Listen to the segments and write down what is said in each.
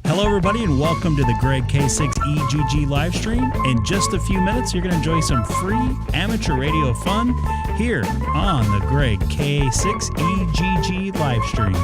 Hello, everybody, and welcome to the Greg K6EGG live stream. In just a few minutes, you're going to enjoy some free amateur radio fun here on the Greg K6EGG live stream.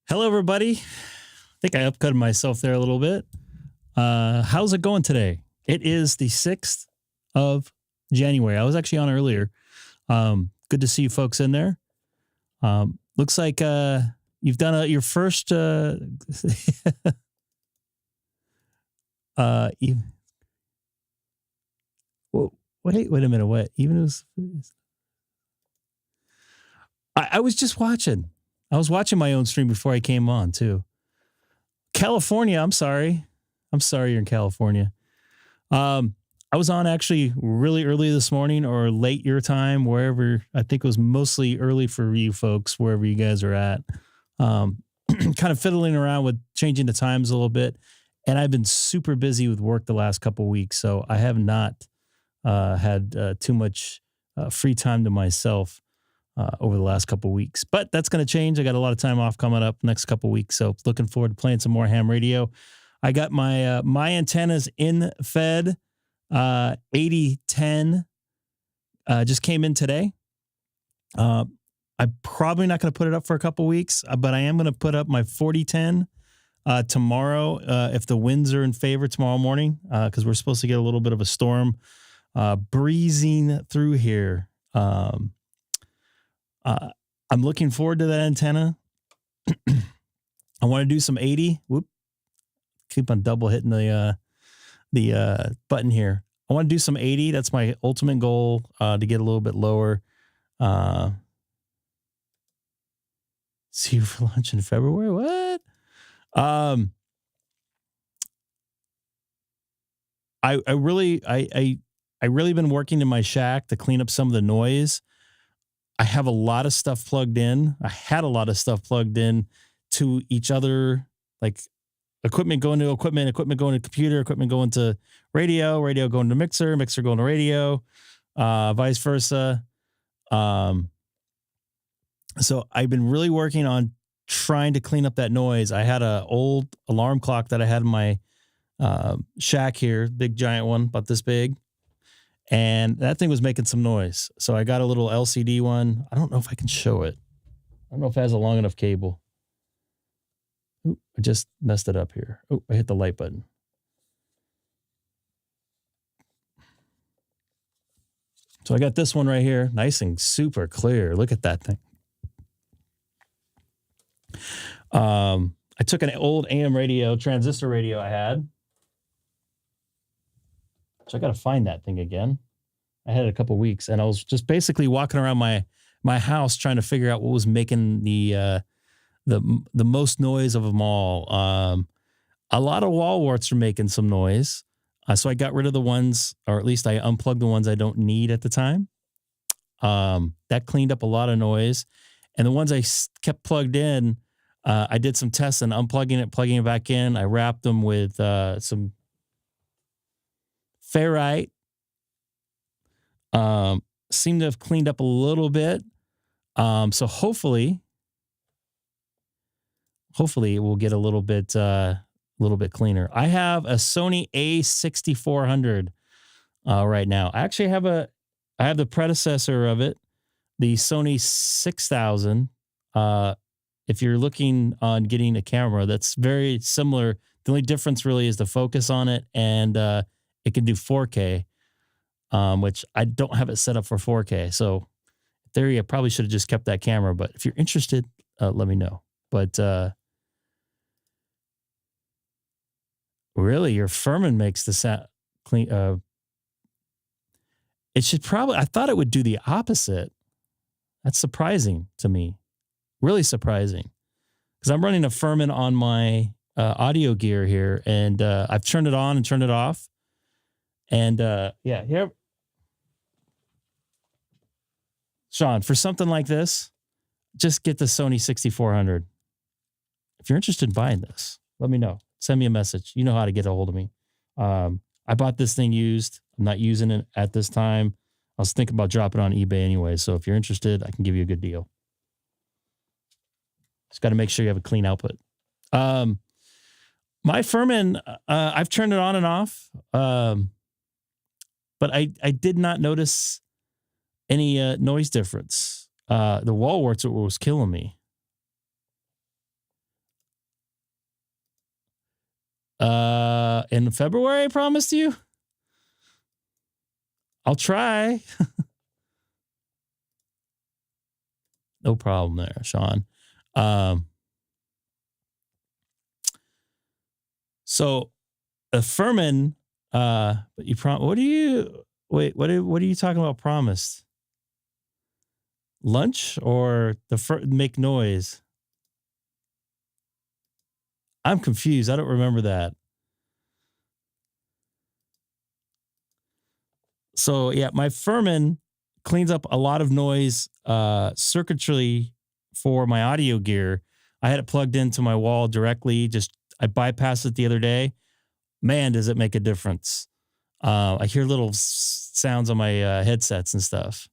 Hello, everybody. I think I upcut myself there a little bit. How's it going today? It is the 6th of January. I was actually on earlier. Good to see you folks in there. Looks like you've done your first... wait a minute. What? Even it was... I was just watching. I was watching my own stream before I came on, too. California, I'm sorry. I'm sorry you're in California. I was on actually really early this morning or late your time, wherever. I think it was mostly early for you folks, wherever you guys are at. Kind of fiddling around with changing the times a little bit. And I've been super busy with work the last couple of weeks, so I have not had too much free time to myself over the last couple of weeks. But that's going to change. I got a lot of time off coming up next couple of weeks, so looking forward to playing some more ham radio. I got my my antennas in fed 8010 just came in today. I'm probably not going to put it up for a couple of weeks, but I am going to put up my 4010 tomorrow if the winds are in favor tomorrow morning, because we're supposed to get a little bit of a storm breezing through here. I'm looking forward to that antenna. I want to do some 80. Whoop. Keep on double hitting the button here. I want to do some 80. That's my ultimate goal, to get a little bit lower. See you for lunch in February. What? I really been working in my shack to clean up some of the noise. I have a lot of stuff plugged in. I had a lot of stuff plugged in to each other, like equipment going to equipment going to computer, equipment going to radio going to mixer going to radio, vice versa. So I've been really working on trying to clean up that noise. I had an old alarm clock that I had in my shack here, big giant one, about this big. And that thing was making some noise. So I got a little LCD one. I don't know if I can show it. I don't know if it has a long enough cable. Ooh, I just messed it up here. Oh, I hit the light button. So I got this one right here. Nice and super clear. Look at that thing. I took an old AM radio, transistor radio I had. So I got to find that thing again. I had it a couple weeks, and I was just basically walking around my house trying to figure out what was making the most noise of them all. A lot of wall warts are making some noise, so I got rid of the ones, or at least I unplugged the ones I don't need at the time. That cleaned up a lot of noise, and the ones I kept plugged in, I did some tests and unplugging it, plugging it back in. I wrapped them with some ferrite. Seemed to have cleaned up a little bit. So hopefully it will get a little bit cleaner. I have a Sony A6400 right now. I actually have the predecessor of it, the Sony 6000. If you're looking on getting a camera, that's very similar. The only difference really is the focus on it, and it can do 4K. Which I don't have it set up for 4K. So in theory, I probably should have just kept that camera. But if you're interested, let me know. But really, your Furman makes the sound clean. It should probably, I thought it would do the opposite. That's surprising to me. Really surprising. Because I'm running a Furman on my audio gear here. And I've turned it on and turned it off. And yeah, here. Sean, for something like this, just get the Sony 6400. If you're interested in buying this, let me know. Send me a message. You know how to get a hold of me. I bought this thing used. I'm not using it at this time. I was thinking about dropping it on eBay anyway. So if you're interested, I can give you a good deal. Just got to make sure you have a clean output. My Furman, I've turned it on and off. But I did not notice any noise difference. The wall warts was killing me. In February, I promised you. I'll try. No problem there, Sean. So a Furman, but you what are you talking about promised? Lunch or make noise? I'm confused. I don't remember that. So yeah, my Furman cleans up a lot of noise circuitry for my audio gear. I had it plugged into my wall directly. I bypassed it the other day. Man, does it make a difference. I hear little sounds on my headsets and stuff.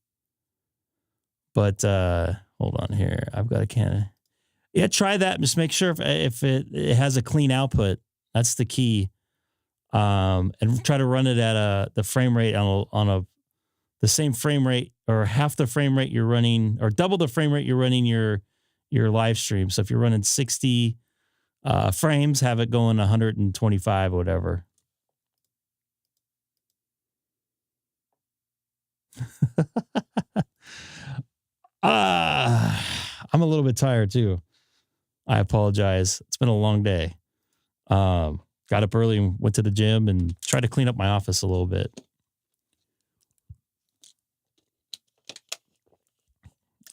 But hold on here. I've got a can. Yeah, try that. Just make sure if it has a clean output. That's the key. And try to run it at the frame rate on the same frame rate or half the frame rate you're running, or double the frame rate you're running your live stream. So if you're running 60 frames, have it going 125 or whatever. I'm a little bit tired too. I apologize. It's been a long day. Got up early and went to the gym and tried to clean up my office a little bit.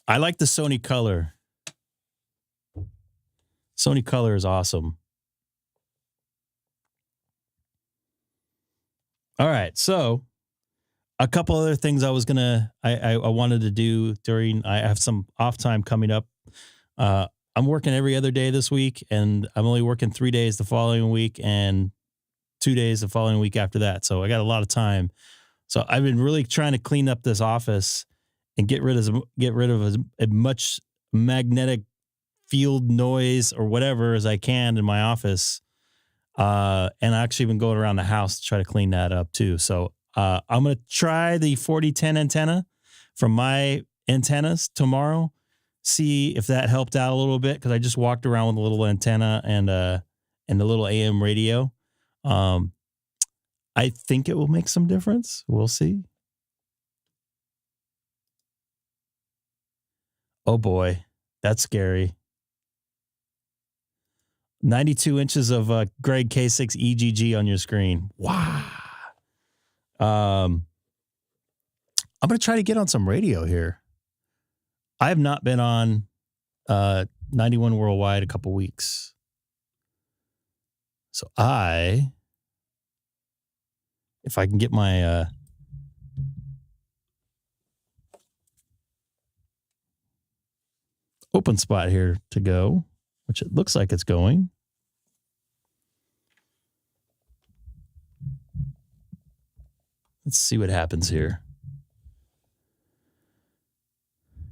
I like the Sony Color. Sony Color is awesome. All right, so a couple other things I wanted to do I have some off time coming up. I'm working every other day this week, and I'm only working 3 days the following week and 2 days the following week after that. So I got a lot of time. So I've been really trying to clean up this office and get rid of as much magnetic field noise or whatever as I can in my office. And I actually been going around the house to try to clean that up too. So I'm going to try the 4010 antenna from my antennas tomorrow. See if that helped out a little bit, because I just walked around with a little antenna and the little AM radio. I think it will make some difference. We'll see. Oh boy, that's scary. 92 inches of Greg K6EGG on your screen. Wow. I'm going to try to get on some radio here. I have not been on 91 Worldwide a couple weeks. So if I can get my open spot here to go, which it looks like it's going. Let's see what happens here.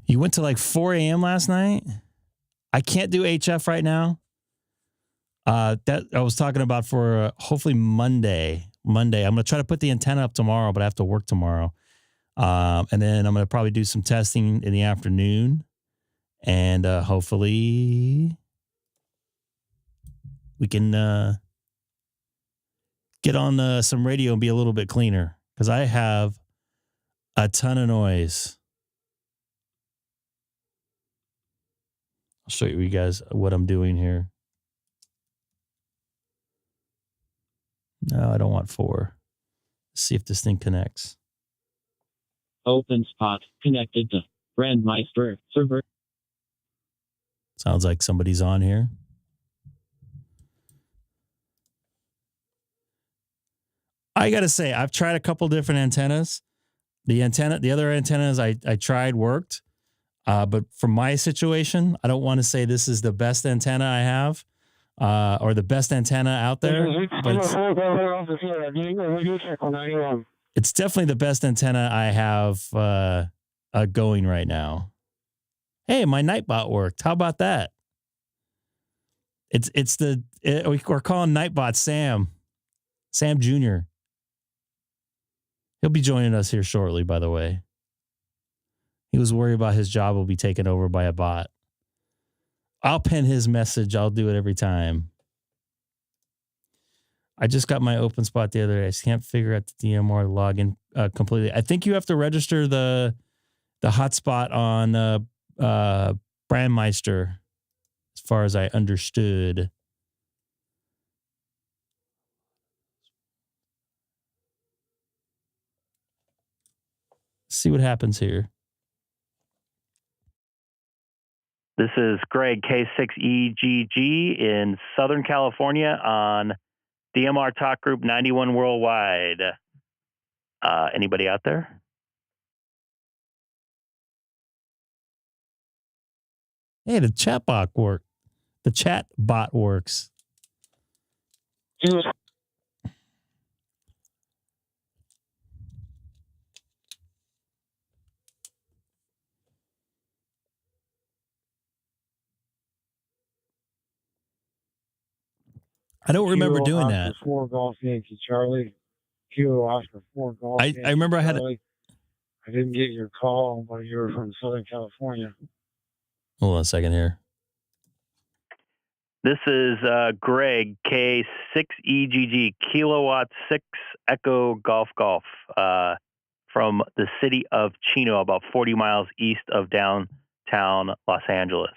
You went to like 4 a.m. last night? I can't do HF right now. That I was talking about for hopefully Monday. I'm going to try to put the antenna up tomorrow, but I have to work tomorrow. And then I'm going to probably do some testing in the afternoon. And hopefully we can get on some radio and be a little bit cleaner. Because I have a ton of noise. I'll show you guys what I'm doing here. No, I don't want 4. Let's see if this thing connects. OpenSpot connected to Brandmeister server. Sounds like somebody's on here. I got to say, I've tried a couple different antennas. The other antennas I tried worked. But for my situation, I don't want to say this is the best antenna I have or the best antenna out there. But it's definitely the best antenna I have going right now. Hey, my Nightbot worked. How about that? We're calling Nightbot Sam Jr. He'll be joining us here shortly, by the way. He was worried about his job will be taken over by a bot. I'll pen his message. I'll do it every time. I just got my open spot the other day. I just can't figure out the DMR login completely. I think you have to register the hotspot on Brandmeister, as far as I understood. See what happens here. This is Greg, K6EGG in Southern California on DMR Talk Group 91 Worldwide. Anybody out there? Hey, the chat bot works. The chat bot works. I don't remember doing that. 4 Golf Yankee Charlie. Kilo Oscar 4 Golf I remember Charlie. I didn't get your call, but you were from Southern California. Hold on a second here. This is Greg, K6EGG, Kilowatt 6 Echo Golf from the city of Chino, about 40 miles east of downtown Los Angeles.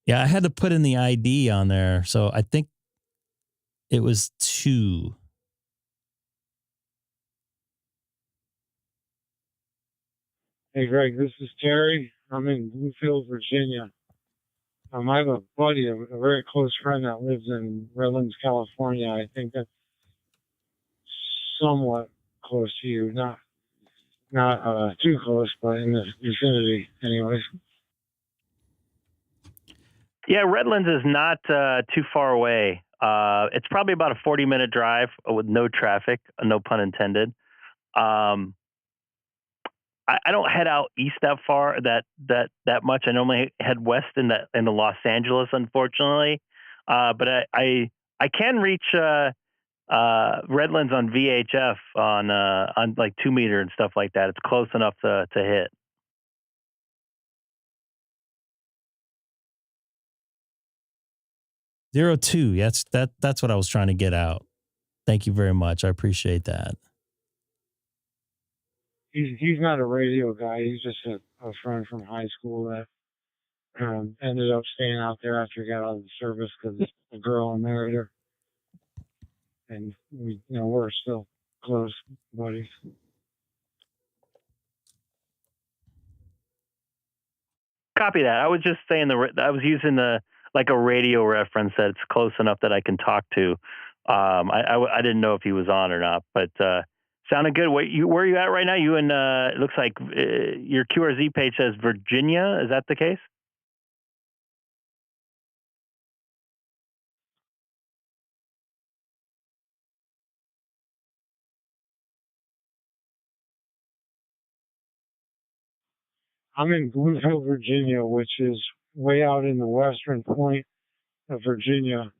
Yeah, I had to put in the ID on there, so I think it was 2. Hey, Greg, this is Terry. I'm in Bluefield, Virginia. I have a buddy, a very close friend that lives in Redlands, California. I think that's somewhat close to you. Not too close, but in the vicinity anyways. Yeah, Redlands is not too far away. It's probably about a 40-minute drive with no traffic, no pun intended. I don't head out east that far, that much. I normally head west in the Los Angeles, unfortunately. But I can reach Redlands on VHF on like 2 meter and stuff like that. It's close enough to hit. $02. That's what I was trying to get out. Thank you very much. I appreciate that. He's not a radio guy. He's just a friend from high school that ended up staying out there after he got out of the service because a girl married her. And we're still close buddies. copy that. I was just saying I was using like a radio reference that's close enough that I can talk to. I didn't know if he was on or not, but sounded good. Where are you at right now? You in? It looks like your QRZ page says Virginia. Is that the case? I'm in Bloomfield, Virginia, which is way out in the western point of Virginia.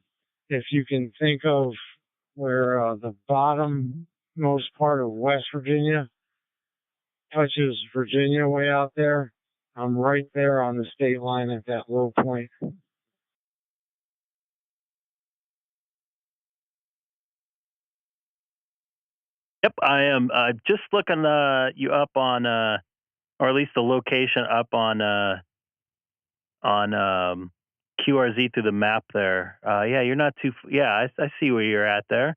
If you can think of where the bottommost part of West Virginia touches Virginia way out there, I'm right there on the state line at that low point. Yep, I am just looking you up on, or at least the location up on QRZ through the map there. Yeah, you're not too. Yeah, I see where you're at there.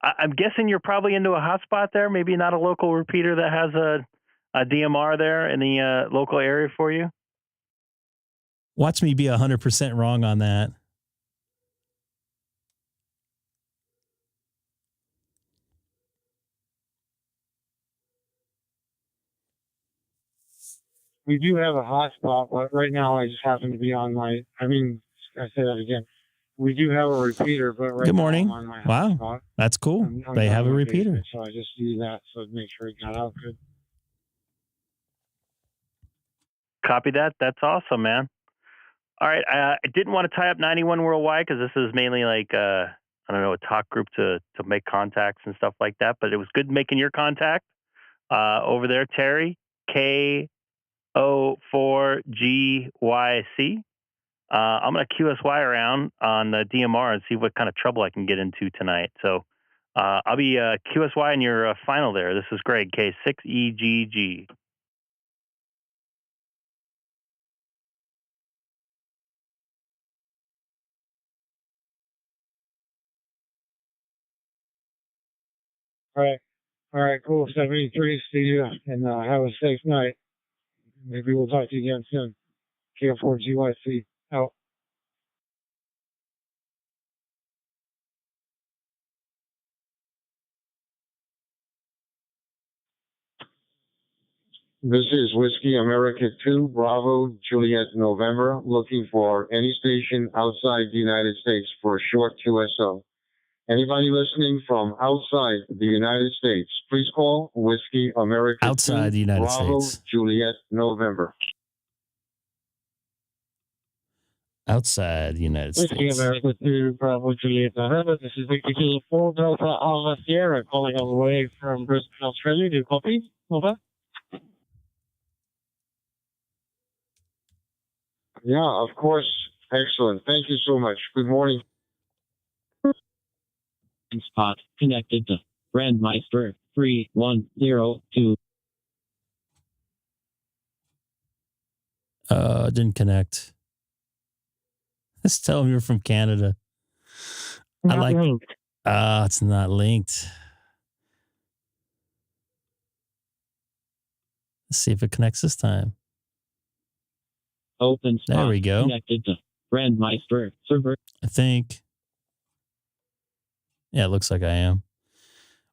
I'm guessing you're probably into a hotspot there. Maybe not a local repeater that has a DMR there in the local area for you. Watch me be 100% wrong on that. We do have a hotspot, but right now I just happen to be on my. I say that again. We do have a repeater, but right Good morning. now I'm on my Wow, hotspot. that's cool. I'm They have a on my repeater. basement, so I just use that so make sure it got out good. Copy that. That's awesome, man. All right. I didn't want to tie up 91 Worldwide because this is mainly like, I don't know, a talk group to make contacts and stuff like that. But it was good making your contact over there, Terry, K04GYC. I'm going to QSY around on the DMR and see what kind of trouble I can get into tonight. So I'll be QSY in your final there. This is Greg, K6EGG. All right, cool. 73. See you, and have a safe night. Maybe we'll talk to you again soon. K04GYC out. This is Whiskey America 2, Bravo, Juliet, November, looking for any station outside the United States for a short QSO. Anybody listening from outside the United States, please call Whiskey America Outside 2, the United Bravo, States. Juliet, November. Outside the United Whiskey States. America 2, Bravo, Juliet, November. This is Victor Kilo 4 Delta Alpha Sierra calling all the way from Brisbane, Australia. Do you copy? Over. Yeah, of course. Excellent. Thank you so much. Good morning. Spot connected to Brandmeister 3102. Didn't connect. Let's tell them you're from Canada. It's not linked. Let's see if it connects this time. Open spot There we go. connected to Brandmeister server. I think. Yeah, it looks like I am.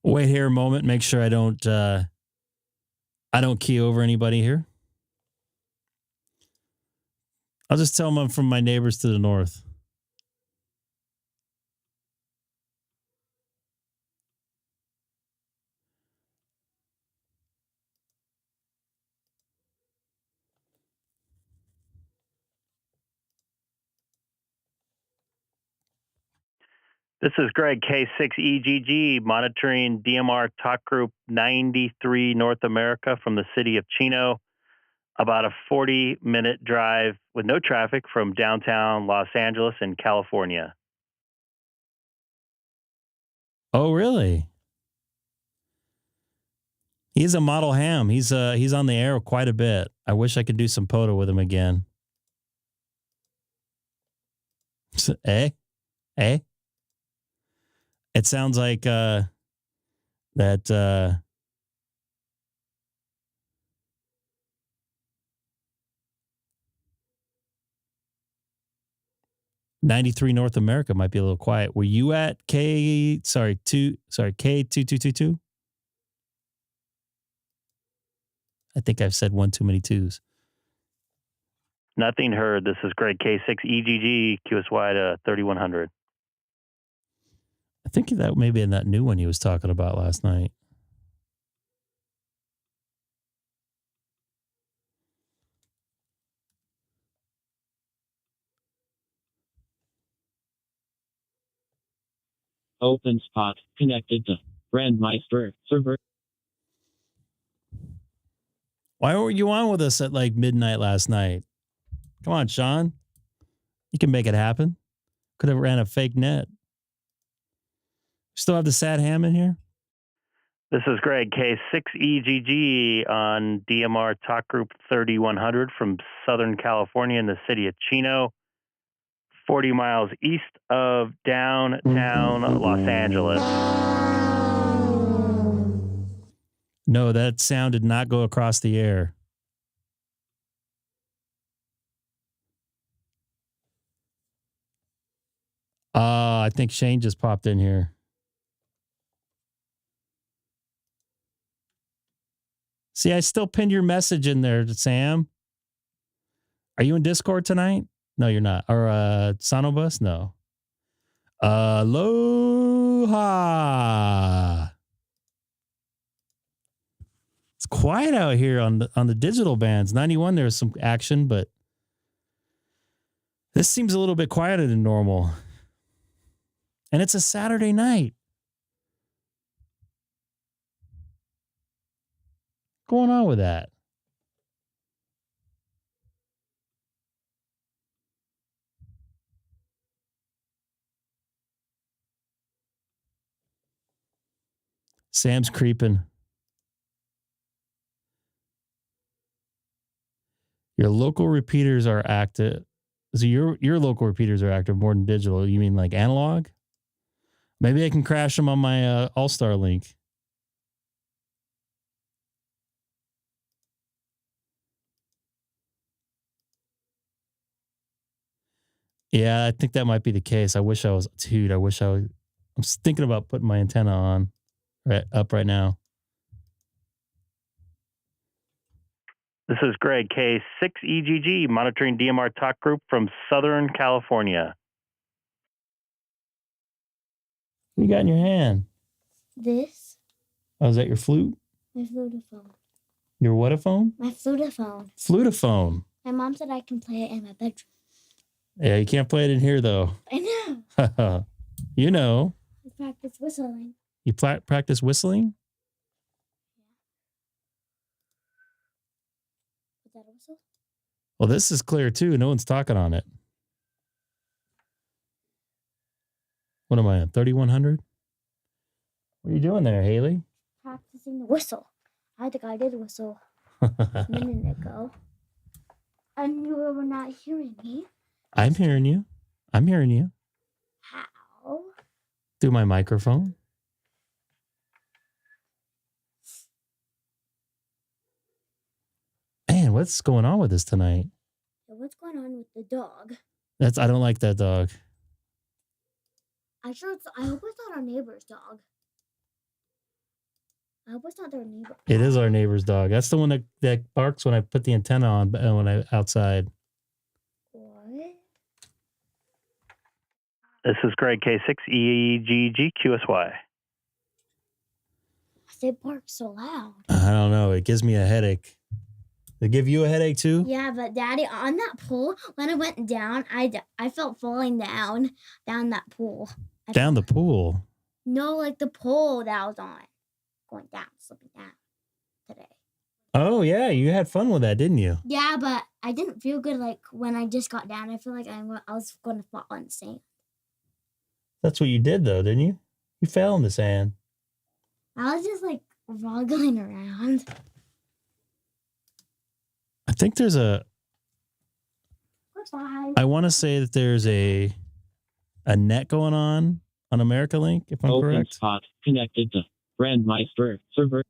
Wait here a moment. Make sure I don't key over anybody here. I'll just tell them I'm from my neighbors to the north. This is Greg, K6EGG, monitoring DMR Talk Group 93 North America from the city of Chino. About a 40-minute drive with no traffic from downtown Los Angeles in California. Oh, really? He's a model ham. He's on the air quite a bit. I wish I could do some POTA with him again. Eh? It sounds like that 93 North America might be a little quiet. Were you at K2222? I think I've said one too many twos. Nothing heard. This is Greg K6EGG QSY to 3100. I think that may be in that new one he was talking about last night. OpenSpot connected to Brandmeister server. Why were you on with us at like midnight last night? Come on, Sean. You can make it happen. Could have ran a fake net. Still have the sad ham in here? This is Greg K6EGG on DMR Talk Group 3100 from Southern California in the city of Chino, 40 miles east of downtown Los Angeles. No, that sound did not go across the air. I think Shane just popped in here. See, I still pinned your message in there, Sam. Are you in Discord tonight? No, you're not. Or SonoBus? No. Aloha. It's quiet out here on the digital bands. 91, there's some action, but this seems a little bit quieter than normal. And it's a Saturday night. What's going on with that? Sam's creeping. Your local repeaters are active. So your local repeaters are active more than digital. You mean like analog? Maybe I can crash them on my Allstar link. Yeah, I think that might be the case. I wish I was, dude. I'm thinking about putting my antenna on right now. This is Greg K6EGG monitoring DMR Talk Group from Southern California. What you got in your hand? This. Oh, is that your flute? My flutophone. Your whataphone? My flutophone. Flutophone. My mom said I can play it in my bedroom. Yeah, you can't play it in here though. I know. You know. I practice whistling. You practice whistling? Was that a whistle? Well, this is clear too. No one's talking on it. What am I on? 3100? What are you doing there, Haley? Practicing the whistle. I think I did whistle a minute ago. And you were not hearing me. I'm hearing you. I'm hearing you. How? Through my microphone. Man, what's going on with this tonight? So what's going on with the dog? I don't like that dog. I hope it's not our neighbor's dog. I hope it's not their neighbor. It is our neighbor's dog. That's the one that barks when I put the antenna on when I'm outside. What? This is Greg K6EGG QSY. They bark so loud. I don't know. It gives me a headache. They give you a headache too? Yeah, but Daddy, on that pool, when I went down, I felt falling down that pool. Down the pool? No, like the pole that I was on. Going down, slipping down today. Oh, yeah. You had fun with that, didn't you? Yeah, but I didn't feel good like when I just got down. I feel like I was going to fall on the sand. That's what you did, though, didn't you? You fell in the sand. I was just like woggling around. I think there's I want to say that there's a net going on America Link, if I'm correct. OpenSpot connected to Brandmeister server.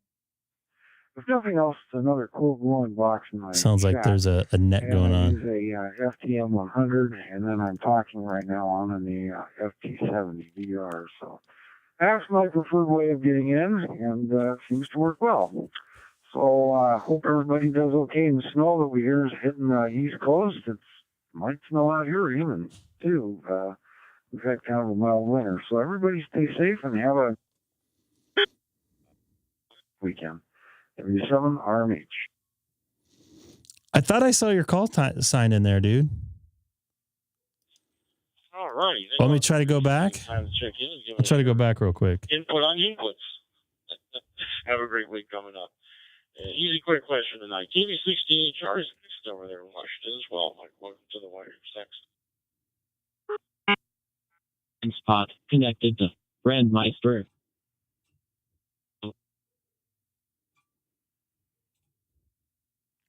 If nothing else, it's another cool glowing box in my Sounds like shack. there's a net going I on. use a FTM100, and then I'm talking right now on the FT8 DStar. So that's my preferred way of getting in, and seems to work well. So hope everybody does okay in the snow that we hear is hitting the East Coast. It might snow out here even, too. We've had kind of a mild winter. So everybody stay safe and have a weekend. W7RMH. I thought I saw your call sign in there, dude. All righty. Want me to try to go back? Time to check in. I'll try to go back real quick. Input on inputs. Have a great week coming up. Easy, quick question tonight. TV68 Charles is over there in Washington as well. Welcome to the Wire Sex. Spot connected to Brandmeister.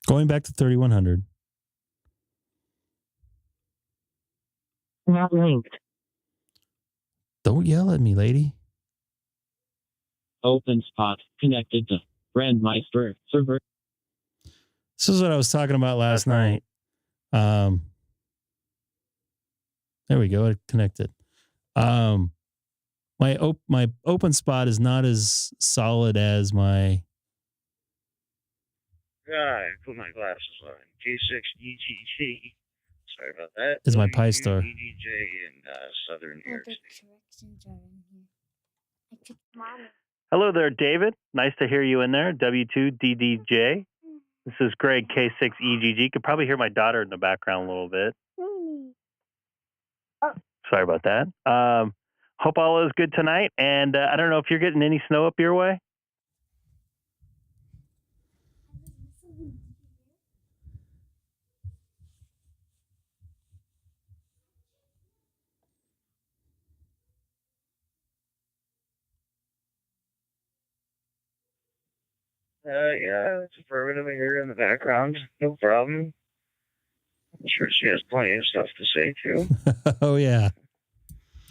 Going back to 3100. Not linked. Don't yell at me, lady. OpenSpot connected to Brandmeister server. This is what I was talking about last night. There we go. It connected. My open spot is not as solid as my. I put my glasses on. K6EGG. Sorry about that. Is my Pi Star. EDJ in Southern New York The City. corrections are in here. I picked mom. Hello there, David. Nice to hear you in there. W2DDJ. This is Greg K6EGG. You could probably hear my daughter in the background a little bit. Sorry about that. Hope all is good tonight. And I don't know if you're getting any snow up your way. Yeah, it's affirmative here in the background. No problem. I'm sure she has plenty of stuff to say, too. Oh, yeah.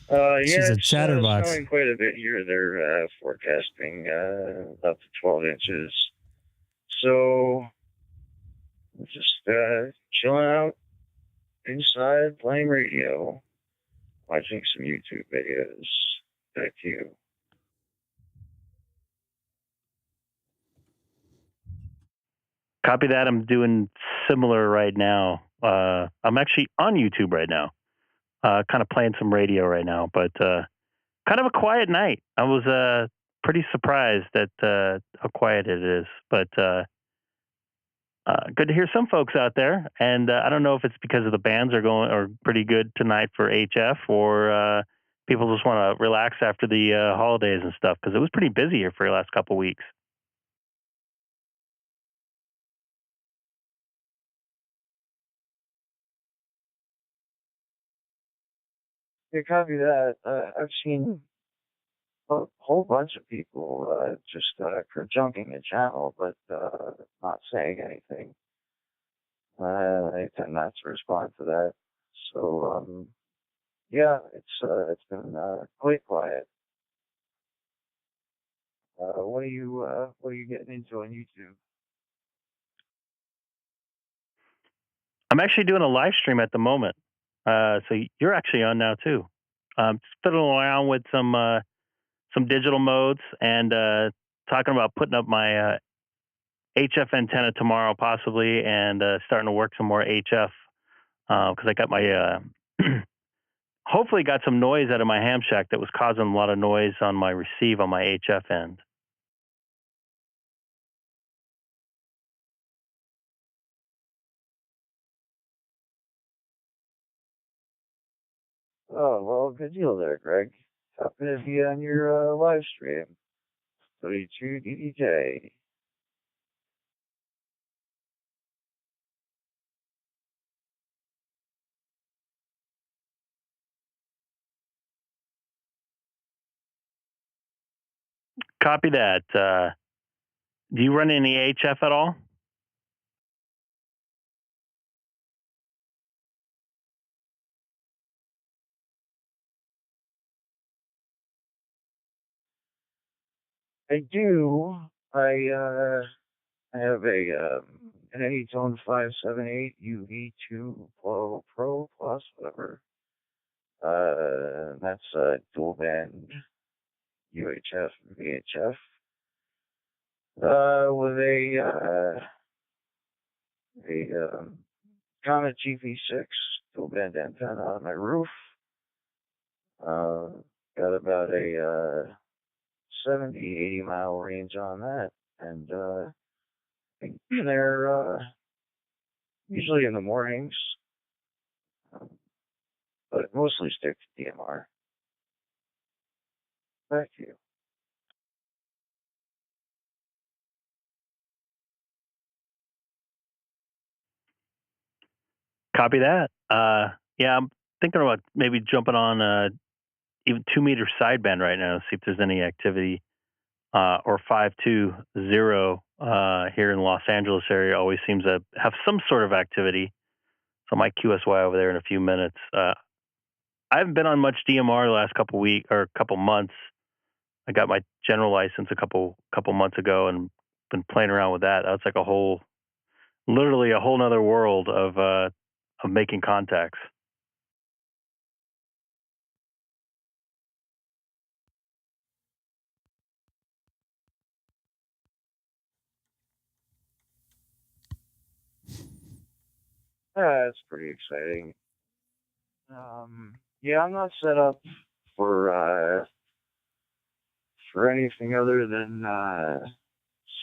Yeah, She's a it's chatterbox. snowing quite a bit here. They're forecasting up to 12 inches. So, we're just chilling out inside, playing radio, watching some YouTube videos. Back to you. Copy that. I'm doing similar right now. I'm actually on YouTube right now, kind of playing some radio right now, but kind of a quiet night. I was pretty surprised at how quiet it is, but good to hear some folks out there. And I don't know if it's because of the bands are pretty good tonight for HF, or people just want to relax after the holidays and stuff, because it was pretty busy here for the last couple weeks. Yeah, copy that. I've seen a whole bunch of people just junking the channel, but not saying anything. I tend not to respond to that. So, yeah, it's been quite quiet. What are you getting into on YouTube? I'm actually doing a live stream at the moment. So you're actually on now too. Just fiddling around with some digital modes and talking about putting up my HF antenna tomorrow possibly, and starting to work some more HF because I got my hopefully got some noise out of my ham shack that was causing a lot of noise on my receive on my HF end. Oh, well, good deal there, Greg. Happy to be on your live stream. 32 DDJ. Copy that. Do you run any HF at all? I do. I I have an Anytone 578 UV2 Pro Plus, whatever. That's a dual band UHF VHF. With a Comet GV6 dual band antenna on my roof. Got about a 70, 80 mile range on that, and they're usually in the mornings, but mostly stick to DMR. Back to you. Copy that. Yeah, I'm thinking about maybe jumping on even 2-meter sideband right now, see if there's any activity. Or 520 here in Los Angeles area always seems to have some sort of activity. So I might QSY over there in a few minutes. I haven't been on much DMR the last couple months. I got my general license a couple months ago and been playing around with that. That's like literally a whole nother world of making contacts. It's pretty exciting. Yeah, I'm not set up for anything other than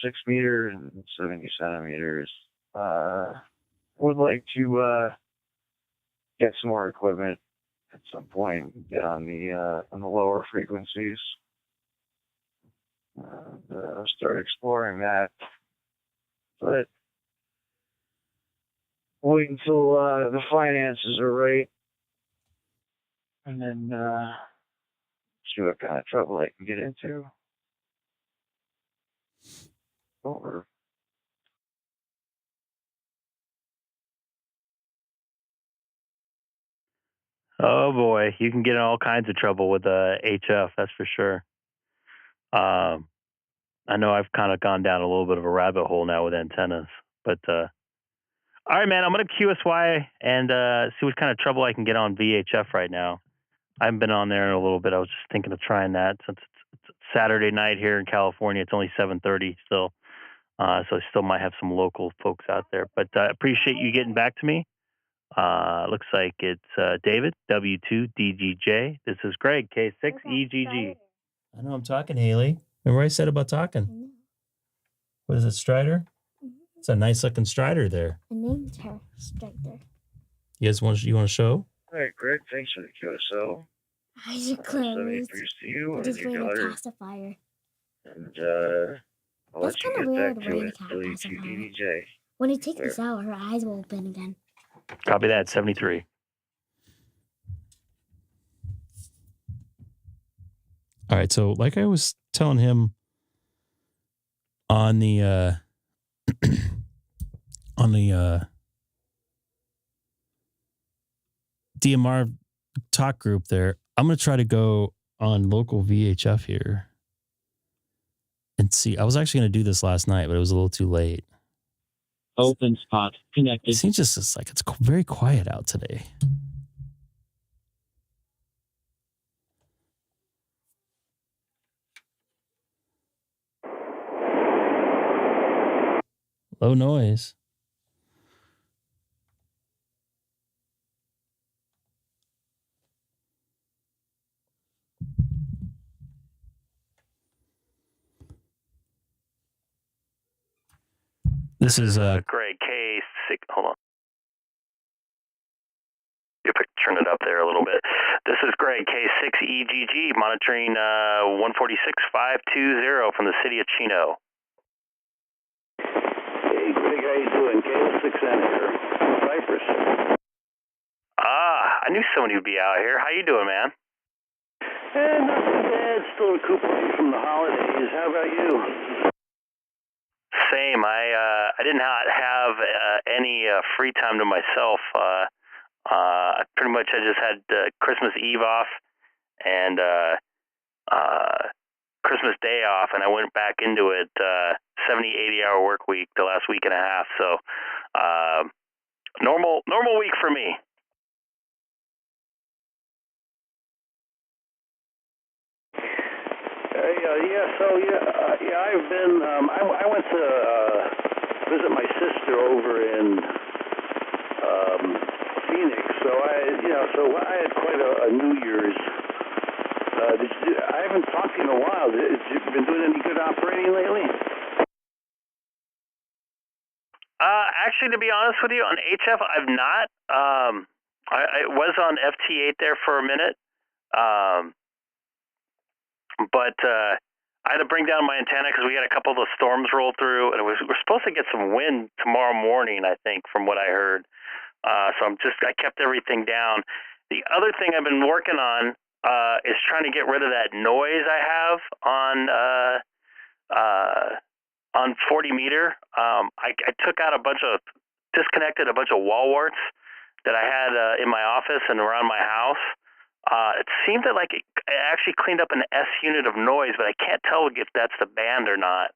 6 meter and 70 centimeters. Would like to get some more equipment at some point and get on the lower frequencies. Start exploring that, but wait until the finances are right, and then see what kind of trouble I can get into. Over. Oh boy, you can get in all kinds of trouble with HF, that's for sure. I know I've kind of gone down a little bit of a rabbit hole now with antennas, but all right, man, I'm gonna QSY and see what kind of trouble I can get on VHF right now. I haven't been on there in a little bit. I was just thinking of trying that since it's Saturday night here in California. It's only 7:30 still, so I still might have some local folks out there. But appreciate you getting back to me. Looks like it's David, W2DGJ. This is Greg, K6EGG. I know I'm talking, Haley. Remember I said about talking? What is it, Strider? It's a nice looking Strider there. I named her Strider. You want to show? All right, Greg, thanks for the QSO. Eyes are closed. To you and Just your bring a daughter. pacifier. And I'll That's let you kind of get weird back when to you it. can't pacifier. W2DGJ. When you take this out, her eyes will open again. Copy that, 73. All right, so like I was telling him on the DMR talk group there, I'm going to try to go on local VHF here and see. I was actually going to do this last night, but it was a little too late. Openspot connected. It seems just like it's very quiet out today. Low noise. This is Greg, K6. Hold on. You turn it up there a little bit. This is Greg, K6EGG, monitoring 146.520 from the city of Chino. Hey, Greg, how you doing? K6N here, Cypress. I knew somebody would be out here. How you doing, man? Not too bad. Still recuperating from the holidays. How about you? Same. I did not have any free time to myself. Pretty much I just had Christmas Eve off and Christmas Day off, and I went back into it 70, 80-hour work week the last week and a half. So normal week for me. I've been. I went to visit my sister over in Phoenix. So I had quite a New Year's. I haven't talked to you in a while. Have you been doing any good operating lately? Actually, to be honest with you, on HF, I've not. I was on FT8 there for a minute. But I had to bring down my antenna because we had a couple of those storms roll through, and we're supposed to get some wind tomorrow morning, I think, from what I heard. So I kept everything down. The other thing I've been working on is trying to get rid of that noise I have on 40 meter. I took out disconnected a bunch of wall warts that I had in my office and around my house. It seemed that it actually cleaned up an S unit of noise, but I can't tell if that's the band or not.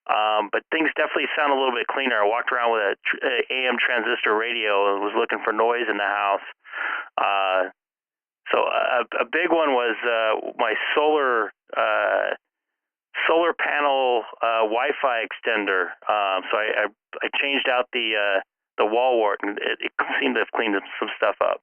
But things definitely sound a little bit cleaner. I walked around with a AM transistor radio and was looking for noise in the house. So a big one was my solar panel Wi-Fi extender. So I changed out the wall wart, and it seemed to have cleaned some stuff up.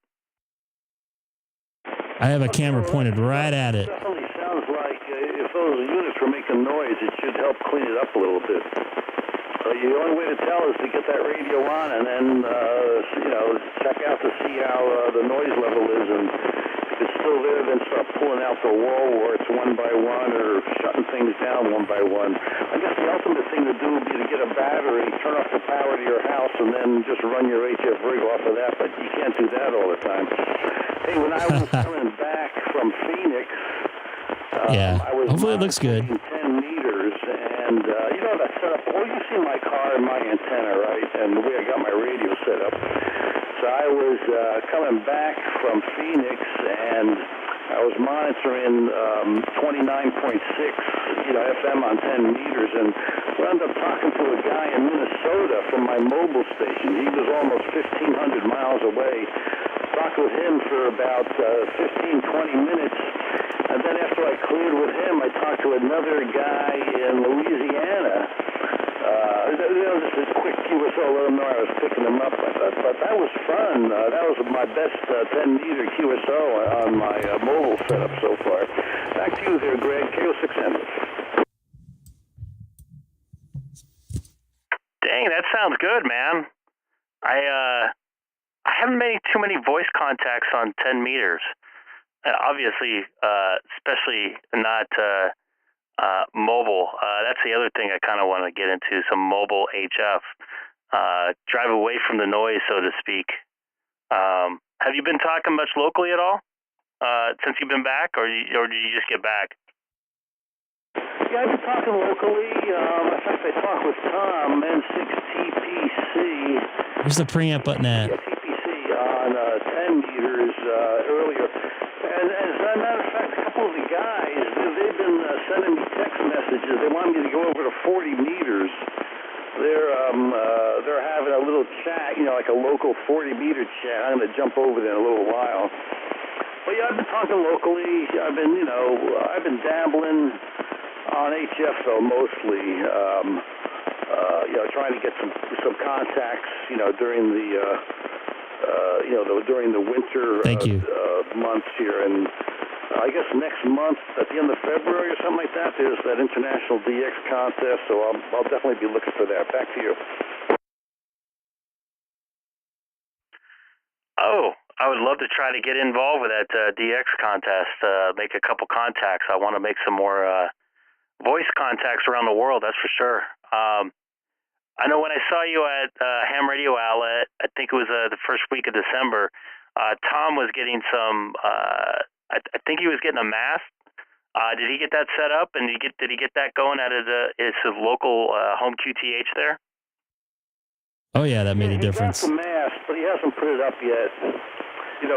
I have a camera pointed right at it. Definitely sounds like if those units were making noise, it should help clean it up a little bit. The only way to tell is to get that radio on and then, check out to see how the noise level is. And if it's still there, then start pulling out the wall warts one by one or shutting things down one by one. I guess the ultimate thing to do would be to get a battery, turn off the power to your house, and then just run your HF rig off of that. But you can't do that all the time. Hey, when I was coming back from Phoenix, I was hopefully it looks good. 10 meters, and that setup. Well, you see my car and my antenna, right? And the way I got my radio set up. So I was coming back from Phoenix, and I was monitoring 29.6, FM on 10 meters, and wound up talking to a guy in Minnesota from my mobile station. He was almost 1,500 miles away. Talked with him for about 15, 20 minutes, and then after I cleared with him, I talked to another guy in Louisiana. Just a quick QSO, let him know I was picking him up. But that was fun. That was my best 10-meter QSO on my mobile setup so far. Back to you there, Greg, K6EGG. Dang, that sounds good, man. I haven't made too many voice contacts on 10 meters. Obviously, especially not mobile. That's the other thing I kind of want to get into, some mobile HF. Drive away from the noise, so to speak. Have you been talking much locally at all since you've been back, or did you just get back? Yeah, I've been talking locally. In fact, I talked with Tom, N6TPC. Where's the preamp button at? Yeah, TPC on 10 meters earlier. And as a matter of fact, a couple of the guys, they've been sending me text messages. They want me to go over to 40 meters. They're having a little chat, like a local 40-meter chat. I'm going to jump over there in a little while. But yeah, I've been talking locally. I've been dabbling on HF though, mostly. Trying to get some contacts, during the winter months here, and I guess next month at the end of February or something like that, there's that International DX contest, so I'll definitely be looking for that. Back to you. Oh, I would love to try to get involved with that DX contest, make a couple contacts. I want to make some more voice contacts around the world, that's for sure. I know when I saw you at Ham Radio Outlet, I think it was the first week of December, Tom was getting some, I think he was getting a mast. Did he get that set up, and did he get that going at his local home QTH there? Oh, yeah, that made a difference. He got the mast, but he hasn't put it up yet.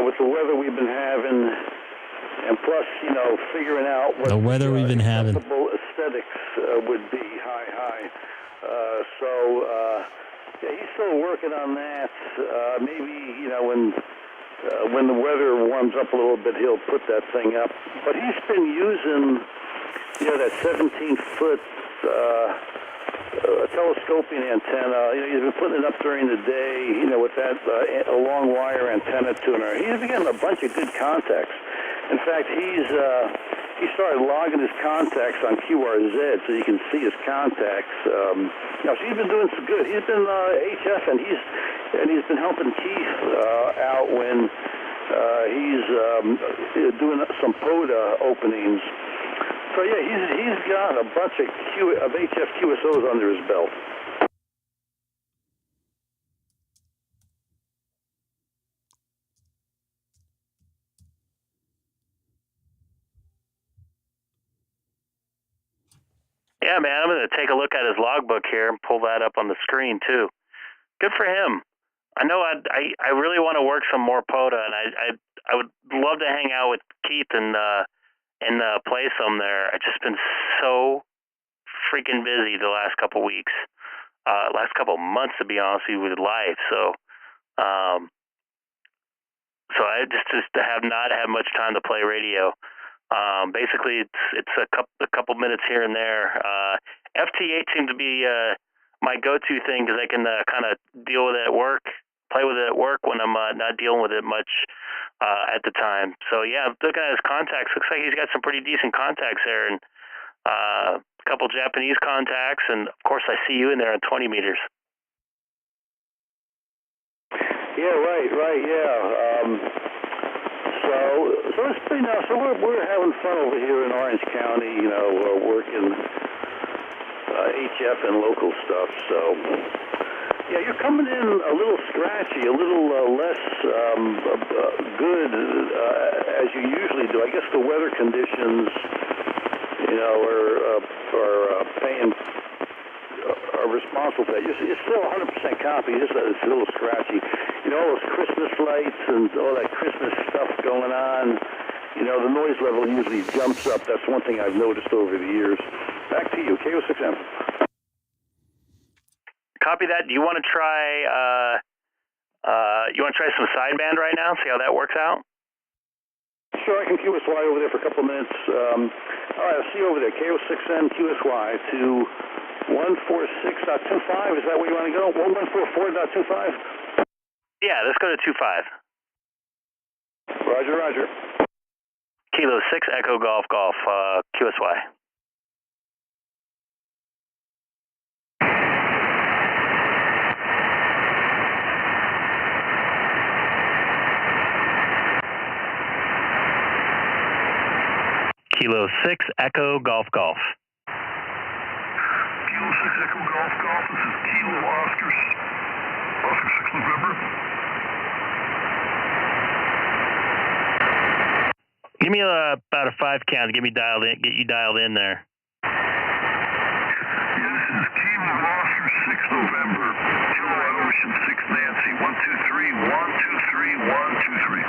With the weather we've been having, And plus, you know, figuring out what the weather we've been having. acceptable aesthetics would be. Hi. Yeah, he's still working on that. Maybe, you know, when the weather warms up a little bit, he'll put that thing up. But he's been using, you know, that 17-foot telescoping antenna. You know, he's been putting it up during the day, you know, with that a long wire antenna tuner. He's been getting a bunch of good contacts. In fact, he started logging his contacts on QRZ so you can see his contacts. You know, so he's been doing some good. He's been HF and he's been helping Keith out when he's doing some PODA openings. So yeah, he's got a bunch of HF QSOs under his belt. Yeah, man, I'm going to take a look at his logbook here and pull that up on the screen too. Good for him. I know I really want to work some more PODA, and I would love to hang out with Keith and play some there. I've just been so freaking busy the last couple weeks, last couple months to be honest with life. So I just have not had much time to play radio. Basically, it's a couple minutes here and there. FT8 seems to be my go-to thing because I can kind of deal with it at work, play with it at work when I'm not dealing with it much at the time. So yeah, looking at his contacts, looks like he's got some pretty decent contacts there, and a couple Japanese contacts, and of course I see you in there on 20 meters. Yeah, right, yeah. So it's pretty nice. So we're having fun over here in Orange County, you know, working HF and local stuff. So yeah, you're coming in a little scratchy, a little less good as you usually do. I guess the weather conditions, you know, are responsible for that. You're still 100% copy, just that it's a little scratchy. You know, all those Christmas lights and all that Christmas stuff going on, you know, the noise level usually jumps up. That's one thing I've noticed over the years. Back to you, K6M. Copy that. Do you want to try some sideband right now? See how that works out? Sure, I can QSY over there for a couple of minutes. All right, I'll see you over there. K6M QSY to 146.25. Is that where you want to go? 1144.25? Yeah, let's go to 25. Roger. Kilo 6 Echo Golf QSY. Kilo 6 Echo Golf. Kilo 6 Echo Golf. This is Kilo Oscar 6 November. Give me about a 5 count. Get you dialed in there. Yeah, this is Kilo Oscar 6 November. Kilo Ocean 6 Nancy. 123, 123, 123.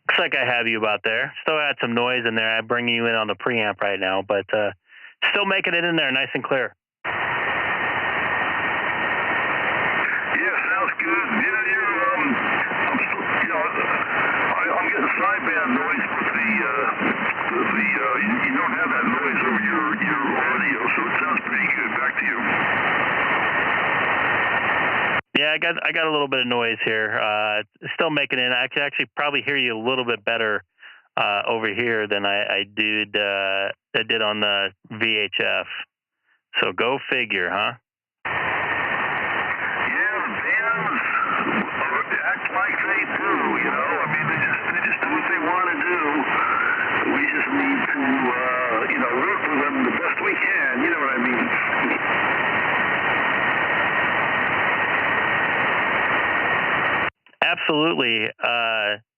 Looks like I have you about there. Still had some noise in there. I'm bringing you in on the preamp right now, but still making it in there nice and clear. Yeah, sounds good. I'm getting sideband noise, but you don't have that noise over your audio, so it sounds pretty good. Back to you. Yeah, I got a little bit of noise here. Still making it. I can actually probably hear you a little bit better over here than I did on the VHF. So go figure, huh? Act like they do, you know. I mean, they just do what they want to do. We just need to, work with them the best we can. You know what I mean? Absolutely.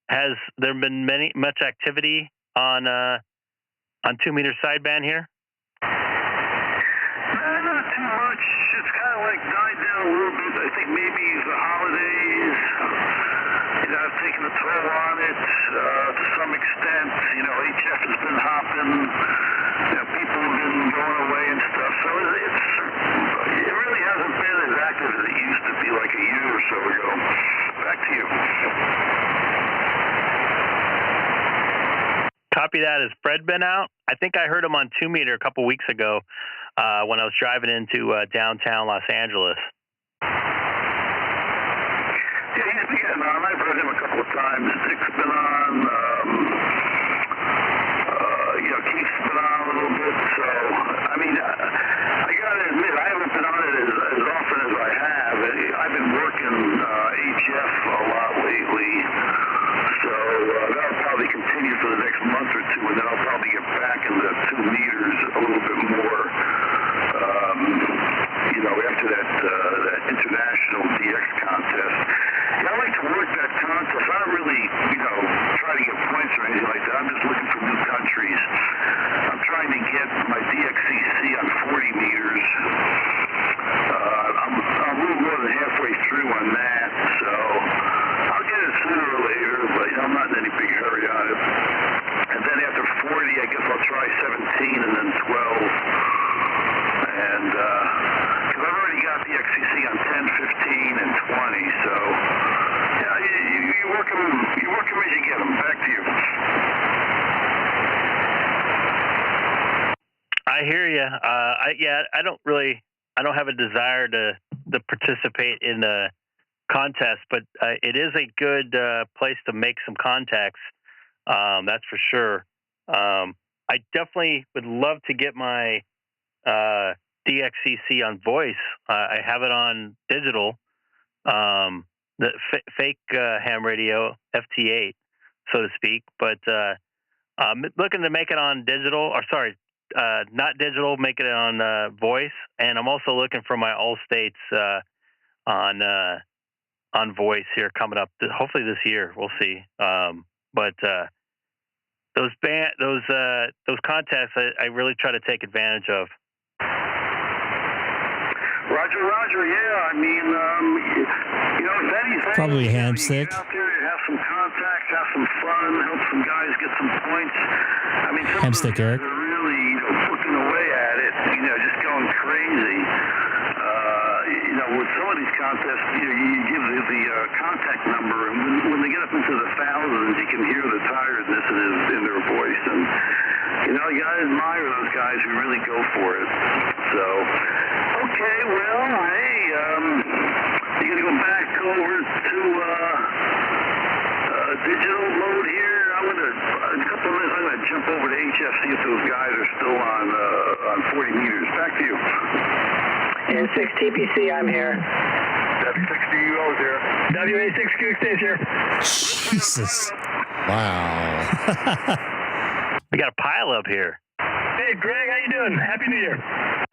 Has there been much activity on 2 meter sideband here? Not too much. It's kind of like died down a little bit. I think maybe the holidays, taking a toll on it to some extent. HF has been hopping. People have been going away and stuff. So it really hasn't been as active as it used to be like a year or so ago. Back to you. Copy that. Has Fred been out? I think I heard him on 2 meter a couple weeks ago when I was driving into downtown Los Angeles. Yeah, he's been getting on. I've heard him a couple of times. Dick's been on. Keith's been on a little bit. So, I mean, I got to admit, I haven't been on it as often as I have. I've been working HF a lot lately. So that'll probably continue for the next month or two, and then I'll probably get back into 2 meters a little bit more. After that international DX contest. Yeah, I like to work that contest. I don't really, try to get points or anything like that. I'm just looking for new countries. I'm trying to get my DXCC on 40 meters. I'm a little more than halfway through on that, so I'll get it sooner or later, but I'm not in any big hurry on it. And then after 40, I guess I'll try 17 and then 12. And because I've already got the XCC on 10, 15, and 20, so yeah, you work them as you get them. Back to you. I hear you. I don't have a desire to participate in the contest, but it is a good place to make some contacts. That's for sure. I definitely would love to get my DXCC on voice. I have it on digital, the fake ham radio, FT8, so to speak. But I'm looking to make it on digital, or sorry, not digital, make it on voice. And I'm also looking for my all states on voice here coming up. Hopefully this year, we'll see. But those contests, I really try to take advantage of. Roger. Yeah, I mean, if anything, Probably hamstick. Get out there, have some contacts, have some fun, help some guys get some points. I mean, some Hamstick, of Eric. them are really looking away at it, just going crazy. With some of these contests, you give the contact number, and when they get up into the thousands, you can hear the tiredness in their voice. And, you gotta admire those guys who really go for it. So, okay, well, hey, you gonna go back over to digital mode here? In a couple of minutes, I'm gonna jump over to HF, see if those guys are still on 40 meters. Back to you. And 6 TPC, I'm here. W6DUO's here. WA6QX here. Jesus. Wow. We got a pile up here. Hey, Greg, how you doing? Happy New Year.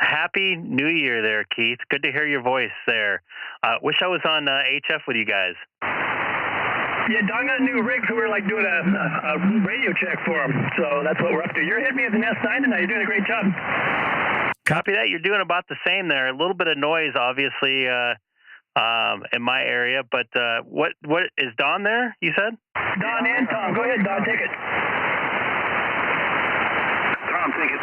Happy New Year there, Keith. Good to hear your voice there. Wish I was on HF with you guys. Yeah, Don got a new rig, so we're doing a radio check for him. So that's what we're up to. You're hitting me as an S9 tonight. You're doing a great job. Copy that. You're doing about the same there. A little bit of noise, obviously, in my area. But what is Don there, you said? Don and Tom. Go ahead, Don. Take it. Tom, take it.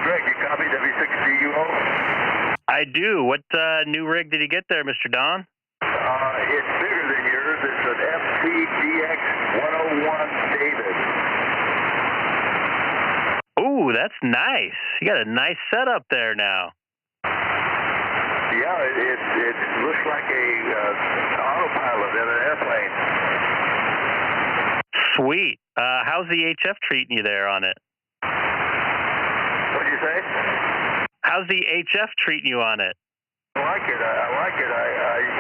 Greg, you copy W6DUO? I do. What new rig did you get there, Mr. Don? It's bigger than yours. It's an FT8DStar David. Ooh, that's nice. You got a nice setup there now. Yeah, it looks like a autopilot in an airplane. Sweet. How's the HF treating you there on it? What'd you say? How's the HF treating you on it? I like it.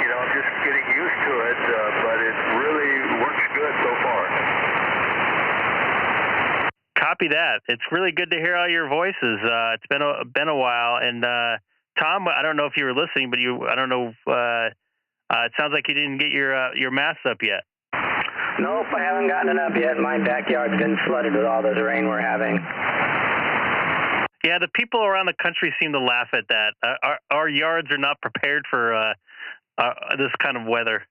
I'm just getting used to it, but it really works good so far. Copy that. It's really good to hear all your voices. It's been a while, and Tom, I don't know if you were listening, but I don't know. It sounds like you didn't get your masts up yet. Nope, I haven't gotten it up yet. My backyard's been flooded with all this rain we're having. Yeah, the people around the country seem to laugh at that. Our yards are not prepared for this kind of weather.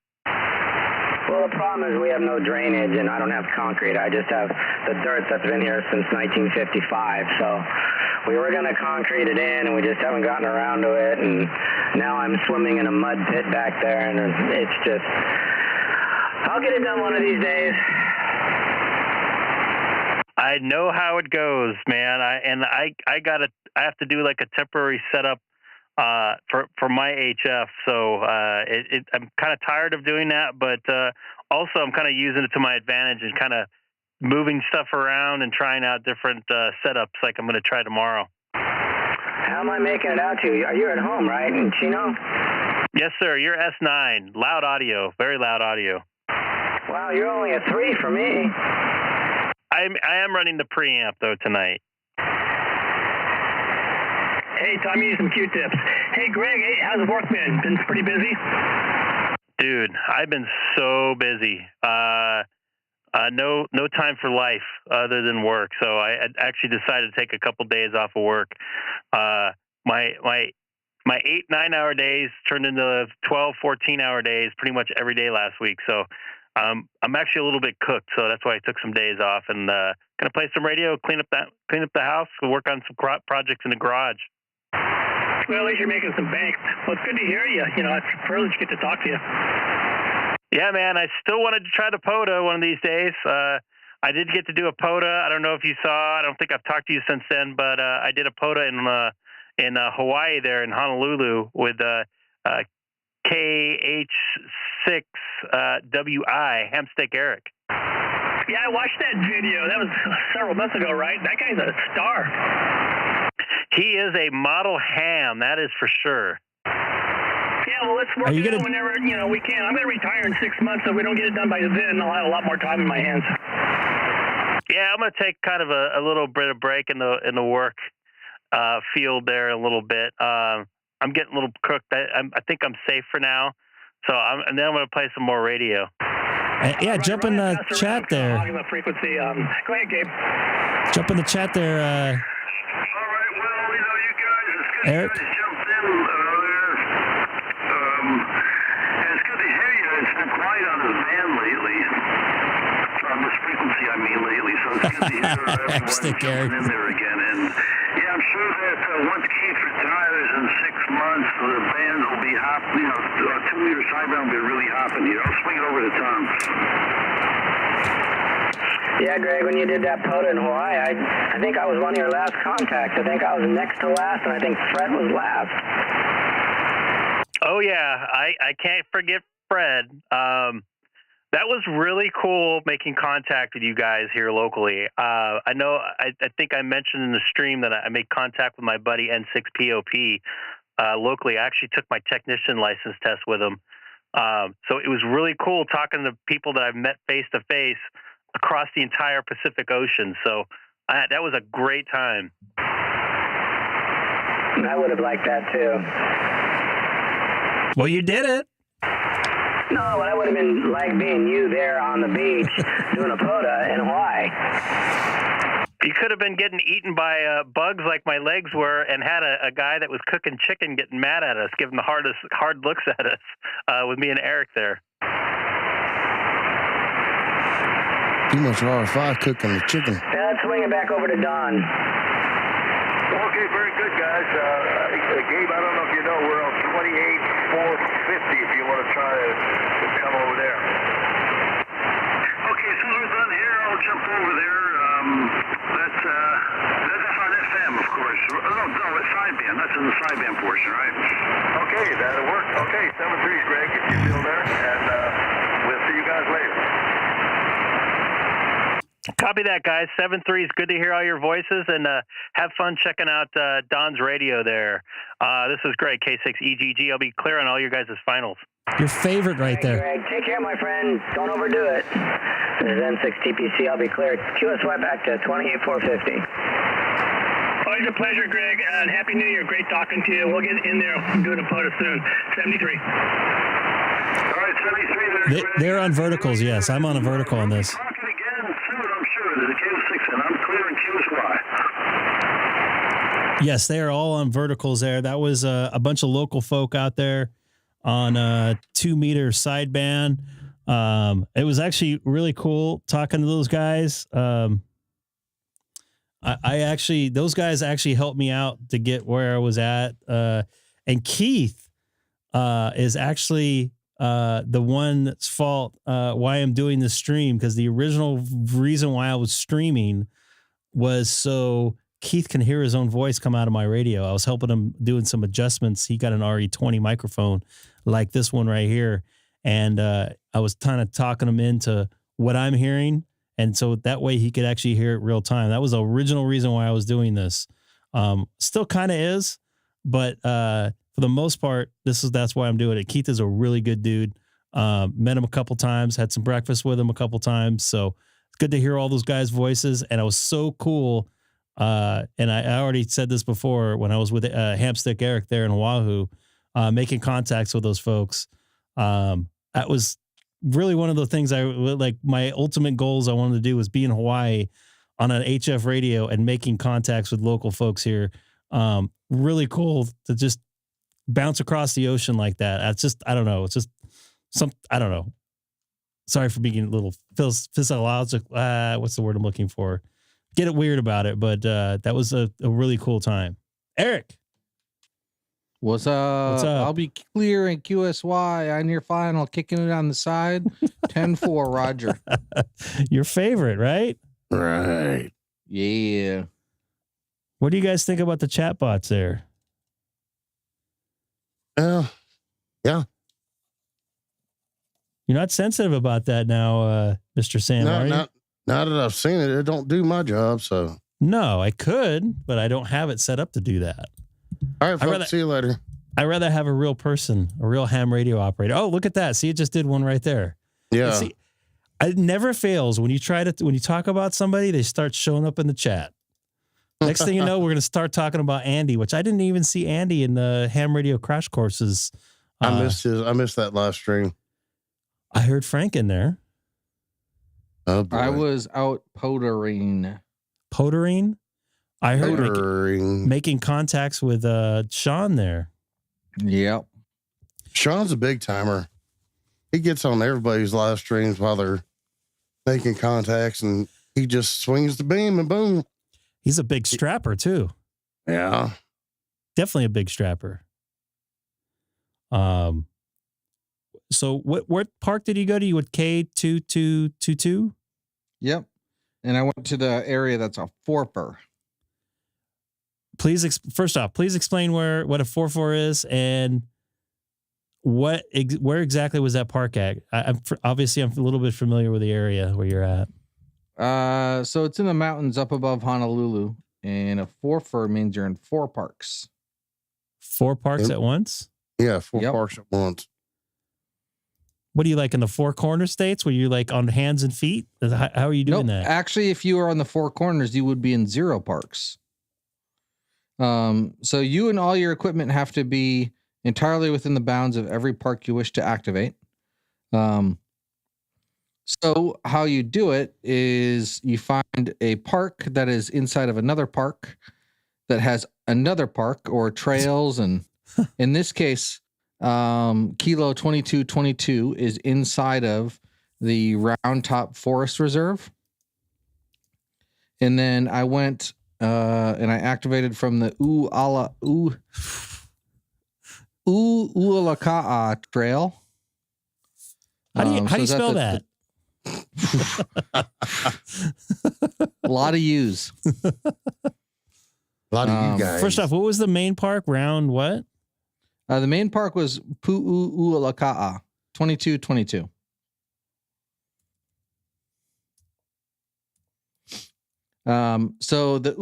Well, the problem is we have no drainage, and I don't have concrete. I just have the dirt that's been here since 1955. So we were going to concrete it in, and we just haven't gotten around to it. And now I'm swimming in a mud pit back there, and it's just... I'll get it done one of these days. I know how it goes, man. I have to do like a temporary setup for my HF. So I'm kind of tired of doing that, but also I'm kind of using it to my advantage and kind of moving stuff around and trying out different setups like I'm going to try tomorrow. How am I making it out to you? You're at home, right, in Chino? Yes, sir. You're S9. Loud audio. Very loud audio. Wow, you're only a 3 for me. I am running the preamp, though, tonight. Hey, Tom, you need some Q-tips. Hey, Greg, how's the work been? Been pretty busy? Dude, I've been so busy. No time for life other than work. So I actually decided to take a couple days off of work. My 8-9 hour days turned into 12, 14-hour days pretty much every day last week. So I'm actually a little bit cooked. So that's why I took some days off and gonna play some radio, clean up the house, work on some projects in the garage. Well, at least you're making some bank. Well, it's good to hear you. You know, it's a privilege to get to talk to you. Yeah, man. I still wanted to try the POTA one of these days. I did get to do a POTA. I don't know if you saw. I don't think I've talked to you since then, but I did a POTA in Hawaii there in Honolulu with K6EGG Hamstick Eric. Yeah, I watched that video. That was several months ago, right? That guy's a star. He is a model ham, that is for sure. Yeah, well, let's work it out whenever we can. I'm going to retire in 6 months, so if we don't get it done by then, I'll have a lot more time in my hands. Yeah, I'm going to take kind of a little bit of break in the work field there a little bit. I'm getting a little cooked. I think I'm safe for now. So and then I'm going to play some more radio. Yeah, jump in the chat there. The frequency. Go ahead, Gabe. Jump in the chat there. All right, well, you guys, it's good Eric? you guys jumped in earlier. And it's good to hear you. It's been quiet on this band lately. On this frequency, I mean, lately. So it's good to hear everyone jumping in there again. And yeah, I'm sure that once Keith retires in 6 months, the band will be hopping, 2-meter sideband will be really hopping here. I'll swing it over to Tom. Yeah, Greg, when you did that POTA in Hawaii, I think I was one of your last contacts. I think I was next to last, and I think Fred was last. Oh, yeah. I can't forget Fred. That was really cool making contact with you guys here locally. I know, I think I mentioned in the stream that I made contact with my buddy N6POP locally. I actually took my technician license test with him. So it was really cool talking to people that I've met face to face across the entire Pacific Ocean. So that was a great time. I would have liked that too. Well, you did it. No, but I would have been like being you there on the beach doing a POTA in Hawaii. You could have been getting eaten by bugs like my legs were and had a guy that was cooking chicken getting mad at us, giving the hard looks at us with me and Eric there. Too much RFI cooking the chicken. Yeah, let's swing it back over to Don. Okay, very good, guys. Gabe, I don't know if you know, we're on 28,450 if you want to try to come over there. Okay, as soon as we're done here, I'll jump over there. That's on FM, of course. No, it's sideband. That's in the sideband portion, right? Okay, that'll work. Okay, 7-3's Greg, if you're still there, and we'll see you guys later. Copy that, guys. 7-3 is good to hear all your voices, and have fun checking out Don's radio there. This is Greg, K6EGG. I'll be clear on all your guys' finals. Your favorite right there. Greg, take care, my friend. Don't overdo it. This is N6TPC. I'll be clear. QS right back to 28,450. Always a pleasure, Greg, and Happy New Year. Great talking to you. We'll get in there and do a POTA soon. 73. All right, 73 there. They're on verticals, yes. I'm on a vertical on this. Yes, they are all on verticals there. That was a bunch of local folk out there on a 2-meter sideband. It was actually really cool talking to those guys. I actually, those guys actually helped me out to get where I was at. And Keith is actually the one's fault why I'm doing this stream, because the original reason why I was streaming was so Keith can hear his own voice come out of my radio. I was helping him doing some adjustments. He got an RE20 microphone like this one right here. And I was kind of talking him into what I'm hearing. And so that way he could actually hear it real time. That was the original reason why I was doing this. Still kind of is, but for the most part, that's why I'm doing it. Keith is a really good dude. Met him a couple times, had some breakfast with him a couple times. So it's good to hear all those guys' voices. And it was so cool. And I already said this before when I was with Hamstick Eric there in Oahu, making contacts with those folks. That was really one of the things my ultimate goals I wanted to do was be in Hawaii on an HF radio and making contacts with local folks here. Really cool to just bounce across the ocean like that. That's just, I don't know. It's just I don't know. Sorry for being a little physiologic. What's the word I'm looking for? Get it weird about it. But that was a really cool time. Eric. What's up? What's up? I'll be clear in QSY on your final, kicking it on the side. 10-4, Roger. Your favorite, right? Right. Yeah. What do you guys think about the chat bots there? Yeah. You're not sensitive about that now, Mr. Sam, are you? Now that I've seen it, it don't do my job, so. No, I could, but I don't have it set up to do that. All right, folks, see you later. I'd rather have a real person, a real ham radio operator. Oh, look at that. See, it just did one right there. Yeah. See, it never fails. When you talk about somebody, they start showing up in the chat. Next thing you know, we're going to start talking about Andy, which I didn't even see Andy in the ham radio crash courses. I missed that live stream. I heard Frank in there. Oh, boy. I was out potering. Potering? I heard making contacts with Sean there. Yep. Sean's a big timer. He gets on everybody's live streams while they're making contacts, and he just swings the beam and boom. He's a big strapper too. Yeah. Definitely a big strapper. So what park did you go to? You went K2222? Yep. And I went to the area that's a forper. First off, please explain what a 4-4 is and where exactly was that park at? I'm a little bit familiar with the area where you're at. So it's in the mountains up above Honolulu, and a 4-4 means you're in 4 parks. 4 parks at once? Yeah, 4 parks at once. What do you like in the 4 corner states? Were you like on hands and feet? How are you doing that? Actually, if you were on the 4 corners, you would be in 0 parks. So you and all your equipment have to be entirely within the bounds of every park you wish to activate. So how you do it is you find a park that is inside of another park that has another park or trails. And in this case, Kilo 2222 is inside of the Round Top Forest Reserve. And then I went and I activated from the Ualaka'a Trail. How do you spell that? A lot of U's. A lot of you guys. First off, what was the main park? Round what? The main park was Pu'u'ualaka'a 2222. So the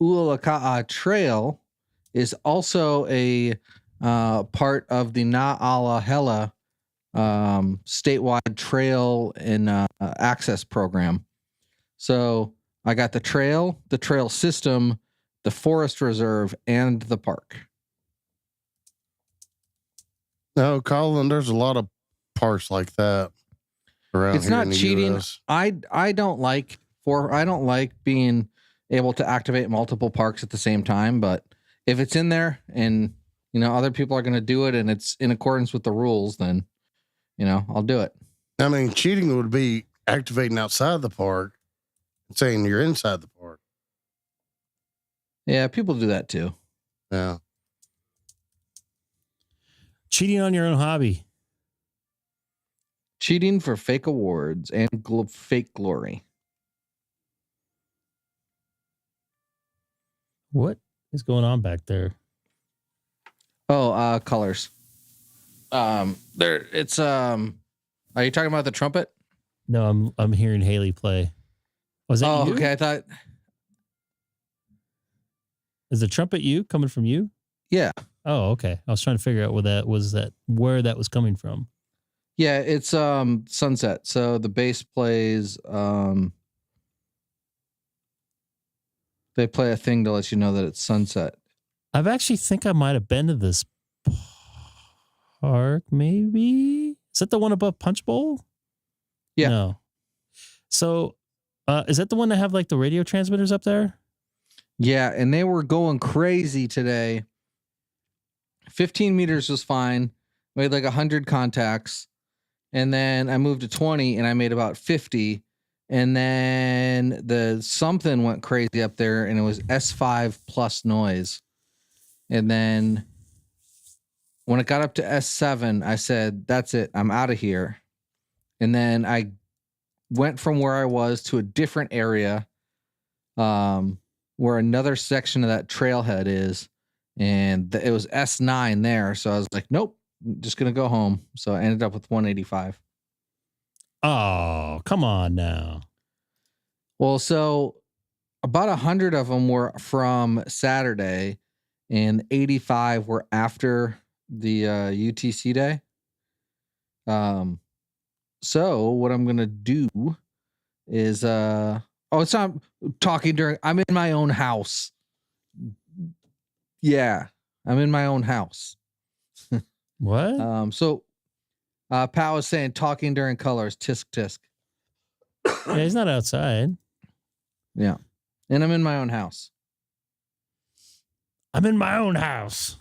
Ualaka'a Trail is also a part of the Na'alahela statewide trail and access program. So I got the trail system, the forest reserve, and the park. No, Colin, there's a lot of parks like that around It's here not in the cheating. US. I don't like being able to activate multiple parks at the same time, but if it's in there and other people are going to do it and it's in accordance with the rules, then I'll do it. I mean, cheating would be activating outside the park and saying you're inside the park. Yeah, people do that too. Yeah. Cheating on your own hobby. Cheating for fake awards and fake glory. What is going on back there? Oh, colors. There it's are you talking about the trumpet? No, I'm hearing Haley play. Was that you? Okay. I thought. Is the trumpet you coming from you? Yeah. Oh, okay. I was trying to figure out where that was coming from. Yeah, it's sunset. So the bass plays they play a thing to let you know that it's sunset. I've actually think I might have been to this park, maybe. Is that the one above Punch Bowl? Yeah. No. So is that the one that have like the radio transmitters up there? Yeah, and they were going crazy today. 15 meters was fine. Made like 100 contacts. And then I moved to 20 and I made about 50. And then the something went crazy up there and it was S5 plus noise. And then when it got up to S7, I said, that's it. I'm out of here. And then I went from where I was to a different area where another section of that trailhead is. And it was S9 there. So I was like, nope, I'm just going to go home. So I ended up with 185. Oh, come on now. Well, so about 100 of them were from Saturday and 85 were after the UTC day. So what I'm going to do is, it's not talking during, I'm in my own house. Yeah, I'm in my own house. What? So Pal was saying talking during colors, tisk tisk. Yeah, he's not outside. Yeah. And I'm in my own house. I'm in my own house.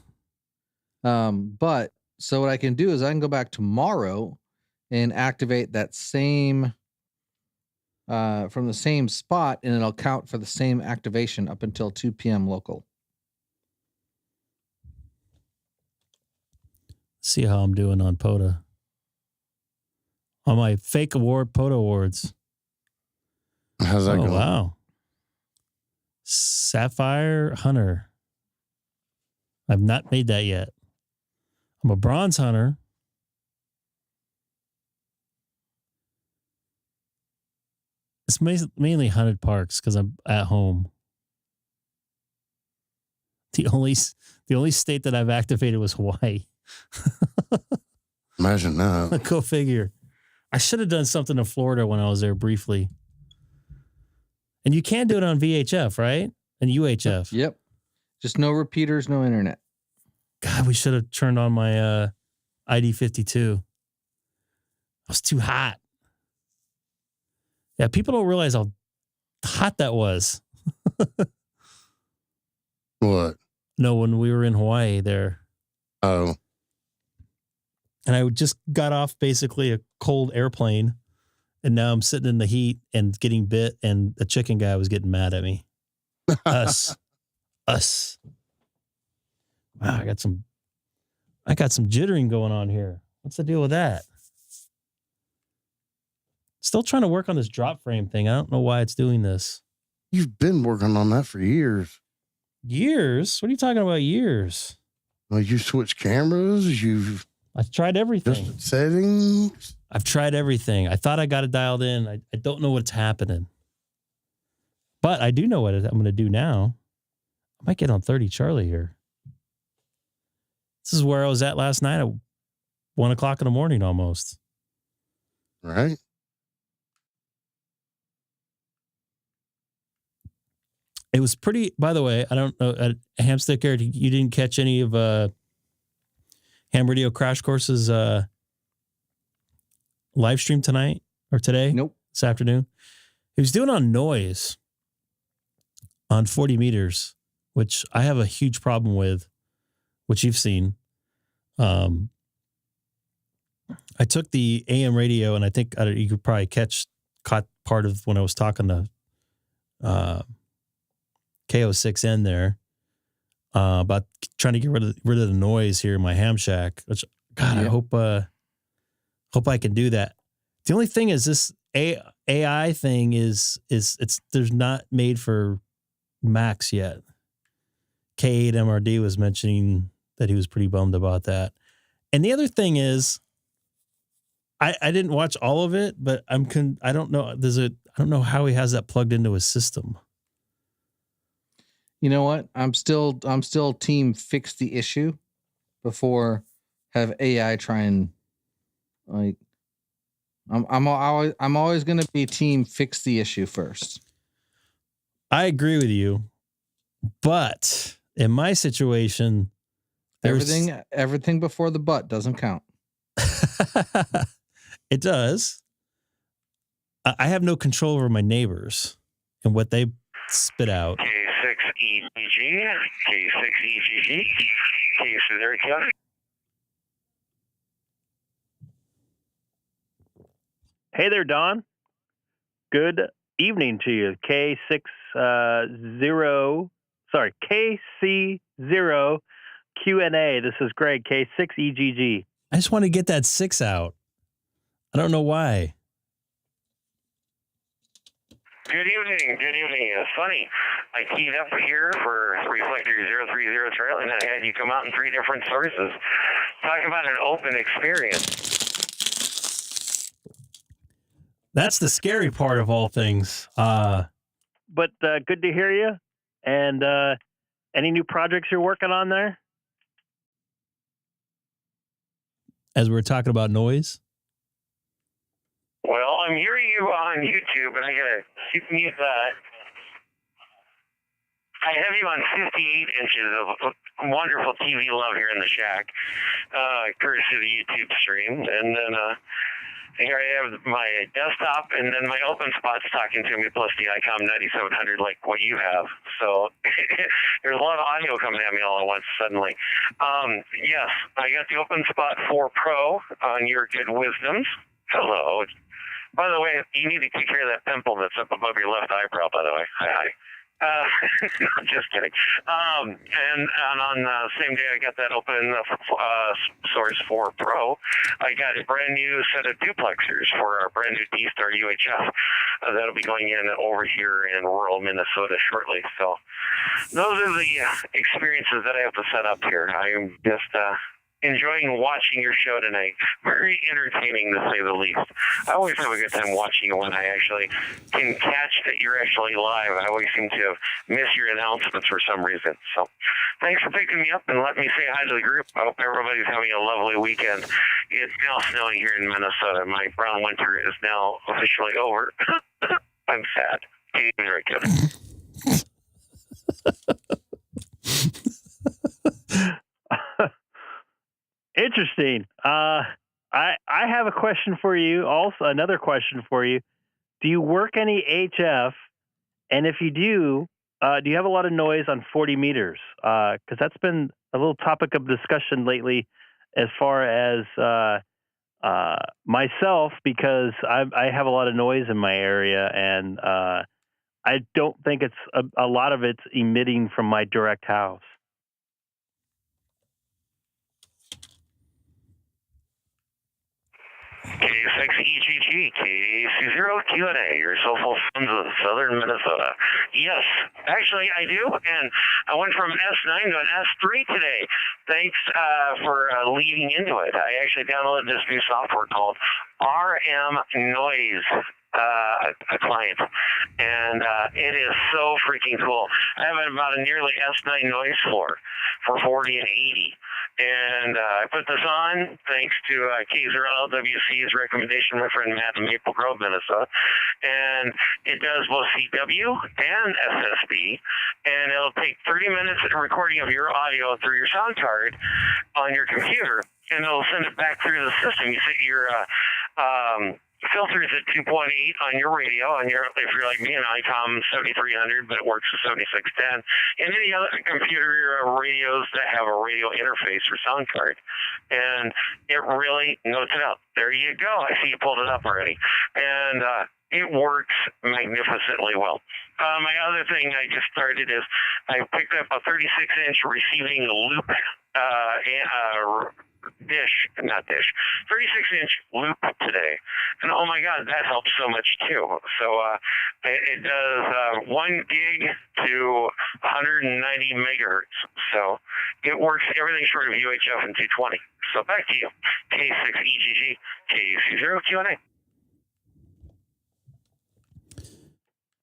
But so what I can do is I can go back tomorrow and activate that same from the same spot, and it'll count for the same activation up until 2 p.m. local. See how I'm doing on POTA. On my fake award, POTA awards. How's that going? Wow. Sapphire Hunter. I've not made that yet. I'm a bronze hunter. It's mainly hunted parks because I'm at home. The only state that I've activated was Hawaii. Imagine that. Go figure. I should have done something in Florida when I was there briefly. And you can do it on VHF, right? And UHF. Yep. Just no repeaters, no internet. God, we should have turned on my ID52. It was too hot. Yeah, people don't realize how hot that was. What? No, when we were in Hawaii there. Oh. And I just got off basically a cold airplane. And now I'm sitting in the heat and getting bit. And the chicken guy was getting mad at me. Us. Wow, I got some jittering going on here. What's the deal with that? Still trying to work on this drop frame thing. I don't know why it's doing this. You've been working on that for years. Years? What are you talking about years? Well, you switch cameras. I've tried everything. Just settings. I've tried everything. I thought I got it dialed in. I don't know what's happening. But I do know what I'm going to do now. I might get on 30 Charlie here. This is where I was at last night at 1 o'clock in the morning almost. Right. It was pretty, by the way, I don't know, Hamsticker, you didn't catch any of Ham Radio Crash Course's live stream tonight or today? Nope. This afternoon. He was doing on noise on 40 meters, which I have a huge problem with, which you've seen. I took the AM radio, and I think you could probably caught part of when I was talking to K6EGG there about trying to get rid of the noise here in my ham shack. Which, God, I hope I can do that. The only thing is this AI thing is there's not made for Macs yet. K8 MRD was mentioning that he was pretty bummed about that. And the other thing is, I didn't watch all of it, but I don't know. I don't know how he has that plugged into his system. You know what? I'm still team fix the issue before have AI try and like. I'm always going to be team fix the issue first. I agree with you, but in my situation, everything before the butt doesn't count. It does. I have no control over my neighbors and what they spit out. K6EGG, K6EGG, K6EGG. Hey there, Don. Good evening to you. KC0 Q&A. This is Greg, K6EGG. I just want to get that 6 out. I don't know why. Good evening. It's funny. I keyed up here for Reflector 030 trail, and I had you come out in 3 different sources. Talk about an open experience. That's the scary part of all things. But good to hear you. And any new projects you're working on there? As we're talking about noise? Well, I'm hearing you on YouTube, and I gotta mute that. I have you on 58 inches of wonderful TV love here in the shack, courtesy of the YouTube stream. And then here I have my desktop, and then my openspot's talking to me, plus the Icom 9700, like what you have. So there's a lot of audio coming at me all at once suddenly. Yes, I got the openspot 4 Pro on your good wisdoms. Hello. By the way, you need to take care of that pimple that's up above your left eyebrow, by the way. Hi. Just kidding. And on the same day I got that open source 4 Pro, I got a brand new set of duplexers for our brand new DStar UHF. That'll be going in over here in rural Minnesota shortly. So those are the experiences that I have to set up here. I'm just enjoying watching your show tonight. Very entertaining, to say the least. I always have a good time watching it when I actually can catch that you're actually live. I always seem to miss your announcements for some reason. So thanks for picking me up and letting me say hi to the group. I hope everybody's having a lovely weekend. It's now snowing here in Minnesota. My brown winter is now officially over. I'm sad. Very good. Interesting. I have a question for you. Also, another question for you. Do you work any HF? And if you do you have a lot of noise on 40 meters? Because that's been a little topic of discussion lately, as far as myself, because I have a lot of noise in my area, and I don't think it's a lot of it's emitting from my direct house. K6EGG, K0 Q&A, your soulful sons of southern Minnesota. Yes, actually I do, and I went from S9 to an S3 today. Thanks for leading into it. I actually downloaded this new software called RM Noise, a client, and it is so freaking cool. I have about a nearly S9 noise floor for 40 and 80. And I put this on thanks to K0LWC's recommendation, my friend Matt in Maple Grove, Minnesota. And it does both CW and SSB. And it'll take 30 minutes of recording of your audio through your sound card on your computer, and it'll send it back through the system. You set your filters at 2.8 on your radio, if you're like me, an Icom 7300, but it works with 7610, and any other computer radios that have a radio interface or sound card. And it really notes it out. There you go. I see you pulled it up already. And it works magnificently well. My other thing I just started is I picked up a 36-inch receiving loop 36-inch loop today. And oh my God, that helps so much too. So it does 1 gig to 190 megahertz. So it works everything short of UHF and 220. So back to you. K6EGG, K0Q&A.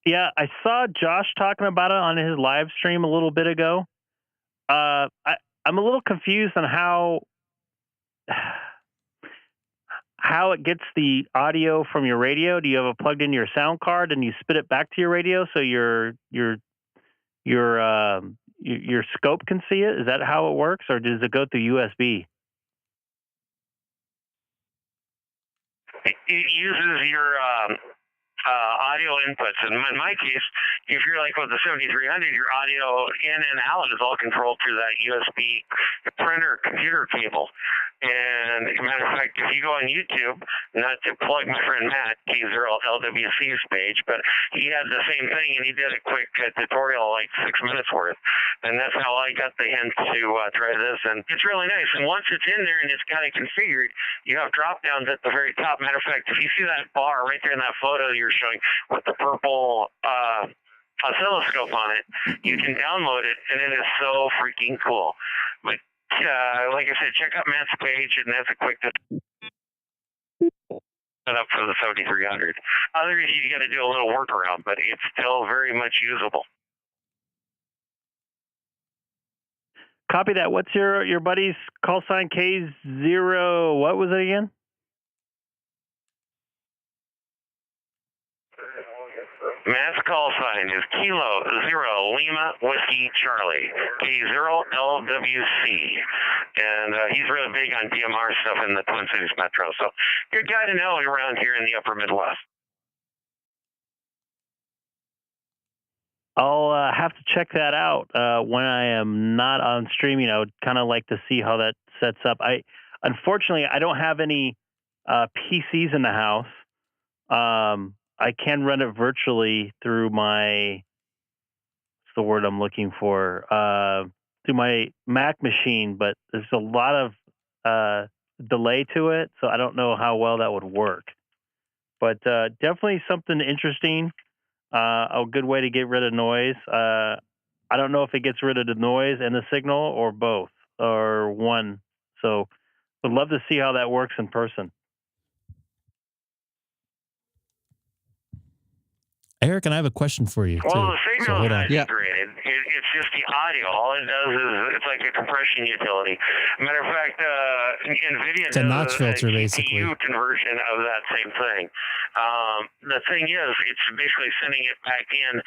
Yeah, I saw Josh talking about it on his live stream a little bit ago. I'm a little confused on how it gets the audio from your radio. Do you have it plugged into your sound card and you spit it back to your radio so your scope can see it? Is that how it works, or does it go through USB? It uses your audio inputs. And in my case, if you're like with the 7300, your audio in and out is all controlled through that USB printer computer cable. And as a matter of fact, if you go on YouTube, not to plug my friend Matt, K0LWC's page, but he had the same thing and he did a quick tutorial, like 6 minutes worth. And that's how I got the hint to try this. And it's really nice. And once it's in there and it's kind of configured, you have drop downs at the very top. Matter of fact, if you see that bar right there in that photo you're showing with the purple oscilloscope on it, you can download it, and it is so freaking cool. But like I said, check out Matt's page, and that's a quick set up for the 7300. Otherwise, you got to do a little workaround, but it's still very much usable. Copy that. What's your buddy's call sign? K0, what was it again? Matt's call sign is Kilo 0 Lima Whiskey Charlie, K0LWC. And he's really big on DMR stuff in the Twin Cities Metro. So good guy to know around here in the upper Midwest. I'll have to check that out when I am not on streaming. I would kind of like to see how that sets up. Unfortunately, I don't have any PCs in the house. I can run it virtually through my, what's the word I'm looking for, through my Mac machine, but there's a lot of delay to it, so I don't know how well that would work. But definitely something interesting, a good way to get rid of noise. I don't know if it gets rid of the noise and the signal or both or one. So would love to see how that works in person. Eric, and I have a question for you. Well, too. the signal is not Yeah. integrated. It's just the audio. All it does is it's like a compression utility. Matter of fact, NVIDIA It's a notch filter, GPU basically. conversion of that same thing. The thing is, it's basically sending it back in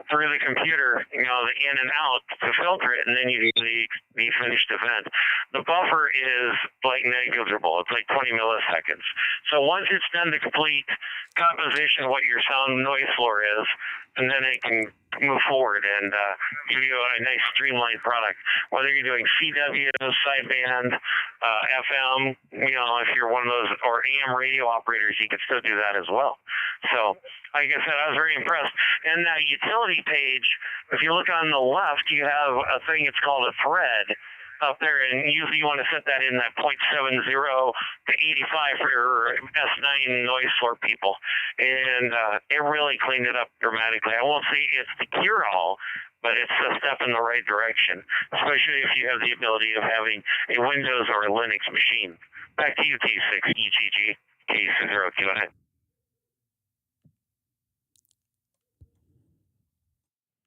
through the computer, the in and out to filter it, and then you do the finished event. The buffer is like negligible. It's like 20 milliseconds. So once it's done the complete composition of what your sound noise floor is, and then it can move forward and give you a nice streamlined product. Whether you're doing CW, sideband, FM, if you're one of those, or AM radio operators, you can still do that as well. So, like I said, I was very impressed. And that utility page, if you look on the left, you have a thing, it's called a thread up there, and usually you want to set that in that 0.70 to 85 for S9 noise floor people. And it really cleaned it up dramatically. I won't say it's the cure-all, but it's a step in the right direction, especially if you have the ability of having a Windows or a Linux machine. Back to you, K6EGG, K0Q&A.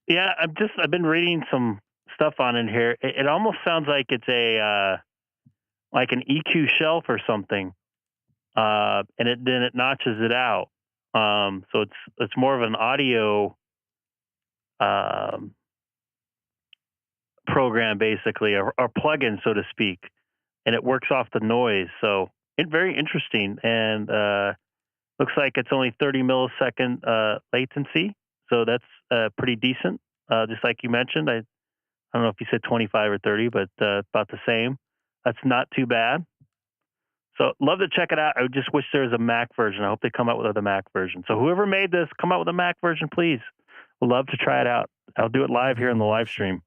Yeah, I've been reading some stuff on in here. It almost sounds like it's a like an EQ shelf or something, and then it notches it out. So it's more of an audio program, basically, or plugin, so to speak, and it works off the noise. So it's very interesting, and Looks like it's only 30 millisecond latency, so that's pretty decent. Just like you mentioned, I don't know if you said 25 or 30, but about the same. That's not too bad. So love to check it out. I just wish there was a Mac version. I hope they come out with a Mac version. So whoever made this, come out with a Mac version, please. We'd love to try it out. I'll do it live here in the live stream.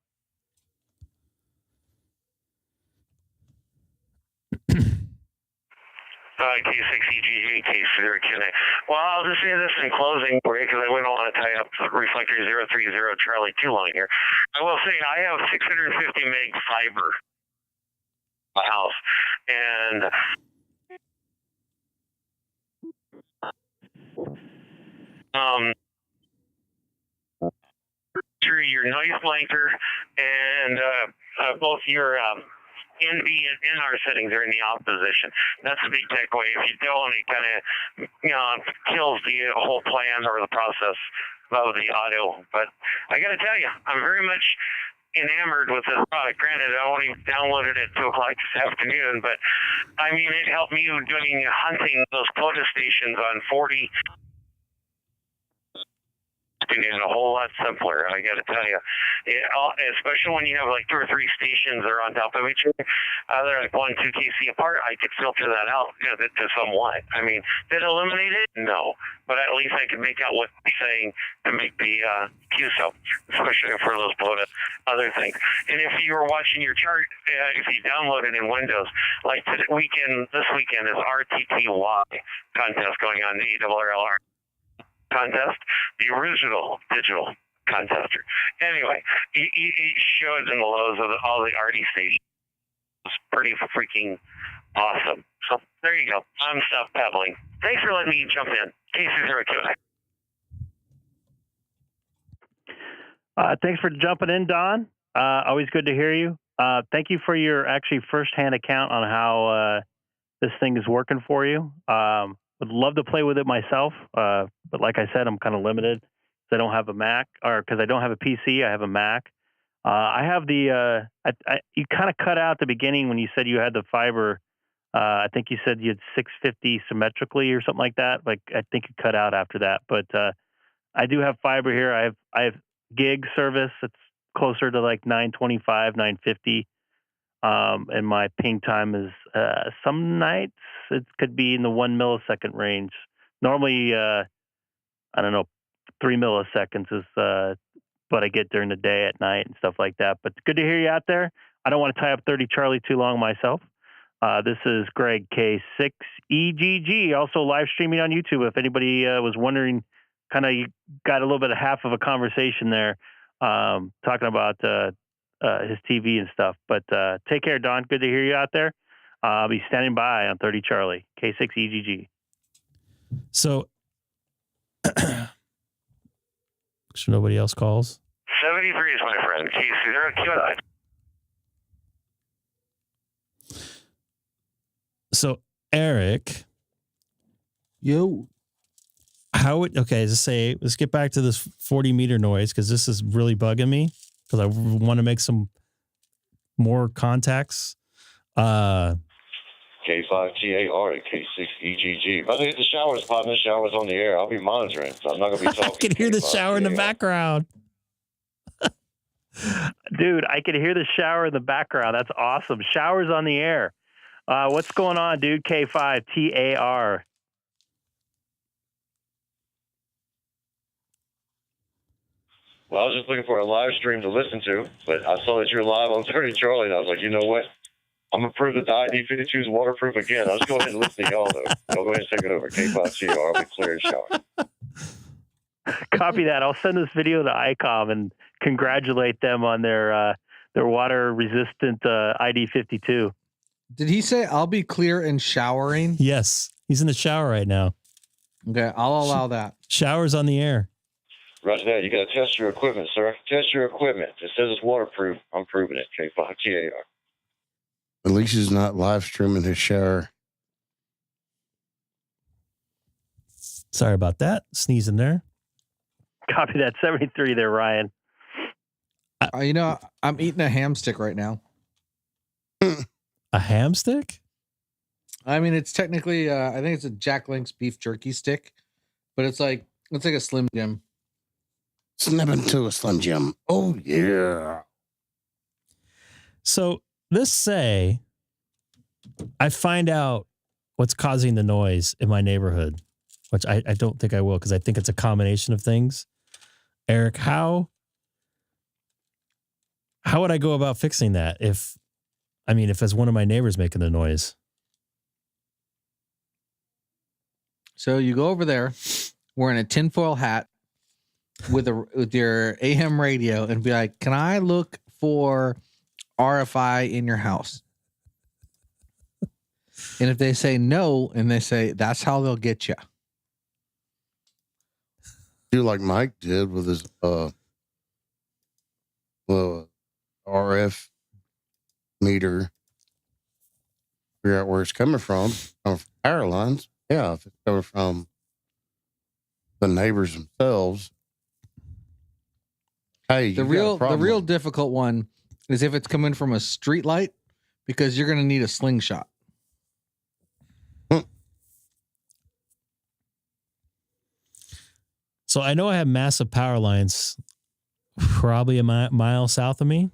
K6EGG, K6EGG. Well, I'll just say this in closing, because I wouldn't want to tie up reflector 030 Charlie too long here. I will say I have 650 meg fiber in my house, and through your noise blanker and both your NB and NR settings are in the off position. That's a big takeaway. If you don't, it kind of kills the whole plan or the process of the audio. But I got to tell you, I'm very much enamored with this product. Granted, I only downloaded it at 2 o'clock this afternoon, but I mean, it helped me doing hunting those quota stations on 40. And a whole lot simpler, I got to tell you. Especially when you have like 2 or 3 stations that are on top of each other. They're like 1, 2 kc apart. I could filter that out to somewhat. I mean, did it eliminate it? No. But at least I could make out what they're saying to make the QSO, especially for those other things. And if you were watching your chart, if you download it in Windows, like this weekend is RTTY contest going on, the ERRL contest, the original digital contester. Anyway, he showed in the lows of all the RD stations. It's pretty freaking awesome. So there you go. I'm stop pebbling. Thanks for letting me jump in. K6EGG. Thanks for jumping in, Don. Always good to hear you. Thank you for your actually firsthand account on how this thing is working for you. Would love to play with it myself, but like I said, I'm kind of limited because I don't have a Mac, or because I don't have a PC. I have a Mac. I have the. You kind of cut out at the beginning when you said you had the fiber. I think you said you had 650 symmetrically or something like that. Like I think you cut out after that, but I do have fiber here. I have gig service. It's closer to like 925, 950. And my ping time is some nights it could be in the 1 millisecond range. Normally, I don't know, 3 milliseconds is what I get during the day at night and stuff like that. But good to hear you out there. I don't want to tie up 30 Charlie too long myself. This is Greg K6EGG, also live streaming on YouTube. If anybody was wondering, kind of you got a little bit of half of a conversation there talking about his TV and stuff. But take care, Don. Good to hear you out there. I'll be standing by on 30 Charlie, K6EGG. So, so nobody else calls? 73 is my friend. K6EGG. So, Eric. Yo. Let's get back to this 40 meter noise, because this is really bugging me, because I want to make some more contacts. K5TAR and K6EGG. By the way, the shower's popping. The shower's on the air. I'll be monitoring, so I'm not going to be talking. I can hear the shower in the background. Dude, I can hear the shower in the background. That's awesome. Shower's on the air. What's going on, dude? K5TAR. Well, I was just looking for a live stream to listen to, but I saw that you're live on 30 Charlie, and I was like, you know what? I'm going to prove that the ID52 is waterproof again. I'll just go ahead and listen to y'all, though. I'll go ahead and take it over. K5TR. I'll be clear and shower. Copy that. I'll send this video to Icom and congratulate them on their water-resistant ID52. Did he say I'll be clear and showering? Yes. He's in the shower right now. Okay, I'll allow that. Shower's on the air. Roger that. You got to test your equipment, sir. Test your equipment. It says it's waterproof. I'm proving it. K5TAR. At least he's not live streaming his shower. Sorry about that. Sneezing there. Copy that. 73 there, Ryan. I'm eating a ham stick right now. A ham stick? I mean, it's technically, I think it's a Jack Link's beef jerky stick, but it's like a Slim Jim. Snap into a Slim Jim. Oh, yeah. So let's say I find out what's causing the noise in my neighborhood, which I don't think I will because I think it's a combination of things. Eric, how would I go about fixing that if it's one of my neighbors making the noise? So you go over there wearing a tinfoil hat with your AM radio and be like, can I look for RFI in your house? And if they say no, and they say that's how they'll get you. Do like Mike did with his RF meter. Figure out where it's coming from power lines. Yeah, if it's coming from the neighbors themselves. Hey, the real difficult one is if it's coming from a street light, because you're going to need a slingshot. So I know I have massive power lines probably a mile south of me.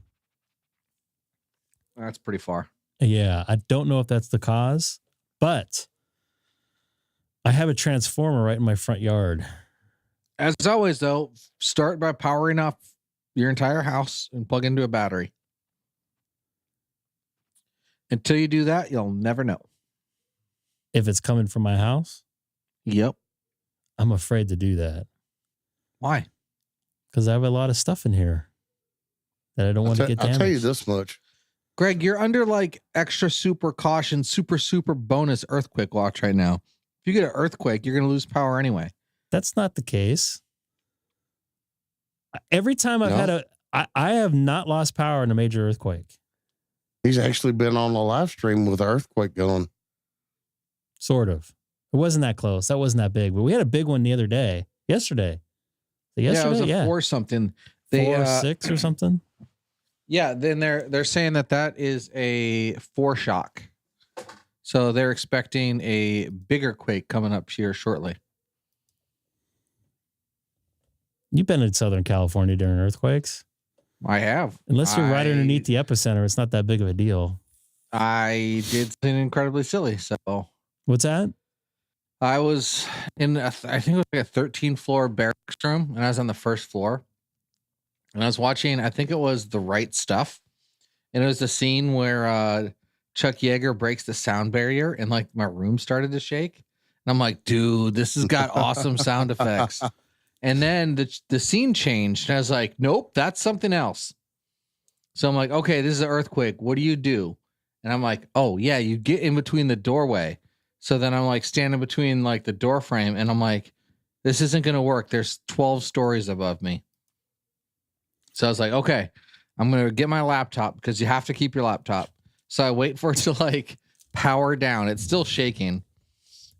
That's pretty far. Yeah, I don't know if that's the cause, but I have a transformer right in my front yard. As always, though, start by powering off your entire house and plug into a battery. Until you do that, you'll never know. If it's coming from my house? Yep. I'm afraid to do that. Why? Because I have a lot of stuff in here that I don't want to get damaged. I'll tell you this much. Greg, you're under like extra super caution, super bonus earthquake watch right now. If you get an earthquake, you're going to lose power anyway. That's not the case. Every time I have not lost power in a major earthquake. He's actually been on a live stream with an earthquake going. Sort of. It wasn't that close. That wasn't that big, but we had a big one the other day. Yesterday. Yeah, it was a 4 something. 4 6 or something. Yeah, then they're saying that is a foreshock. So they're expecting a bigger quake coming up here shortly. You've been in Southern California during earthquakes? I have. Unless you're right underneath the epicenter, it's not that big of a deal. I did something incredibly silly. So what's that? I was in, I think it was like a 13-floor barracks room, and I was on the first floor. And I was watching, I think it was The Right Stuff. And it was the scene where Chuck Yeager breaks the sound barrier, and like my room started to shake. And I'm like, dude, this has got awesome sound effects. And then the scene changed, and I was like, nope, that's something else. So I'm like, okay, this is an earthquake. What do you do? And I'm like, oh, yeah, you get in between the doorway. So then I'm like standing between like the door frame, and I'm like, this isn't going to work. There's 12 stories above me. So I was like, okay, I'm going to get my laptop, because you have to keep your laptop. So I wait for it to like power down. It's still shaking.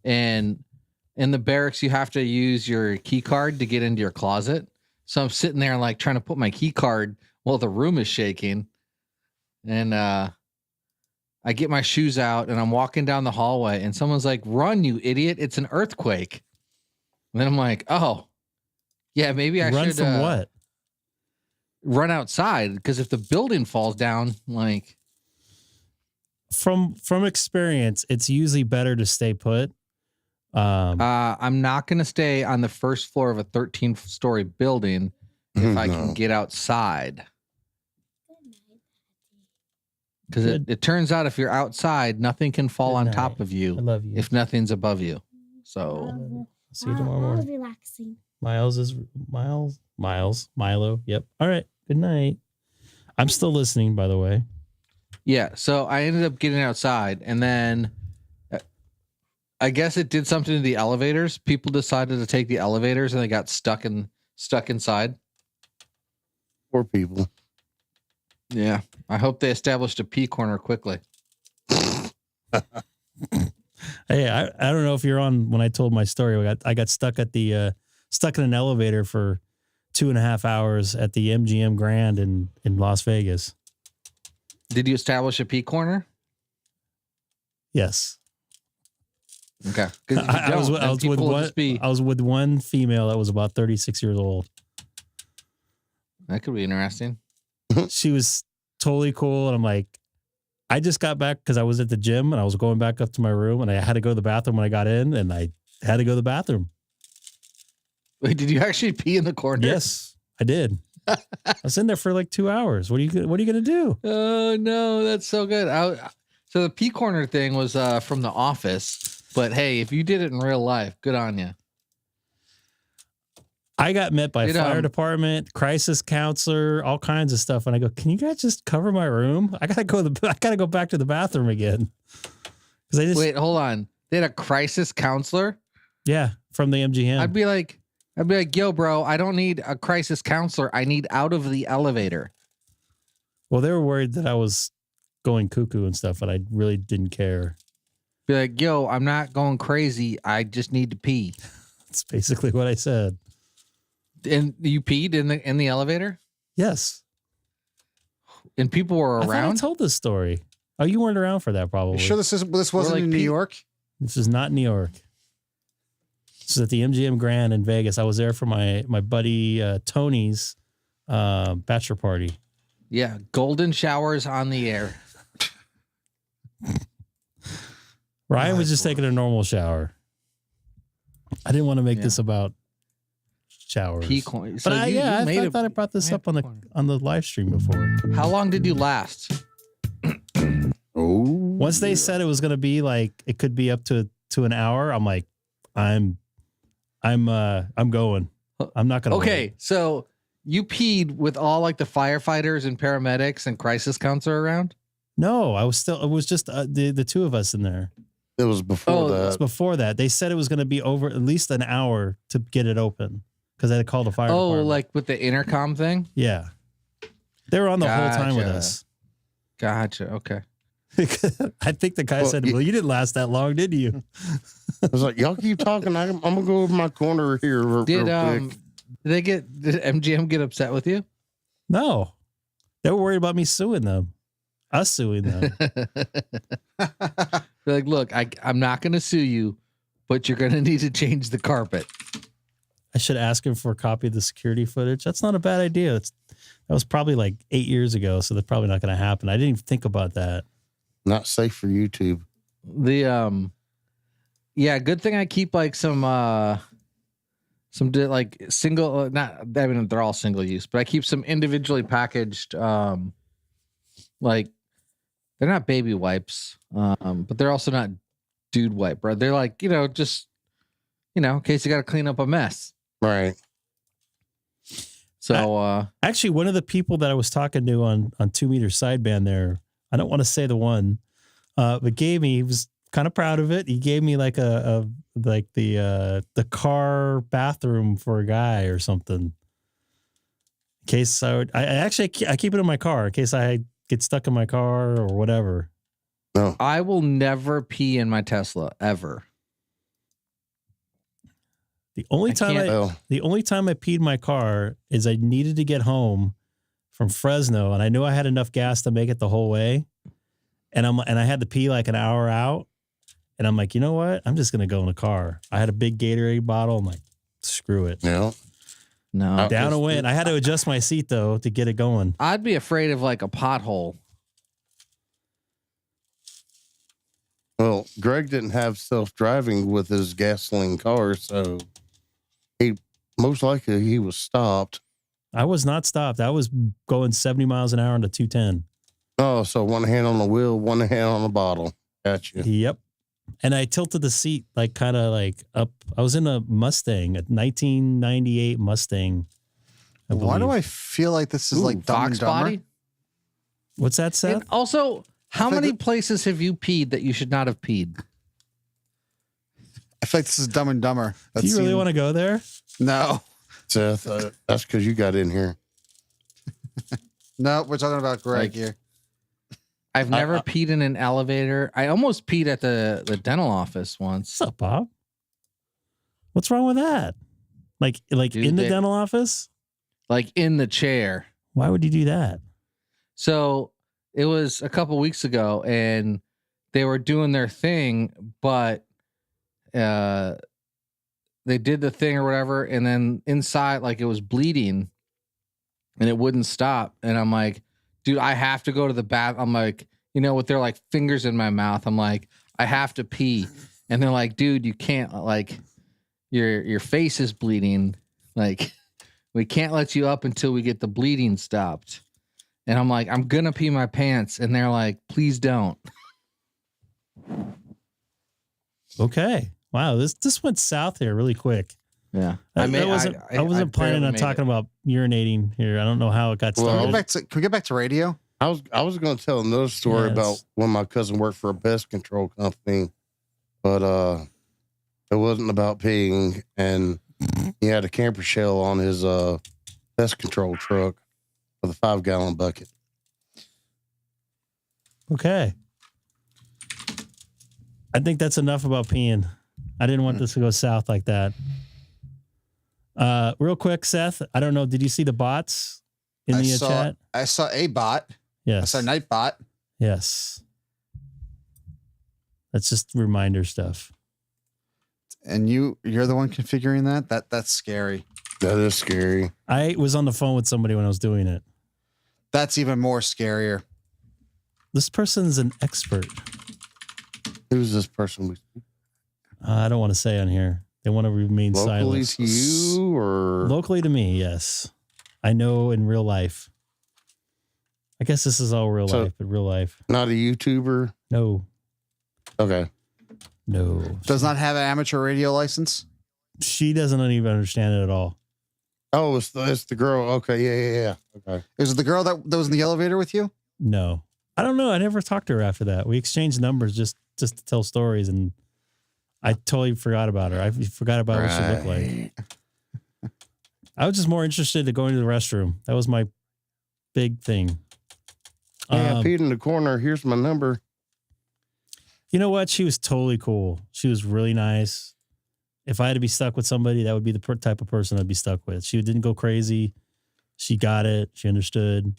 And in the barracks, you have to use your key card to get into your closet. So I'm sitting there like trying to put my key card while the room is shaking. And I get my shoes out, and I'm walking down the hallway, and someone's like, run, you idiot. It's an earthquake. And then I'm like, oh, yeah, maybe I should. Run from what? Run outside, because if the building falls down, like. From experience, it's usually better to stay put. I'm not going to stay on the first floor of a 13-story building if I can get outside. Because it turns out if you're outside, nothing can fall on top of you. I love you. If nothing's above you. So see you tomorrow morning. Relaxing. Milo. Yep. All right. Good night. I'm still listening, by the way. Yeah. So I ended up getting outside, and then I guess it did something to the elevators. People decided to take the elevators, and they got stuck inside. Poor people. Yeah. I hope they established a P corner quickly. Hey, I don't know if you're on when I told my story. I got stuck at the stuck in an elevator for 2.5 hours at the MGM Grand in Las Vegas. Did you establish a P corner? Yes. Okay. I was with one female that was about 36 years old. That could be interesting. She was totally cool. And I'm like, I just got back because I was at the gym and I was going back up to my room and I had to go to the bathroom when I got in and I had to go to the bathroom. Wait, did you actually pee in the corner? Yes, I did. I was in there for like 2 hours. What are you going to do? Oh, no, that's so good. So the pee corner thing was from The Office. But hey, if you did it in real life, good on you. I got met by fire department, crisis counselor, all kinds of stuff. And I go, can you guys just cover my room? I gotta go back to the bathroom again. Wait, hold on. They had a crisis counselor? Yeah, from the MGM. I'd be like, yo, bro, I don't need a crisis counselor. I need out of the elevator. Well, they were worried that I was going cuckoo and stuff, but I really didn't care. Be like, yo, I'm not going crazy. I just need to pee. That's basically what I said. And you peed in the elevator? Yes. And people were around? I told this story. Oh, you weren't around for that, probably. You sure this wasn't in New York? This is not New York. This is at the MGM Grand in Vegas. I was there for my buddy Tony's bachelor party. Yeah, golden showers on the air. Ryan was just taking a normal shower. I didn't want to make this about showers. So but I thought I brought this up on the live stream before. How long did you last? Once they said it was going to be like it could be up to an hour, I'm like, I'm going. I'm not going to. Okay, wait. so you peed with all like the firefighters and paramedics and crisis counselor around? No, it was just the two of us in there. It was before that. It was before that. They said it was going to be over at least an hour to get it open because they had called the fire department. Like with the intercom thing? Yeah. They were on the whole time with us. Gotcha. Okay. I think the guy said, well, you didn't last that long, did you? I was like, y'all keep talking. I'm going to go over my corner here real quick. Did MGM get upset with you? No. They were worried about me suing them. Us suing them. They're like, look, I'm not going to sue you, but you're going to need to change the carpet. I should ask him for a copy of the security footage. That's not a bad idea. That was probably like 8 years ago, so that's probably not going to happen. I didn't even think about that. Not safe for YouTube. Good thing I keep like some like single, they're all single use, but I keep some individually packaged, like they're not baby wipes, but they're also not dude wipe, bro. They're like, just, in case you got to clean up a mess. Right. So, actually, one of the people that I was talking to on 2 meter sideband there, I don't want to say the one, but he was kind of proud of it. He gave me like the car bathroom for a guy or something. In case I keep it in my car in case I get stuck in my car or whatever. No, I will never pee in my Tesla ever. The only time I peed in my car is I needed to get home from Fresno, and I knew I had enough gas to make it the whole way, and I had to pee like an hour out, and I'm like, you know what? I'm just gonna go in the car. I had a big Gatorade bottle. I'm like, screw it. No. Down and went. I had to adjust my seat though to get it going. I'd be afraid of like a pothole. Well, Greg didn't have self-driving with his gasoline car, so he was stopped. I was not stopped. I was going 70 miles an hour into 210. Oh, so one hand on the wheel, one hand on the bottle. Gotcha. Yep. And I tilted the seat like kind of like up. I was in a Mustang, a 1998 Mustang. Why do I feel like this is like Dumb and Dumber? Body? What's that, Seth? And also, how many places have you peed that you should not have peed? I feel like this is Dumb and Dumber. Do you really want to go there? No. Seth, that's because you got in here. No, we're talking about Greg here. I've never peed in an elevator. I almost peed at the dental office once. What's up, Bob? What's wrong with that? Like in the dental office? Like in the chair. Why would you do that? So it was a couple weeks ago and they were doing their thing, but they did the thing or whatever, and then inside, like, it was bleeding and it wouldn't stop. And I'm like, dude, I have to go to the bath. I'm like, with their like fingers in my mouth, I'm like, I have to pee. And they're like, dude, you can't, like, your face is bleeding. Like, we can't let you up until we get the bleeding stopped. And I'm like, I'm gonna pee my pants. And they're like, please don't. Okay. Wow. This went south here really quick. Yeah. I wasn't planning on talking about urinating here. I don't know how it got started. Can we get back to radio? I was going to tell another story about when my cousin worked for a pest control company, but it wasn't about peeing, and he had a camper shell on his pest control truck with a 5-gallon bucket. Okay. I think that's enough about peeing. I didn't want this to go south like that. Real quick, Seth, I don't know. Did you see the bots in the chat? I saw a bot. Yes. I saw Nightbot. Yes. That's just reminder stuff. And you're the one configuring that? That's scary. That is scary. I was on the phone with somebody when I was doing it. That's even more scarier. This person's an expert. Who's this person? I don't want to say on here. They want to remain silent. Locally to you, or locally to me? Yes, I know in real life. I guess this is all real life, but real life. Not a YouTuber? No. Okay. No. Does not have an amateur radio license? She doesn't even understand it at all. Oh, it's the girl. Okay, yeah. Okay. Is it the girl that was in the elevator with you? No. I don't know. I never talked to her after that. We exchanged numbers just to tell stories, and I totally forgot about her. I forgot about what she looked like. I was just more interested in going to the restroom. That was my big thing. Hey, I peed in the corner. Here's my number. You know what? She was totally cool. She was really nice. If I had to be stuck with somebody, that would be the type of person I'd be stuck with. She didn't go crazy. She got it. She understood.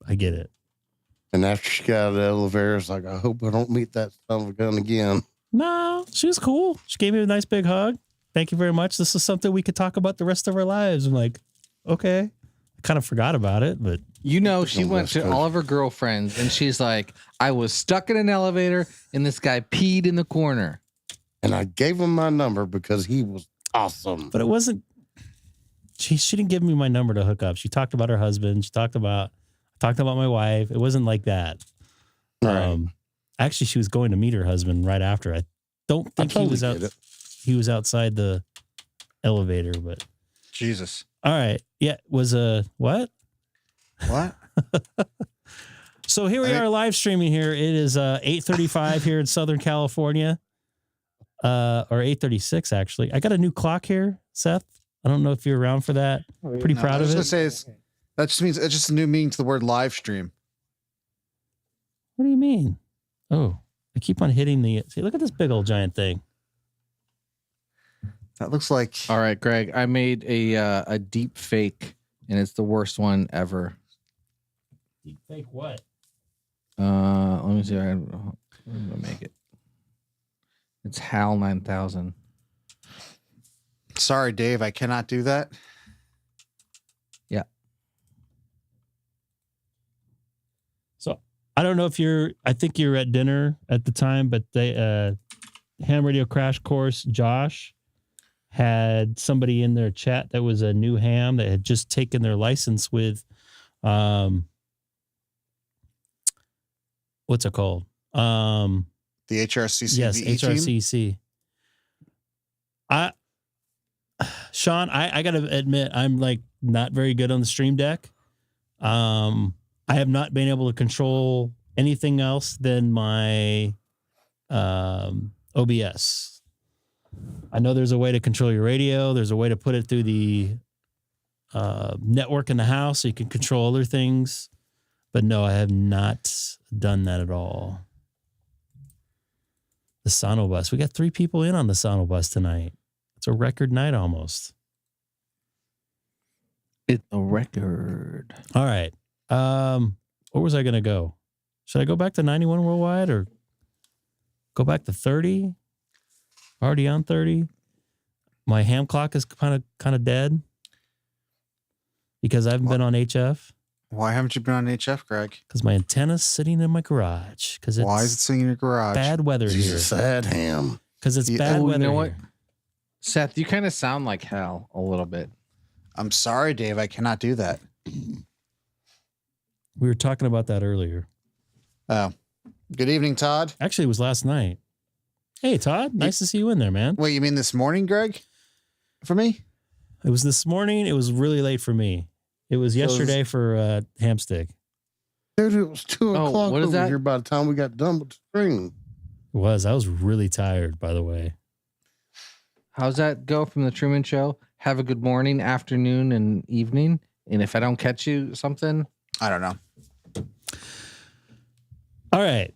I get it. And after she got out of the elevator, it's like, I hope I don't meet that son of a gun again. No, she was cool. She gave me a nice big hug. Thank you very much. This is something we could talk about the rest of our lives. I'm like, okay. I kind of forgot about it, but she went to all of her girlfriends and she's like, I was stuck in an elevator and this guy peed in the corner. And I gave him my number because he was awesome. But it wasn't, she didn't give me my number to hook up. She talked about her husband. She talked about my wife. It wasn't like that. Right. Actually, she was going to meet her husband right after. I don't think he was out. He was outside the elevator, but Jesus. All right. Yeah. Was what? What? So here we are live streaming here. It is 8:35 here in Southern California. Or 8:36 actually. I got a new clock here, Seth. I don't know if you're around for that. Pretty proud of it. I was gonna say that just means it's just a new meaning to the word live stream. What do you mean? Oh, I keep on hitting see, look at this big old giant thing. That looks like. All right, Greg, I made a deep fake and it's the worst one ever. Deep fake what? Let me see. I'm gonna make it. It's HAL 9000. Sorry, Dave, I cannot do that. Yeah. So I don't know if I think you're at dinner at the time, but they Ham Radio Crash Course, Josh had somebody in their chat that was a new ham that had just taken their license with what's it called? The HRCC. Yes, HRCC. Sean, I gotta admit, I'm like not very good on the Stream Deck. I have not been able to control anything else than my OBS. I know there's a way to control your radio. There's a way to put it through the network in the house so you can control other things. But no, I have not done that at all. The SonoBus. We got 3 people in on the SonoBus tonight. It's a record night almost. It's a record. All right. Where was I going to go? Should I go back to 91 worldwide or go back to 30? Already on 30. My ham clock is kind of dead because I haven't been on HF. Why haven't you been on HF, Greg? Because my antenna's sitting in my garage. Why is it sitting in your garage? Bad weather He's here. a sad ham. Because it's bad weather. You know what, here. Seth? You kind of sound like hell a little bit. I'm sorry, Dave. I cannot do that. We were talking about that earlier. Oh, good evening, Todd. Actually, it was last night. Hey, Todd. Nice to see you in there, man. Wait, you mean this morning, Greg? For me? It was this morning. It was really late for me. It was yesterday for Hamstick. Dude, it was 2 o'clock what is over that? here by the time we got done with the stream. It was. I was really tired, by the way. How's that go from the Truman Show? Have a good morning, afternoon, and evening. And if I don't catch you something, I don't know. All right.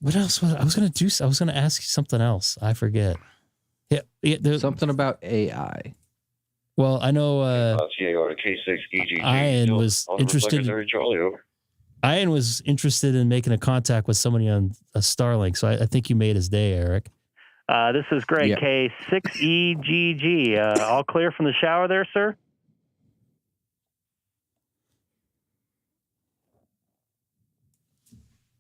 What else? I was going to do. I was going to ask you something else. I forget. Yeah, something about AI. Well, I know CAR K6EGG. Ian was interested. Charlie over. Ian was interested in making a contact with somebody on a Starlink, so I think you made his day, Eric. This is Greg, K6EGG. All clear from the shower there, sir?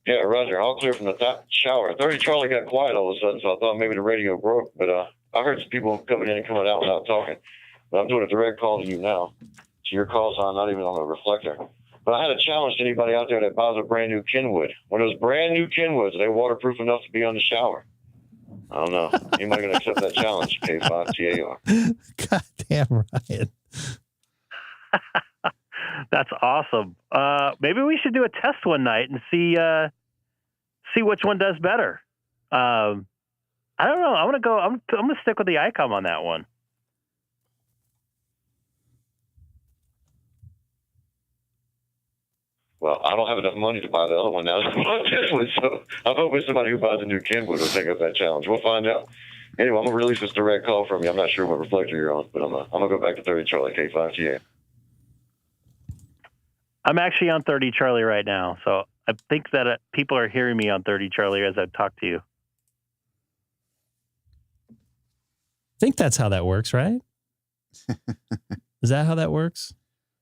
Yeah, Roger. All clear from the top shower. 30 Charlie got quiet all of a sudden, so I thought maybe the radio broke. But I heard some people coming in and coming out without talking. But I'm doing a direct call to you now. So your call's on, not even on the reflector. But I had a challenge to anybody out there that buys a brand new Kenwood. One of those brand new Kenwoods, are they waterproof enough to be on the shower? I don't know. Anybody going to accept that challenge? K5TAR. God damn, Ryan. That's awesome. Maybe we should do a test one night and see which one does better. I don't know. I'm gonna stick with the Icom on that one. Well, I don't have enough money to buy the other one now. So I'm hoping somebody who buys a new Kenwood will take up that challenge. We'll find out. Anyway, I'm going to release this direct call from you. I'm not sure what reflector you're on, but I'm going to go back to 30 Charlie K5TA. I'm actually on 30 Charlie right now, so I think that people are hearing me on 30 Charlie as I talk to you. I think that's how that works, right? Is that how that works?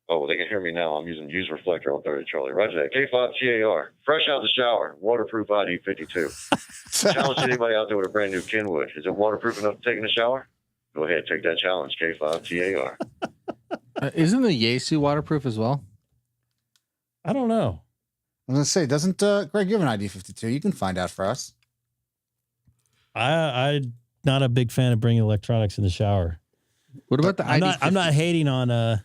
Oh, well, they can hear me now. I'm using use reflector on 30 Charlie. Roger that. K5TAR. Fresh out the shower. Waterproof ID 52. Challenge anybody out there with a brand new Kenwood. Is it waterproof enough to take in the shower? Go ahead, take that challenge. K5TAR. Isn't the Yaesu waterproof as well? I don't know. I was going to say, doesn't Greg give an ID 52? You can find out for us. I'm not a big fan of bringing electronics in the shower. What about the ID? I'm not hating on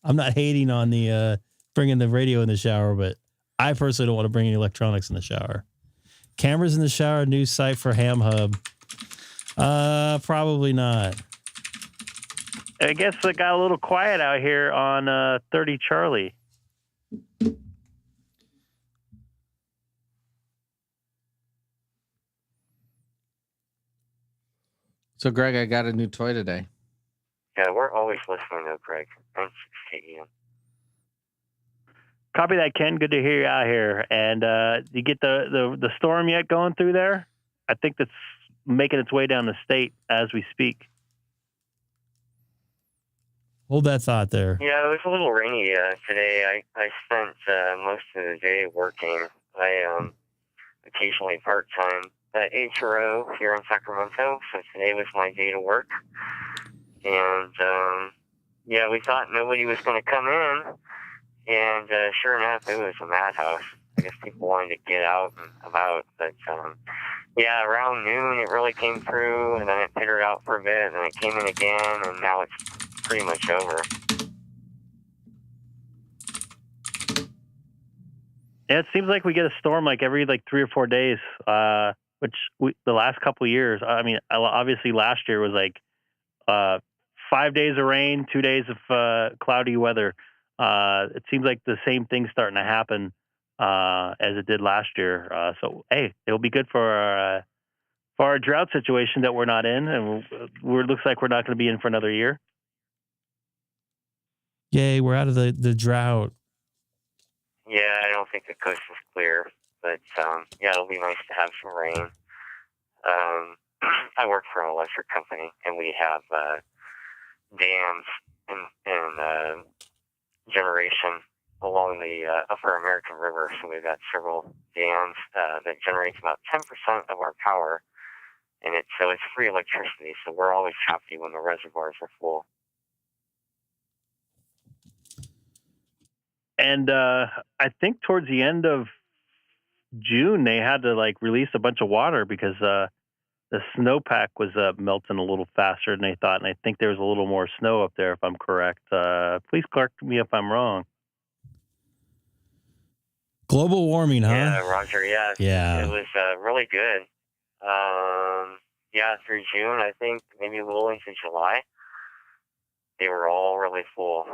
I'm not hating on the bringing the radio in the shower, but I personally don't want to bring any electronics in the shower. Cameras in the shower, new site for Ham Hub. Probably not. I guess it got a little quiet out here on 30 Charlie. So, Greg, I got a new toy today. Yeah, we're always listening though, Greg. Thanks for taking Copy that, Ken. Good to hear you out here. And you get the storm yet going through there? I think that's making its way down the state as we speak. Hold that thought there. Yeah, it was a little rainy today. I spent most of the day working. I occasionally part-time at HRO here in Sacramento, so today was my day to work. And, yeah, we thought nobody was going to come in, and sure enough, it was a madhouse. I guess people wanted to get out and about, but, yeah, around noon it really came through, and then it pittered out for a bit, and it came in again, and now it's pretty much over. Yeah, it seems like we get a storm like every 3 or 4 days, which the last couple of years, I mean, obviously last year was 5 days of rain, 2 days of cloudy weather. It seems like the same thing's starting to happen as it did last year. So, hey, it'll be good for our drought situation that we're not in, and it looks like we're not going to be in for another year. Yay, we're out of the drought. Yeah, I don't think the coast is clear, but yeah, it'll be nice to have some rain. I work for an electric company, and we have dams and generation along the Upper American River. So we've got several dams that generate about 10% of our power, and it's free electricity. So we're always happy when the reservoirs are full. And I think towards the end of June, they had to like release a bunch of water because the snowpack was melting a little faster than they thought. And I think there was a little more snow up there, if I'm correct. Please correct me if I'm wrong. Global warming, huh? Yeah, Roger. Yeah. Yeah. It was really good. Yeah, through June, I think maybe a little into July, they were all really full.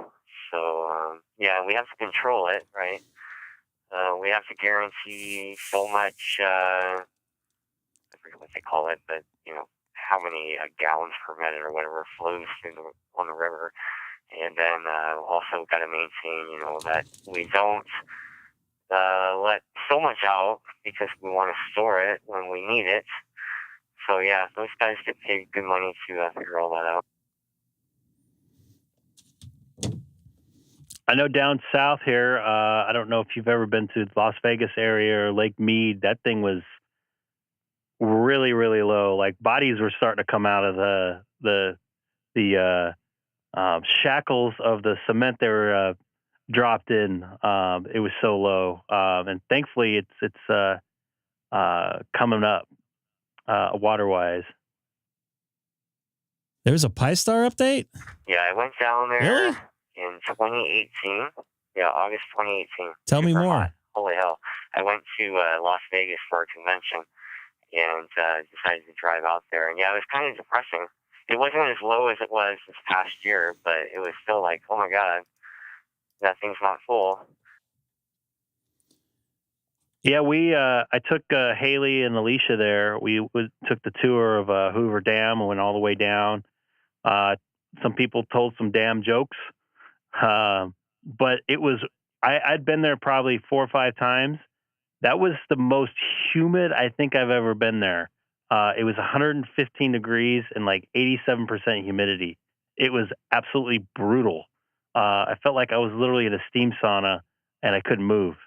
So, yeah, we have to control it, right? We have to guarantee so much, I forget what they call it, but, how many gallons per minute or whatever flows on the river. And then also got to maintain, that we don't let so much out because we want to store it when we need it. So, yeah, those guys get paid good money to figure all that out. I know down south here, I don't know if you've ever been to the Las Vegas area or Lake Mead. That thing was really, really low. Like bodies were starting to come out of the shackles of the cement they were dropped in. It was so low, and thankfully it's coming up water-wise. There was a Pi-Star update? Yeah, I went down there. Really? In 2018. Yeah, August 2018. Tell me more. Hot. Holy hell. I went to Las Vegas for a convention and decided to drive out there. And yeah, it was kind of depressing. It wasn't as low as it was this past year, but it was still like, oh my God, that thing's not full. Yeah, I took Haley and Alicia there. We took the tour of Hoover Dam and went all the way down. Some people told some damn jokes. But it was, I'd been there probably 4 or 5 times. That was the most humid I think I've ever been there. It was 115 degrees and like 87% humidity. It was absolutely brutal. I felt like I was literally in a steam sauna and I couldn't move.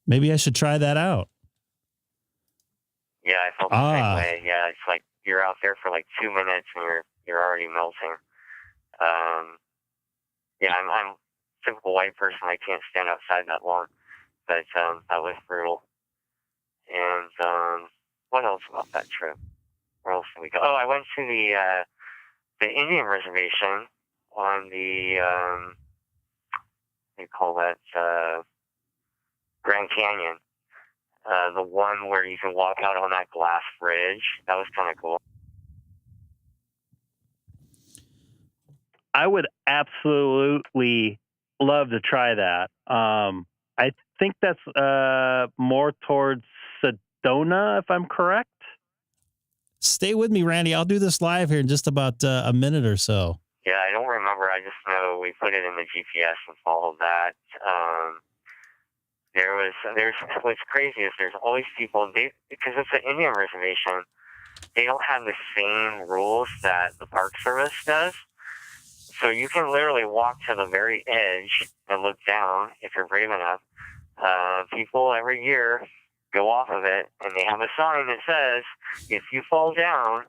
Maybe I should try that out. Yeah, I felt the same way. Yeah, it's like you're out there for like 2 minutes and you're already melting. Yeah, I'm a typical white person. I can't stand outside that long. But that was brutal. And what else about that trip? Where else did we go? Oh, I went to the Indian reservation on the, they call that Grand Canyon. The one where you can walk out on that glass bridge. That was kind of cool. I would absolutely love to try that. I think that's more towards Sedona, if I'm correct. Stay with me, Randy. I'll do this live here in just about a minute or so. Yeah, I don't remember. I just know we put it in the GPS and followed that. There's what's crazy is there's always people, because it's an Indian reservation, they don't have the same rules that the Park Service does. So you can literally walk to the very edge and look down if you're brave enough. People every year go off of it, and they have a sign that says, if you fall down,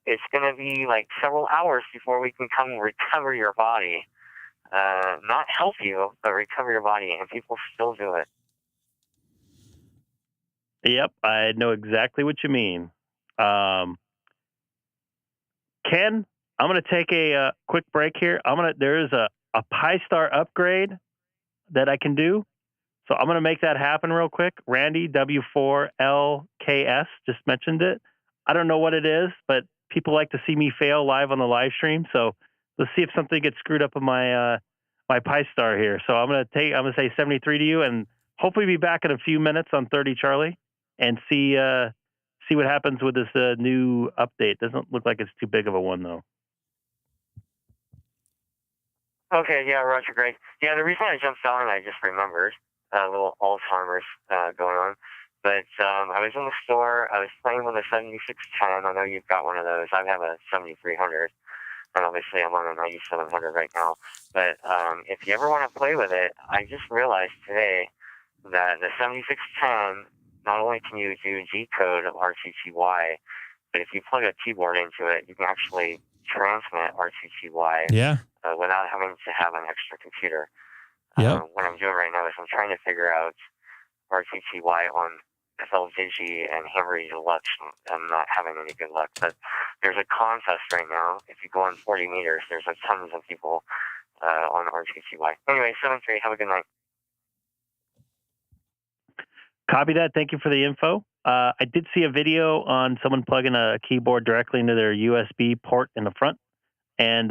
it's going to be like several hours before we can come recover your body. Not help you, but recover your body, and people still do it. Yep, I know exactly what you mean. Ken, I'm going to take a quick break here. There is a Pi-Star upgrade that I can do. So I'm going to make that happen real quick. Randy, W4LKS, just mentioned it. I don't know what it is, but people like to see me fail live on the live stream. So let's see if something gets screwed up in my my Pi-Star here. So I'm going to say 73 to you and hopefully be back in a few minutes on 30 Charlie and see what happens with this new update. Doesn't look like it's too big of a one though. Okay, yeah, Roger, great. Yeah, the reason I jumped on, I just remembered, a little Alzheimer's going on. But I was in the store. I was playing with a 7610. I know you've got one of those. I have a 7300. And obviously I'm on a 9700 right now. But if you ever want to play with it, I just realized today that the 7610, not only can you do G-code of RTTY, but if you plug a keyboard into it, you can actually transmit RTTY without having to have an extra computer. What I'm doing right now is I'm trying to figure out RTTY on FLDigi and Hammery Deluxe. I'm not having any good luck, but there's a contest right now. If you go on 40 meters, there's tons of people on RTTY. Anyway, 7-3, have a good night. Copy that. Thank you for the info. I did see a video on someone plugging a keyboard directly into their USB port in the front and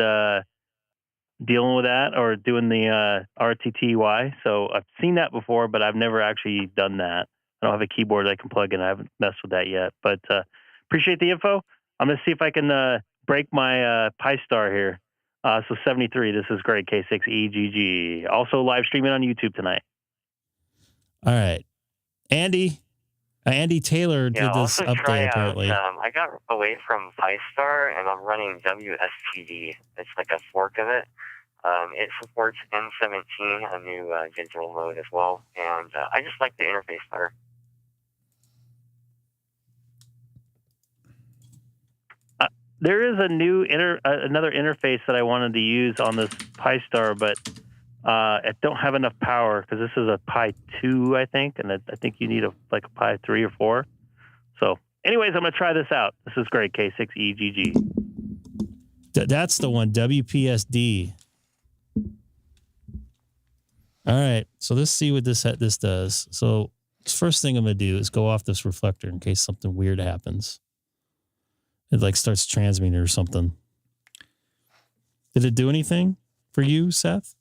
dealing with that or doing the RTTY. So I've seen that before, but I've never actually done that. I don't have a keyboard I can plug in. I haven't messed with that yet, but appreciate the info. I'm going to see if I can break my Pi-Star here. So 73, this is great, K6EGG. Also live streaming on YouTube tonight. All right. Andy Taylor did this update apparently. I got away from Pi-Star and I'm running WSTD. It's like a fork of it. It supports N17, a new digital mode as well. And I just like the interface better. There is a new another interface that I wanted to use on this Pi-Star, but I don't have enough power because this is a Pi 2, I think, and I think you need a Pi 3 or 4. So, anyways, I'm going to try this out. This is great, K6EGG. That's the one, WPSD. All right, so let's see what this does. So, first thing I'm going to do is go off this reflector in case something weird happens. It starts transmitting or something. Did it do anything for you, Seth?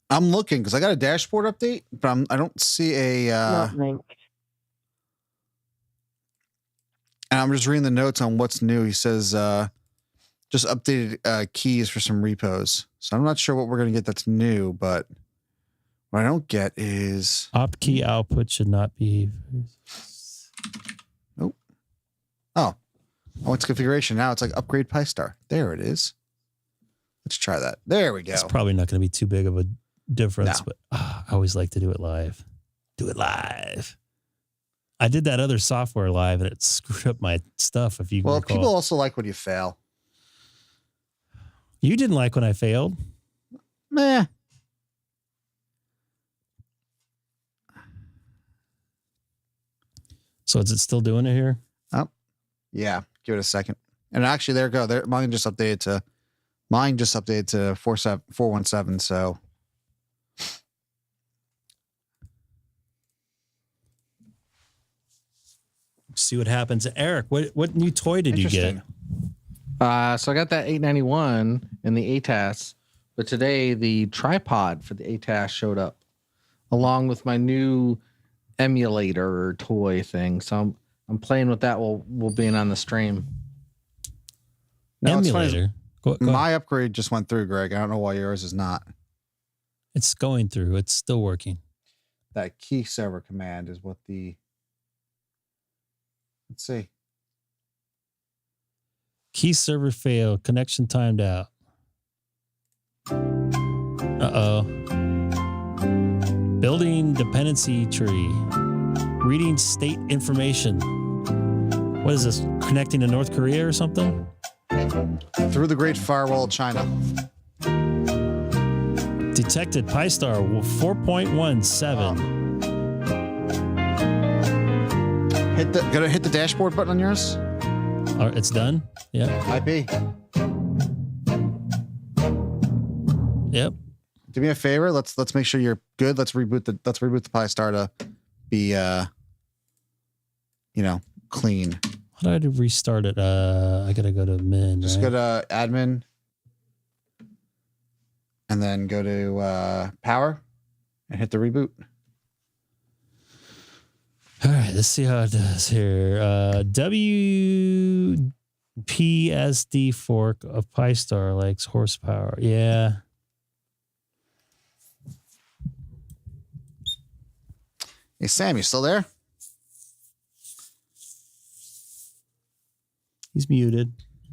I'm looking because I got a dashboard update, but I don't see a. And I'm just reading the notes on what's new. He says just updated keys for some repos. So I'm not sure what we're going to get that's new, but what I don't get is opt key output should not be. Nope. Oh, it's configuration now. It's like upgrade Pi-Star. There it is. Let's try that. There we go. It's probably not going to be too big of a difference, but I always like to do it live. Do it live. I did that other software live and it screwed up my stuff. If you recall. People also like when you fail. You didn't like when I failed. Meh. So is it still doing it here? Oh, yeah. Give it a second. And actually, there you go. Mine just updated to 417. So. See what happens. Eric, what new toy did you get? So I got that 891 and the ATAS, but today the tripod for the ATAS showed up along with my new emulator toy thing. So I'm playing with that while being on the stream. No, emulator? My upgrade just went through, Greg. I don't know why yours is not. It's going through. It's still working. That key server command is what the... Let's see. Key server failed. Connection timed out. Uh-oh. Building dependency tree. Reading state information. What is this? Connecting to North Korea or something? Through the Great Firewall of China. Detected Pi-Star 4.17. Gotta hit the dashboard button on yours. It's done. Yeah. IP. Yep. Do me a favor. Let's make sure you're good. Let's reboot the Pi-Star to be clean. How do I restart it? I gotta go to min. Just go to admin, and then go to power, and hit the reboot. All right, let's see how it does here. WPSD fork of Pi-Star likes horsepower. Yeah. Hey, Sam, you still there? He's muted.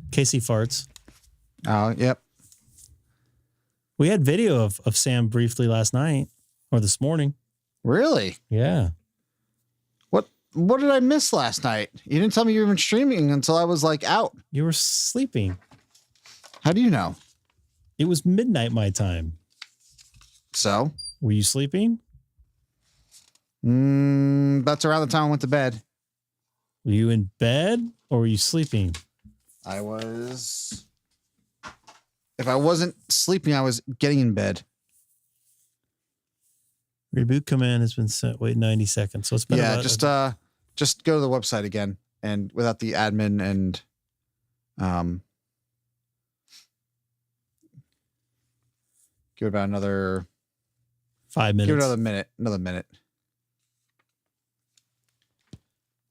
Casey farts. Oh, yep. We had video of Sam briefly last night or this morning. Really? Yeah. What did I miss last night? You didn't tell me you were even streaming until I was like out. You were sleeping. How do you know? It was midnight my time. So? Were you sleeping? That's around the time I went to bed. Were you in bed or were you sleeping? I was. If I wasn't sleeping, I was getting in bed. Reboot command has been sent. Wait 90 seconds. So it's been just go to the website again and without the admin and give it about another 5 minutes. Give it another minute.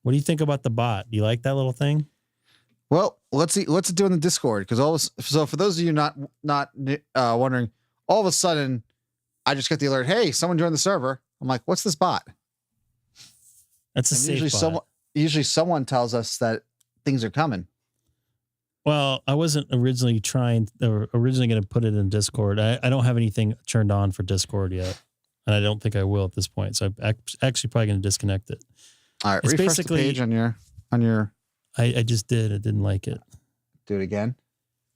What do you think about the bot? Do you like that little thing? Well, let's see. What's it do in the Discord? Because so for those of you not wondering, all of a sudden, I just get the alert. Hey, someone joined the server. I'm like, what's this bot? That's a safe bot. Usually someone tells us that things are coming. Well, I wasn't originally going to put it in Discord. I don't have anything turned on for Discord yet, and I don't think I will at this point. So I'm actually probably going to disconnect it. All right, it's refresh basically the page on your. I just did. I didn't like it. Do it again.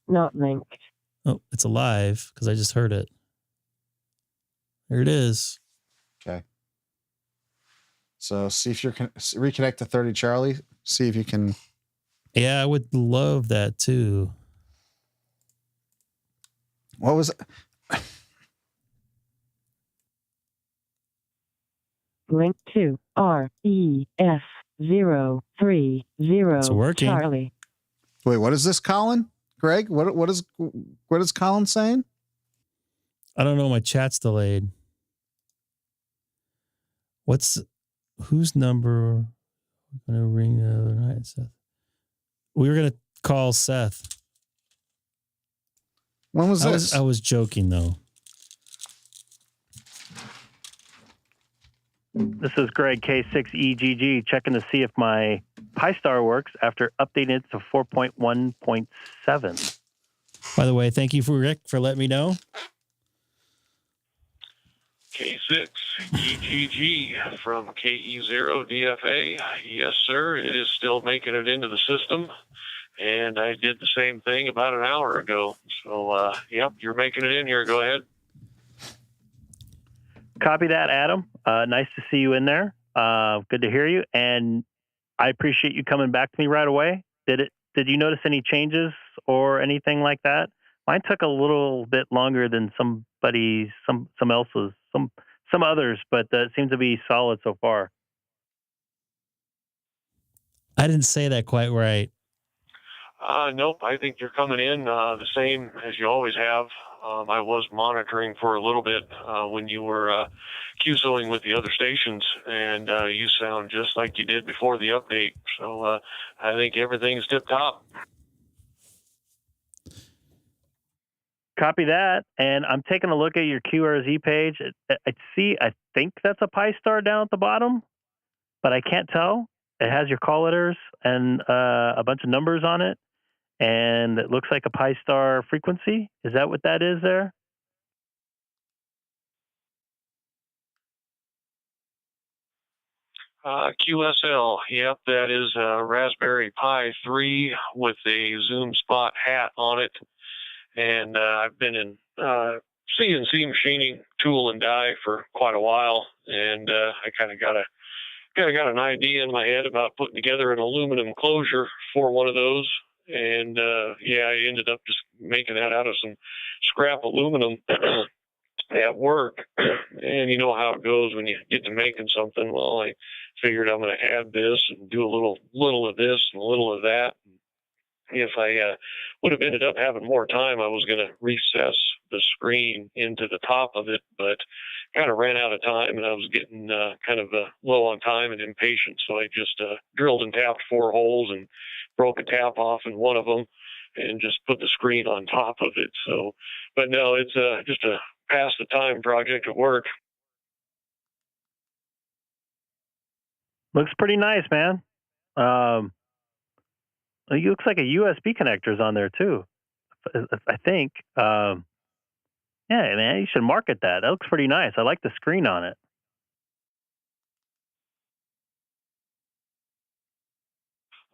Not linked. Oh, it's alive because I just heard it. There it is. Okay. So see if you can reconnect to 30 Charlie. See if you can. Yeah, I would love that too. What was it? Link to REF030 It's working. Charlie. Wait, what is this, Colin? Greg, what is Colin saying? I don't know. My chat's delayed. Whose number? I'm gonna ring the other night, Seth. We were gonna call Seth. When was this? I was joking though. This is Greg, K6EGG, checking to see if my PyStar works after updating it to 4.1.7. By the way, thank you for Rick for letting me know. K6EGG from KE0DFA. Yes, sir. It is still making it into the system. And I did the same thing about an hour ago. So, yep, you're making it in here. Go ahead. Copy that, Adam. Nice to see you in there. Good to hear you. And I appreciate you coming back to me right away. Did you notice any changes or anything like that? Mine took a little bit longer than some else's, some others, but it seems to be solid so far. I didn't say that quite right. Nope. I think you're coming in the same as you always have. I was monitoring for a little bit when you were QSOing with the other stations, and you sound just like you did before the update. So I think everything's tip-top. Copy that, and I'm taking a look at your QRZ page. I think that's a PyStar down at the bottom, but I can't tell. It has your call letters and a bunch of numbers on it, and it looks like a PyStar frequency. Is that what that is there? QSL, yep, that is a Raspberry Pi 3 with a Zoom Spot hat on it. And I've been in CNC machining, tool and die for quite a while, and I kind of got an idea in my head about putting together an aluminum closure for one of those. And yeah, I ended up just making that out of some scrap aluminum at work. And you know how it goes when you get to making something. Well, I figured I'm going to add this and do a little of this and a little of that. If I would have ended up having more time, I was going to recess the screen into the top of it, but kind of ran out of time, and I was getting kind of low on time and impatient, so I just drilled and tapped 4 holes and broke a tap off in one of them and just put the screen on top of it. So, but no, it's just a pass-the-time project at work. Looks pretty nice, man. It looks like a USB connector's on there too. I think. Yeah, man, you should market that. That looks pretty nice. I like the screen on it.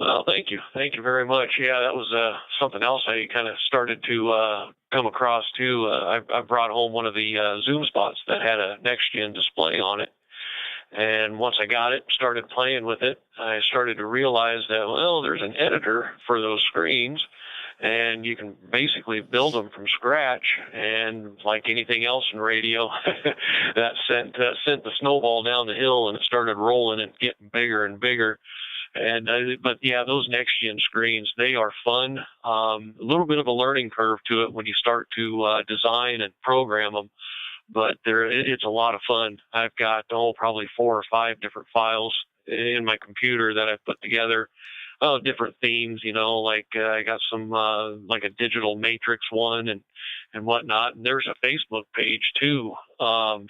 Well, thank you. Thank you very much. Yeah, that was something else I kind of started to come across too. I brought home one of the Zoom spots that had a next-gen display on it. And once I got it, started playing with it, I started to realize that, well, there's an editor for those screens, and you can basically build them from scratch. And like anything else in radio, that sent the snowball down the hill, and it started rolling and getting bigger and bigger. And but yeah, those next gen screens, they are fun. A little bit of a learning curve to it when you start to design and program them, but it's a lot of fun. I've got probably 4 or 5 different files in my computer that I've put together. Different themes, like I got some like a digital matrix one and whatnot. And there's a Facebook page too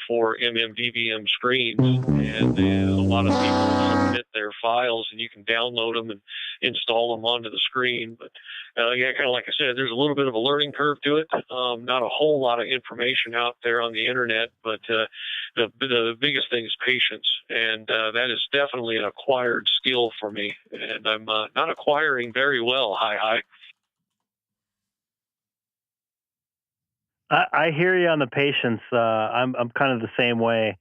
for MMDVM screens, and a lot of people submit their files, and you can download them and install them onto the screen. But yeah, kind of like I said, there's a little bit of a learning curve to it. Not a whole lot of information out there on the internet, but the biggest thing is patience, and that is definitely an acquired skill for me, and I'm not acquiring very well. Hi. I hear you on the patience. I'm kind of the same way.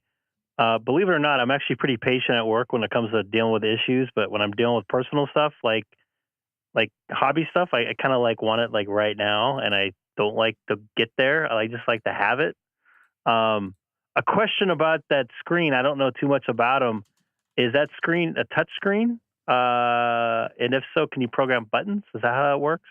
Believe it or not, I'm actually pretty patient at work when it comes to dealing with issues. But when I'm dealing with personal stuff, like hobby stuff, I kind of want it right now, and I don't like to get there. I just like to have it. A question about that screen. I don't know too much about them. Is that screen a touch screen? And if so, can you program buttons? Is that how it works?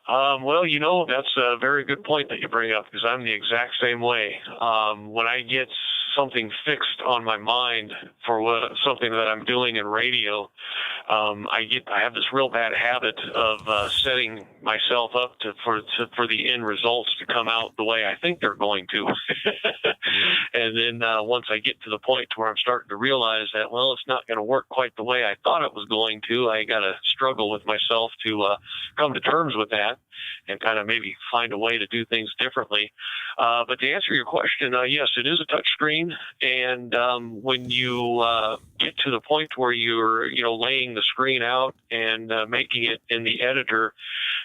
Well, that's a very good point that you bring up, because I'm the exact same way. When I get something fixed on my mind for something that I'm doing in radio, I have this real bad habit of setting myself up for the end results to come out the way I think they're going to. And then once I get to the point where I'm starting to realize that, well, it's not going to work quite the way I thought it was going to, I got to struggle with myself to come to terms with that and kind of maybe find a way to do things differently. But to answer your question, yes, it is a touch screen. And when you get to the point where you're, laying the screen out and making it in the editor,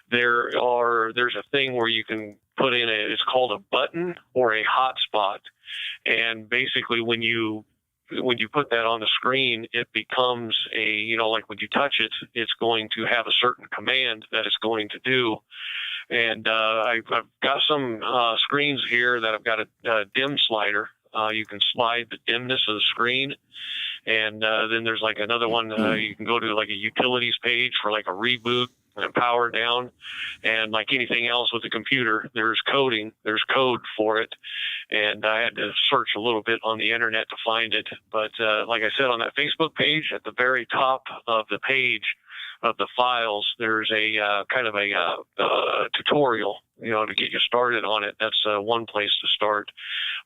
there's a thing where you can put in it's called a button or a hotspot. And basically when you put that on the screen, it becomes like when you touch it, it's going to have a certain command that it's going to do. And I've got some screens here that I've got a dim slider. You can slide the dimness of the screen. And then there's another one, you can go to a utilities page for a reboot and power down. And like anything else with the computer, there's code for it. And I had to search a little bit on the internet to find it. But like I said, on that Facebook page, at the very top of the page of the files, there's a kind of a tutorial, to get you started on it. That's one place to start.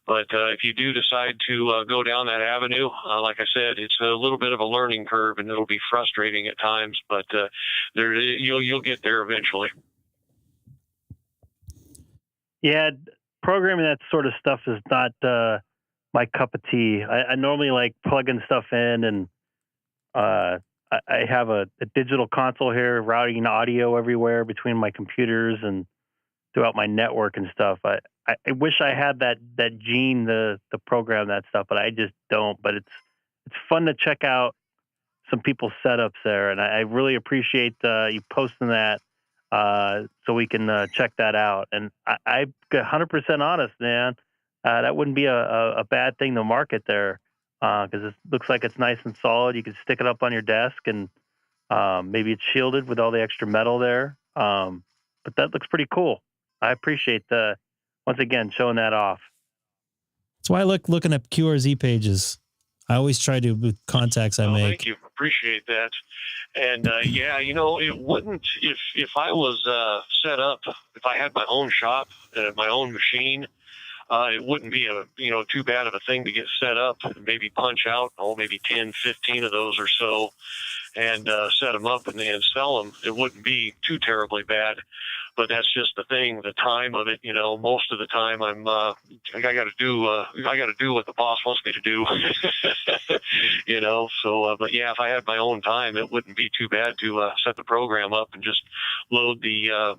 But if you do decide to go down that avenue, like I said, it's a little bit of a learning curve, and it'll be frustrating at times. But you'll get there eventually. Yeah, programming that sort of stuff is not my cup of tea. I normally like plugging stuff in, and I have a digital console here, routing audio everywhere between my computers and throughout my network and stuff. I wish I had that gene to program that stuff, but I just don't. But it's fun to check out some people's setups there, and I really appreciate you posting that so we can check that out. And I'm 100% honest, man. That wouldn't be a bad thing to market there, because it looks like it's nice and solid. You can stick it up on your desk, and maybe it's shielded with all the extra metal there. But that looks pretty cool. I appreciate once again showing that off. That's why I looking at QRZ pages. I always try to with contacts I make. Thank you. Appreciate that. And yeah, it wouldn't, if I was set up, if I had my own shop, my own machine, it wouldn't be too bad of a thing to get set up, maybe punch out, maybe 10, 15 of those or so, and set them up and sell them. It wouldn't be too terribly bad. But that's just the thing, the time of it. Most of the time I got to do what the boss wants me to do. So, but yeah, if I had my own time, it wouldn't be too bad to set the program up and just load the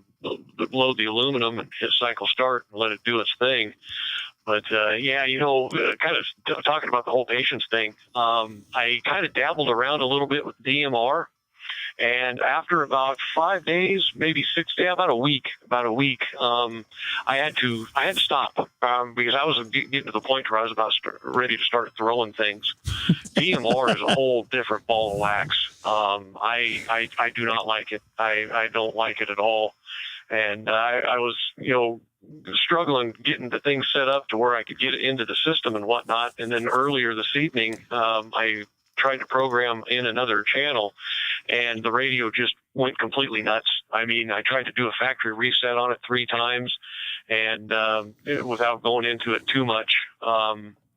aluminum and hit cycle start and let it do its thing. But yeah, kind of talking about the whole patience thing, I kind of dabbled around a little bit with DMR. And after about 5 days, maybe 6 days, about a week, I had to stop because I was getting to the point where I was about ready to start throwing things. DMR is a whole different ball of wax. I do not like it. I don't like it at all. And I was, struggling getting the thing set up to where I could get it into the system and whatnot. And then earlier this evening, I tried to program in another channel, and the radio just went completely nuts. I mean, I tried to do a factory reset on it 3 times, and without going into it too much,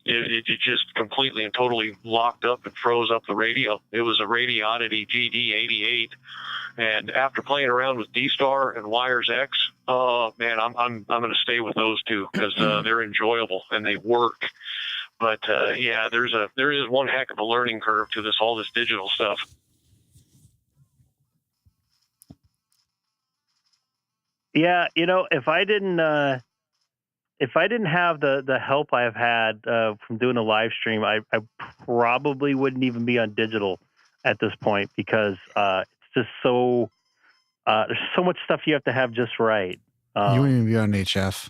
it just completely and totally locked up and froze up the radio. It was a Radioddity GD88, and after playing around with DStar and Wires X, oh man, I'm going to stay with those two because they're enjoyable and they work. But yeah, there is one heck of a learning curve to all this digital stuff. Yeah, if I didn't have the help I've had from doing a live stream, I probably wouldn't even be on digital at this point because it's just so there's so much stuff you have to have just right. You wouldn't even be on HF.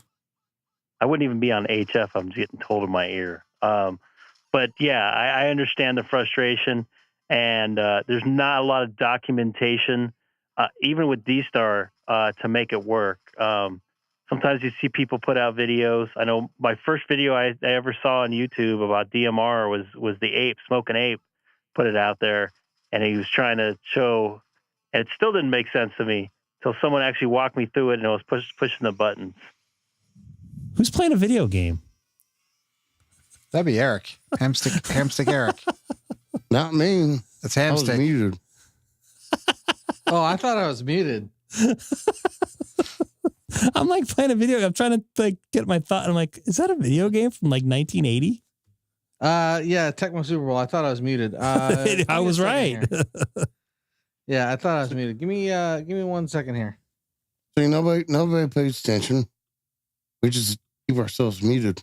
I wouldn't even be on HF. I'm getting told in my ear. But yeah, I understand the frustration, and there's not a lot of documentation, even with DStar, to make it work. Sometimes you see people put out videos. I know my first video I ever saw on YouTube about DMR was the Ape, Smoking Ape, put it out there, and he was trying to show, and it still didn't make sense to me until someone actually walked me through it, and I was pushing the buttons. Who's playing a video game? That'd be Eric. Hamstick Eric. Not me. That's Hamstick. I was muted. Oh, I thought I was muted. I'm like playing a video. I'm trying to get my thought. I'm like, is that a video game from like 1980? Yeah, Tecmo Super Bowl. I thought I was muted. I was right. Yeah, I thought I was muted. Give me 1 second here. See, nobody pays attention. We just keep ourselves muted.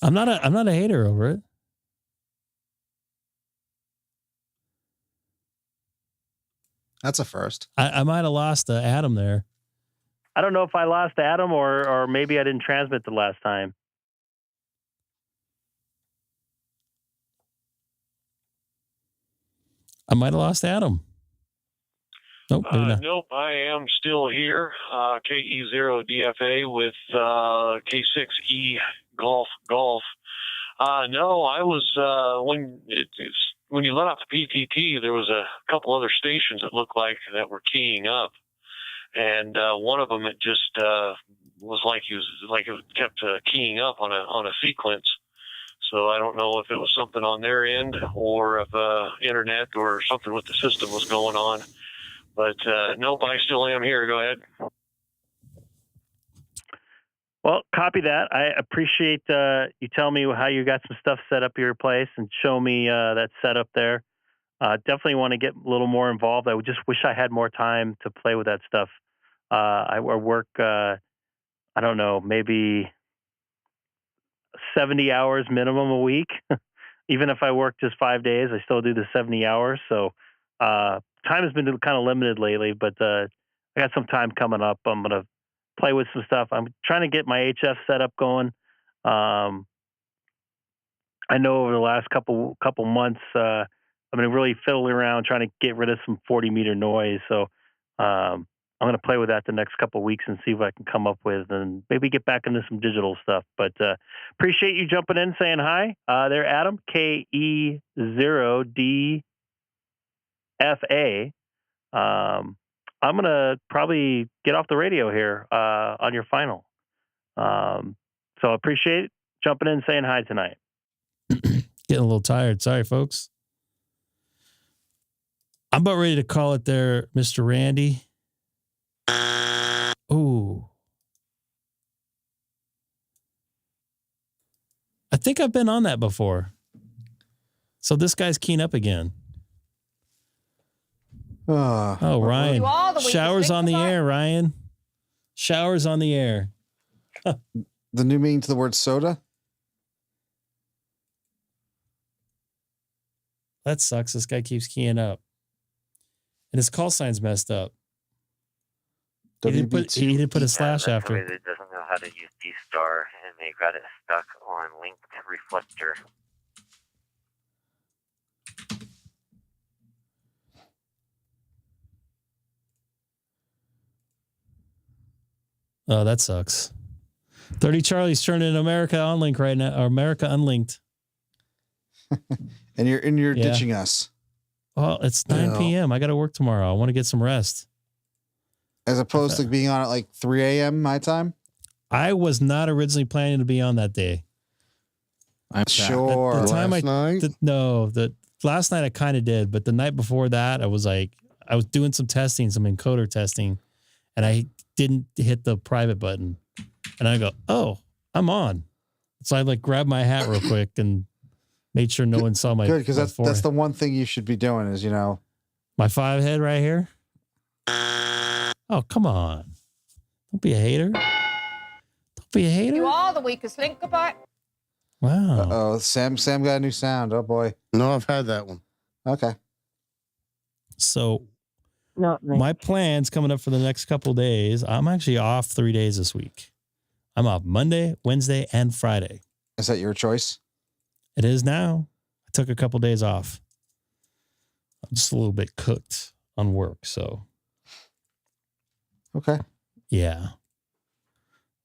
I'm not a hater over it. That's a first. I might have lost Adam there. I don't know if I lost Adam or maybe I didn't transmit the last time. I might have lost Adam. Nope, maybe not. Nope, I am still here. KE0DFA with K6E Golf. No, I was when you let off the PTT, there was a couple other stations that looked like that were keying up, and one of them it just was like it kept keying up on a sequence. So I don't know if it was something on their end or if internet or something with the system was going on. But nope, I still am here. Go ahead. Well, copy that. I appreciate you telling me how you got some stuff set up at your place and show me that setup there. Definitely want to get a little more involved. I would just wish I had more time to play with that stuff. I work, I don't know, maybe 70 hours minimum a week. Even if I work just 5 days, I still do the 70 hours. So time has been kind of limited lately, but I got some time coming up. I'm going to play with some stuff. I'm trying to get my HF setup going. I know over the last couple months, I've been really fiddling around trying to get rid of some 40-meter noise. So I'm going to play with that the next couple of weeks and see what I can come up with and maybe get back into some digital stuff. But appreciate you jumping in, saying hi. There, Adam, KE0DFA. I'm going to probably get off the radio here on your final. So appreciate it. Jumping in, saying hi tonight. Getting a little tired. Sorry, folks. I'm about ready to call it there, Mr. Randy. Ooh. I think I've been on that before. So this guy's keying up again. Oh, Ryan. Showers on the air, Ryan. Showers on the air. The new meaning to the word soda? That sucks. This guy keeps keying up. And his call sign's messed up. He didn't put a slash after. Somebody that doesn't know how to use DStar and they got it stuck on linked reflector. Oh, that sucks. 30 Charlie's turning America Unlink right now, or America Unlinked. and you're ditching us. Well, it's 9 p.m. I got to work tomorrow. I want to get some rest. As opposed to being on at like 3 a.m. my time? I was not originally planning to be on that day. I'm sure. The time Last night? the last night I kind of did, but the night before that, I was doing some testing, some encoder testing, and I didn't hit the private button. And I go, oh, I'm on. So I like grabbed my hat real quick and made sure no one saw my. Good, because that's the one thing you should be doing is, my 5 head right here. Oh, come on. Don't be a hater. Don't be a hater. You are the weakest link. Goodbye. Wow. Oh, Sam got a new sound. Oh boy. No, I've had that one. Okay. So Not me. my plans coming up for the next couple of days. I'm actually off 3 days this week. I'm off Monday, Wednesday, and Friday. Is that your choice? It is now. I took a couple of days off. I'm just a little bit cooked on work, so. Okay. Yeah.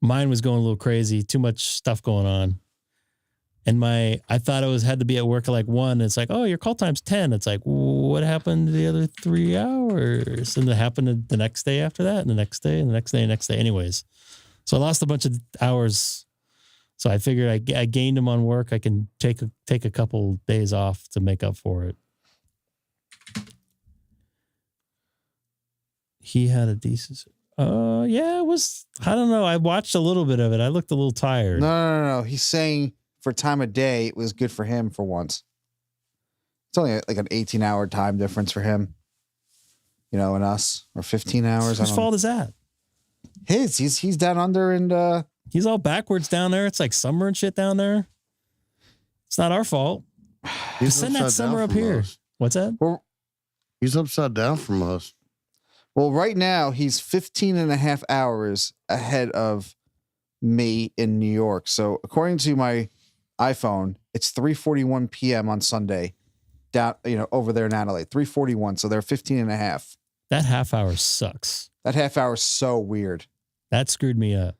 Mine was going a little crazy. Too much stuff going on. And I thought I had to be at work at like 1. It's like, oh, your call time's 10. It's like, what happened to the other 3 hours? And it happened the next day after that, and the next day, and the next day, and the next day. Anyways. So I lost a bunch of hours. So I figured I gained them on work. I can take a couple days off to make up for it. He had a decent. Yeah, it was. I don't know. I watched a little bit of it. I looked a little tired. No. He's saying for time of day, it was good for him for once. It's only like an 18-hour time difference for him, and us, or 15 hours. Whose fault is that? His. He's down under, and he's all backwards down there. It's like summer and shit down there. It's not our fault. He's send that summer up here. Us. What's that? He's upside down from us. Well, right now he's 15 and a half hours ahead of me in New York. So according to my iPhone, it's 3:41 p.m. on Sunday down, over there in Adelaide, 3:41. So they're 15 and a half. That half hour sucks. That half hour is so weird. That screwed me up.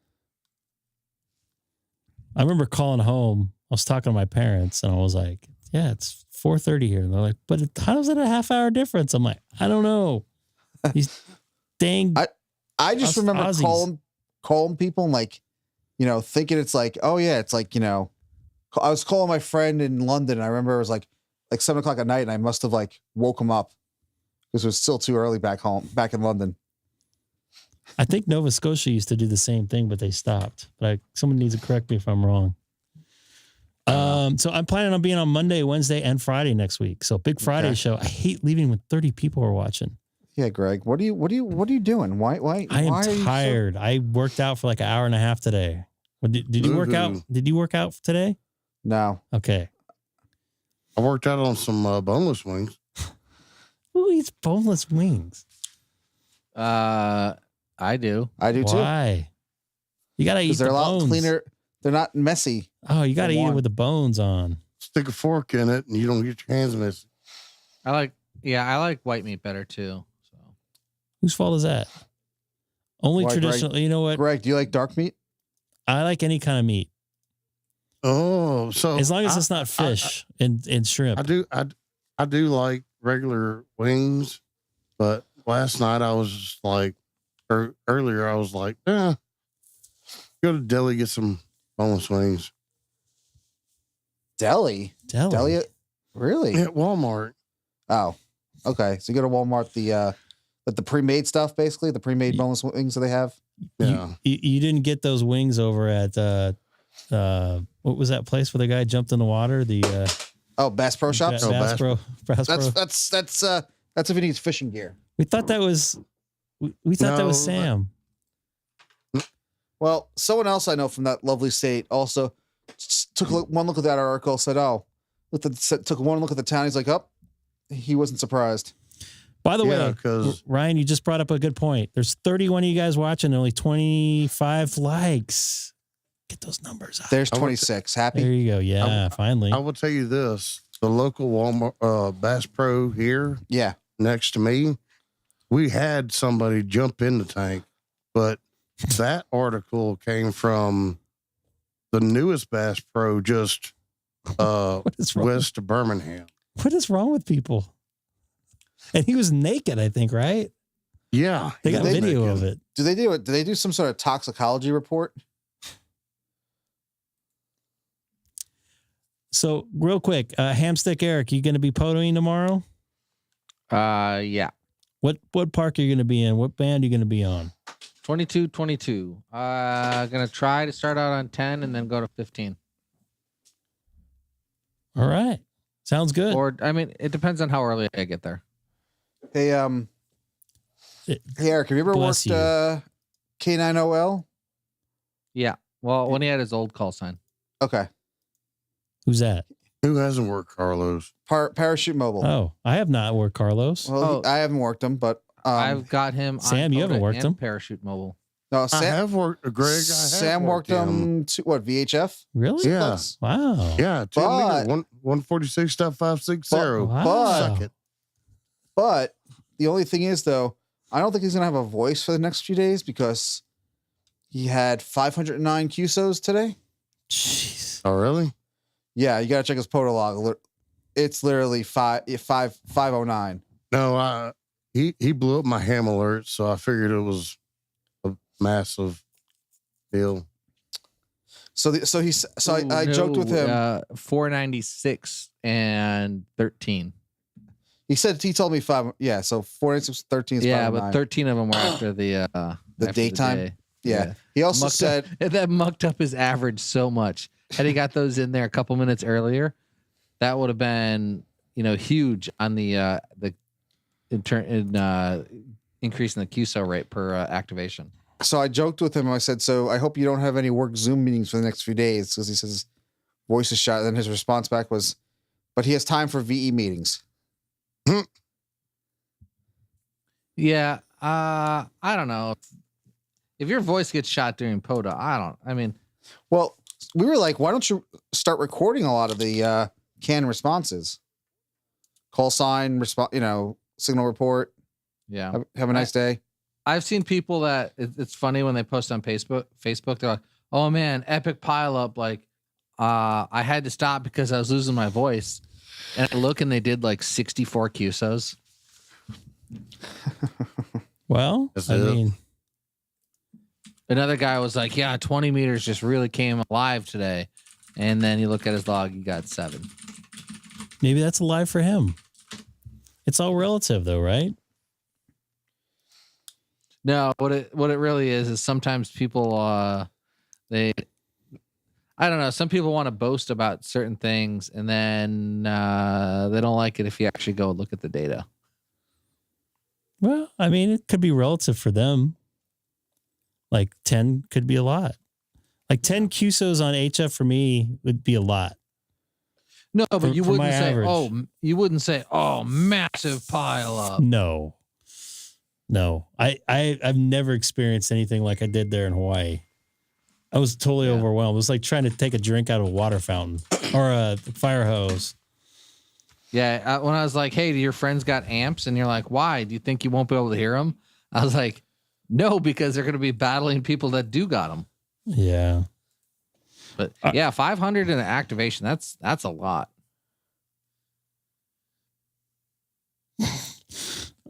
I remember calling home. I was talking to my parents and I was like, yeah, it's 4:30 here. And they're like, but how is it a half hour difference? I'm like, I don't know. These dang. I just remember calling people and like, thinking it's like, oh yeah, it's like, I was calling my friend in London. And I remember it was like 7:00 at night, and I must have like woke him up because it was still too early back in London. I think Nova Scotia used to do the same thing, but they stopped. But someone needs to correct me if I'm wrong. So I'm planning on being on Monday, Wednesday, and Friday next week. So big Friday show. I hate leaving when 30 people are watching. Yeah, Greg, what are you doing? Why? I am tired. I worked out for like an hour and a half today. Did you work out? Did you work out today? No. Okay. I worked out on some boneless wings. Who eats boneless wings? I do. I do too. Why? You gotta eat. They're the a lot bones. cleaner. They're not messy. Oh, you gotta eat it with the bones on. Stick a fork in it, and you don't get your hands messy. I like white meat better too. Whose fault is that? Only Why, traditional. Greg? You know what? Greg, do you like dark meat? I like any kind of meat. Oh, so as long as it's not fish and shrimp. I do like regular wings, but last night I was just like, earlier I was like, good Go to Deli, get some boneless wings. Deli? Really? At Walmart. Oh, okay. So you go to Walmart, the pre-made stuff, basically, the pre-made boneless wings that they have. Yeah. You didn't get those wings over at what was that place where the guy jumped in the water? Bass Pro Shops. Bass Pro. That's if he needs fishing gear. We thought that was that was Sam. Well, someone else I know from that lovely state also took one look at that article, said, took one look at the town. He's like, he wasn't surprised. By the way, Ryan, you just brought up a good point. There's 31 of you guys watching, and only 25 likes. Get those numbers up. There's 26. Happy? There you go. Yeah, finally. I will tell you this. The local Walmart, Bass Pro here, next to me, we had somebody jump in the tank, but that article came from the newest Bass Pro just west of Birmingham. What is wrong with people? And he was naked, I think, right? Yeah. They got video of it. Do they do some sort of toxicology report? So real quick, Hamstick Eric, you going to be potoing tomorrow? Yeah. What park are you going to be in? What band are you going to be on? 22. Gonna try to start out on 10 and then go to 15. All right. Sounds good. Or I mean, it depends on how early I get there. Hey, Eric, have you ever worked K9OL? Yeah. Well, when he had his old call sign. Okay. Who's that? Who hasn't worked Carlos? Parachute Mobile. Oh, I have not worked Carlos. Well, I haven't worked him, but I've got him. Sam, on you haven't worked him. Parachute Mobile. No, Sam, I have worked. Greg, Sam worked him to what? VHF. Really? Yeah. Wow. Yeah. 146.560. Wow. But the only thing is, though, I don't think he's gonna have a voice for the next few days because he had 509 QSOs today. Jeez. Oh, really? Yeah, you gotta check his poto log. It's literally 509. No, he blew up my ham alert, so I figured it was a massive deal. I joked with him. 496 and 13. He told me 5. Yeah, so 496, 13 is 509. But 13 of them were after the daytime. The day. Yeah. He also said that mucked up his average so much. Had he got those in there a couple minutes earlier, that would have been, huge on the increasing the QSO rate per activation. So I joked with him. I said, "So I hope you don't have any work Zoom meetings for the next few days," because he says voice is shot. And then his response back was, "But he has time for VE meetings." Yeah, I don't know if your voice gets shot during POTA. Well, we were like, why don't you start recording a lot of the canned responses? Call sign, signal report. Yeah. Have a nice day. I've seen people that it's funny when they post on Facebook, they're like, oh man, epic pileup. Like, I had to stop because I was losing my voice. And I look and they did like 64 QSOs. Well, another guy was like, yeah, 20 meters just really came alive today. And then you look at his log, he got 7. Maybe that's alive for him. It's all relative though, right? No, what it really is sometimes people, I don't know. Some people want to boast about certain things and then they don't like it if you actually go look at the data. Well, it could be relative for them. Like 10 could be a lot. Like 10 QSOs on HF for me would be a lot. No, but you wouldn't say, oh, massive pile up. No. I've never experienced anything like I did there in Hawaii. I was totally overwhelmed. It was like trying to take a drink out of a water fountain or a fire hose. Yeah. When I was like, hey, do your friends got amps? And you're like, why? Do you think you won't be able to hear them? I was like, no, because they're going to be battling people that do got them. Yeah. But 500 in the activation, that's a lot.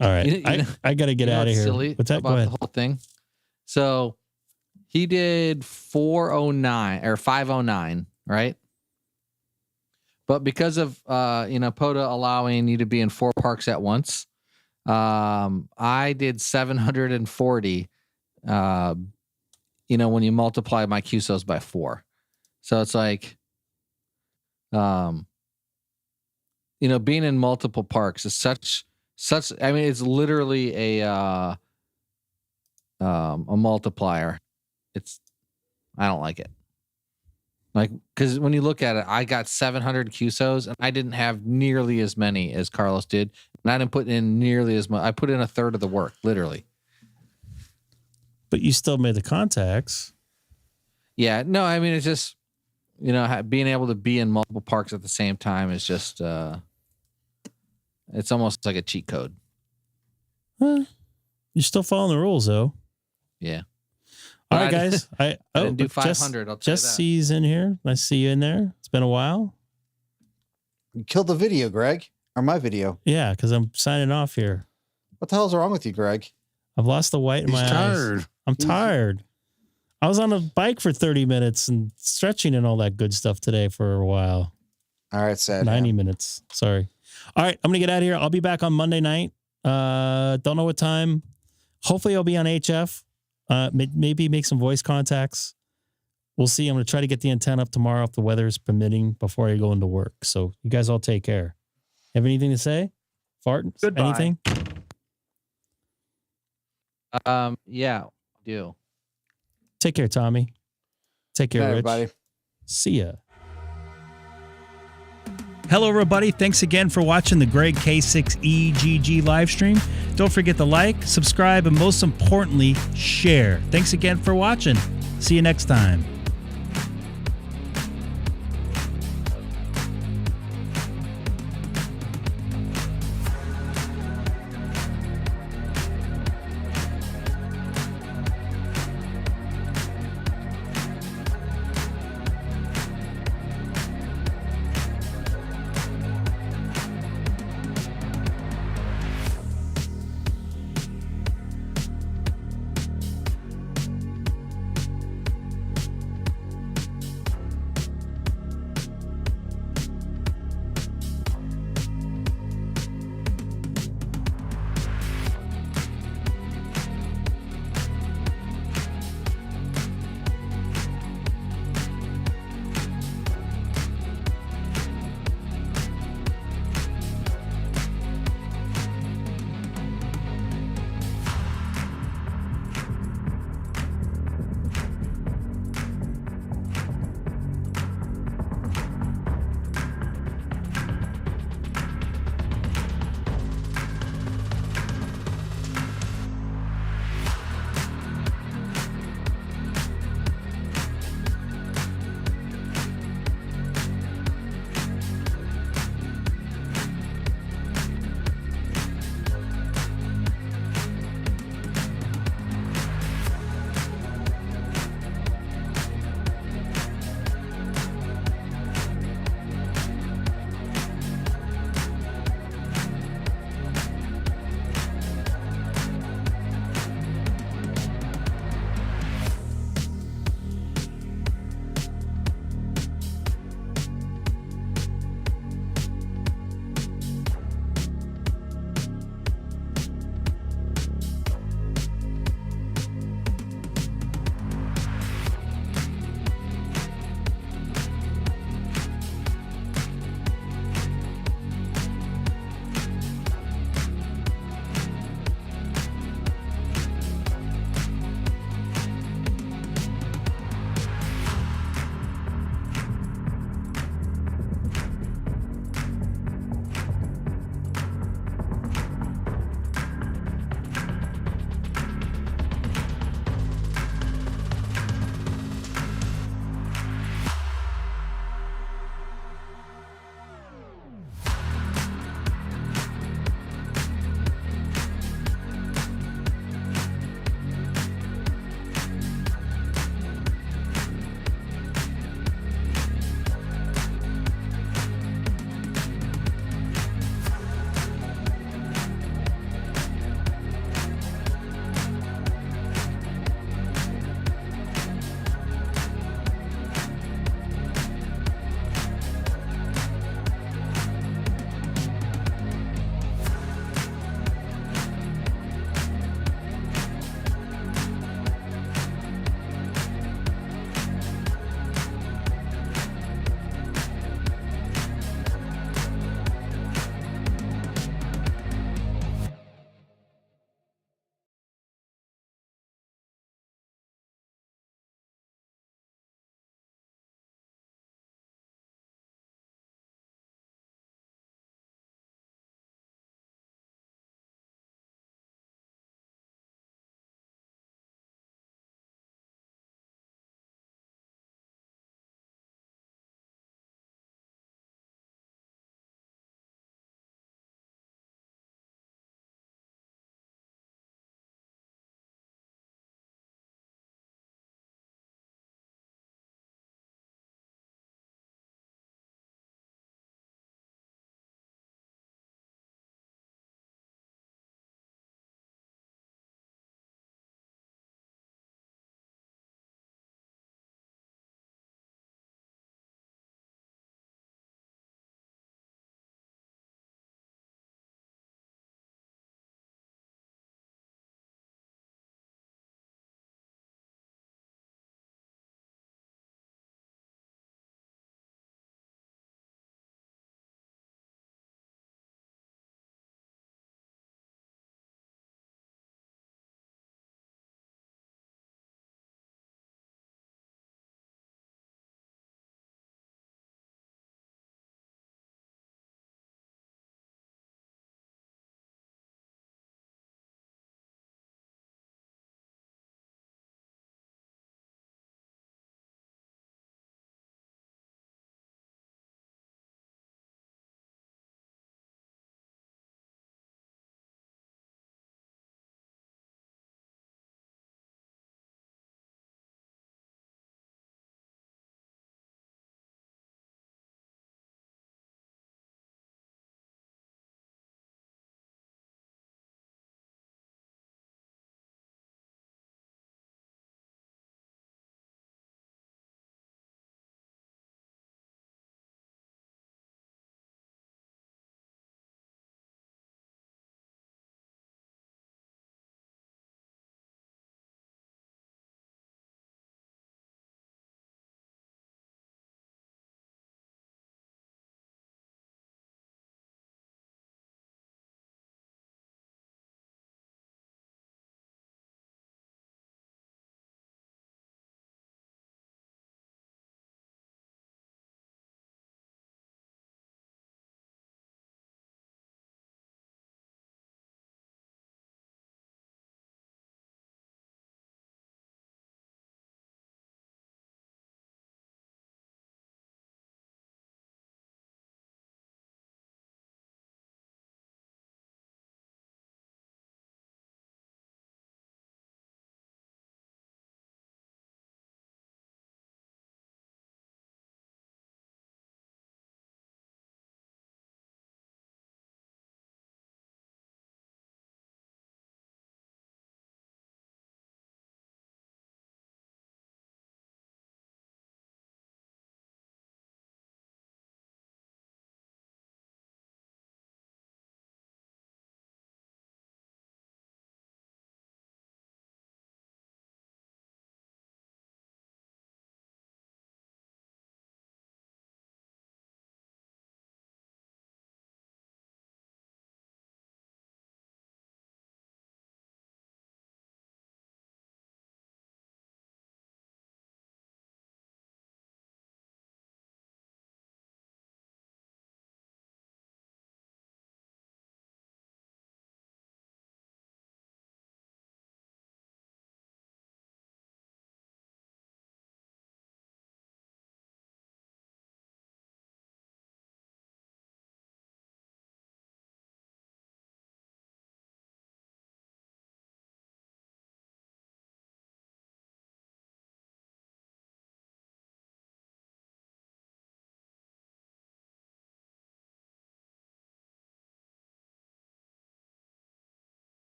All right. I got to get out of here. Silly What's that? about the whole thing. So He did 409 or 509, right? But because of POTA allowing you to be in 4 parks at once, I did 740. When you multiply my QSOs by 4, so it's like, being in multiple parks is such. I mean, it's literally a multiplier. I don't like it. Like, because when you look at it, I got 700 QSOs and I didn't have nearly as many as Carlos did. And I didn't put in nearly as much. I put in a third of the work, literally. But you still made the contacts. Yeah. No, I mean, it's just, being able to be in multiple parks at the same time is just, it's almost like a cheat code. You're still following the rules, though. Yeah. All right, guys. I didn't do 500. I'll tell you that. Jesse's in here. Nice to see you in there. It's been a while. You killed the video, Greg, or my video. Yeah, because I'm signing off here. What the hell's wrong with you, Greg? I've lost the white in my eyes. I'm tired. I was on a bike for 30 minutes and stretching and all that good stuff today for a while. All right, sad. 90 minutes. Sorry. All right, I'm going to get out of here. I'll be back on Monday night. Don't know what time. Hopefully I'll be on HF. Maybe make some voice contacts. We'll see. I'm going to try to get the antenna up tomorrow if the weather is permitting before I go into work. So you guys all take care. Have anything to say? Fart? Goodbye. Anything? Yeah, do. Take care, Tommy. Take care, Bye, Rich. everybody. See ya. Hello, everybody. Thanks again for watching the Greg K6EGG live stream. Don't forget to like, subscribe, and most importantly, share. Thanks again for watching. See you next time.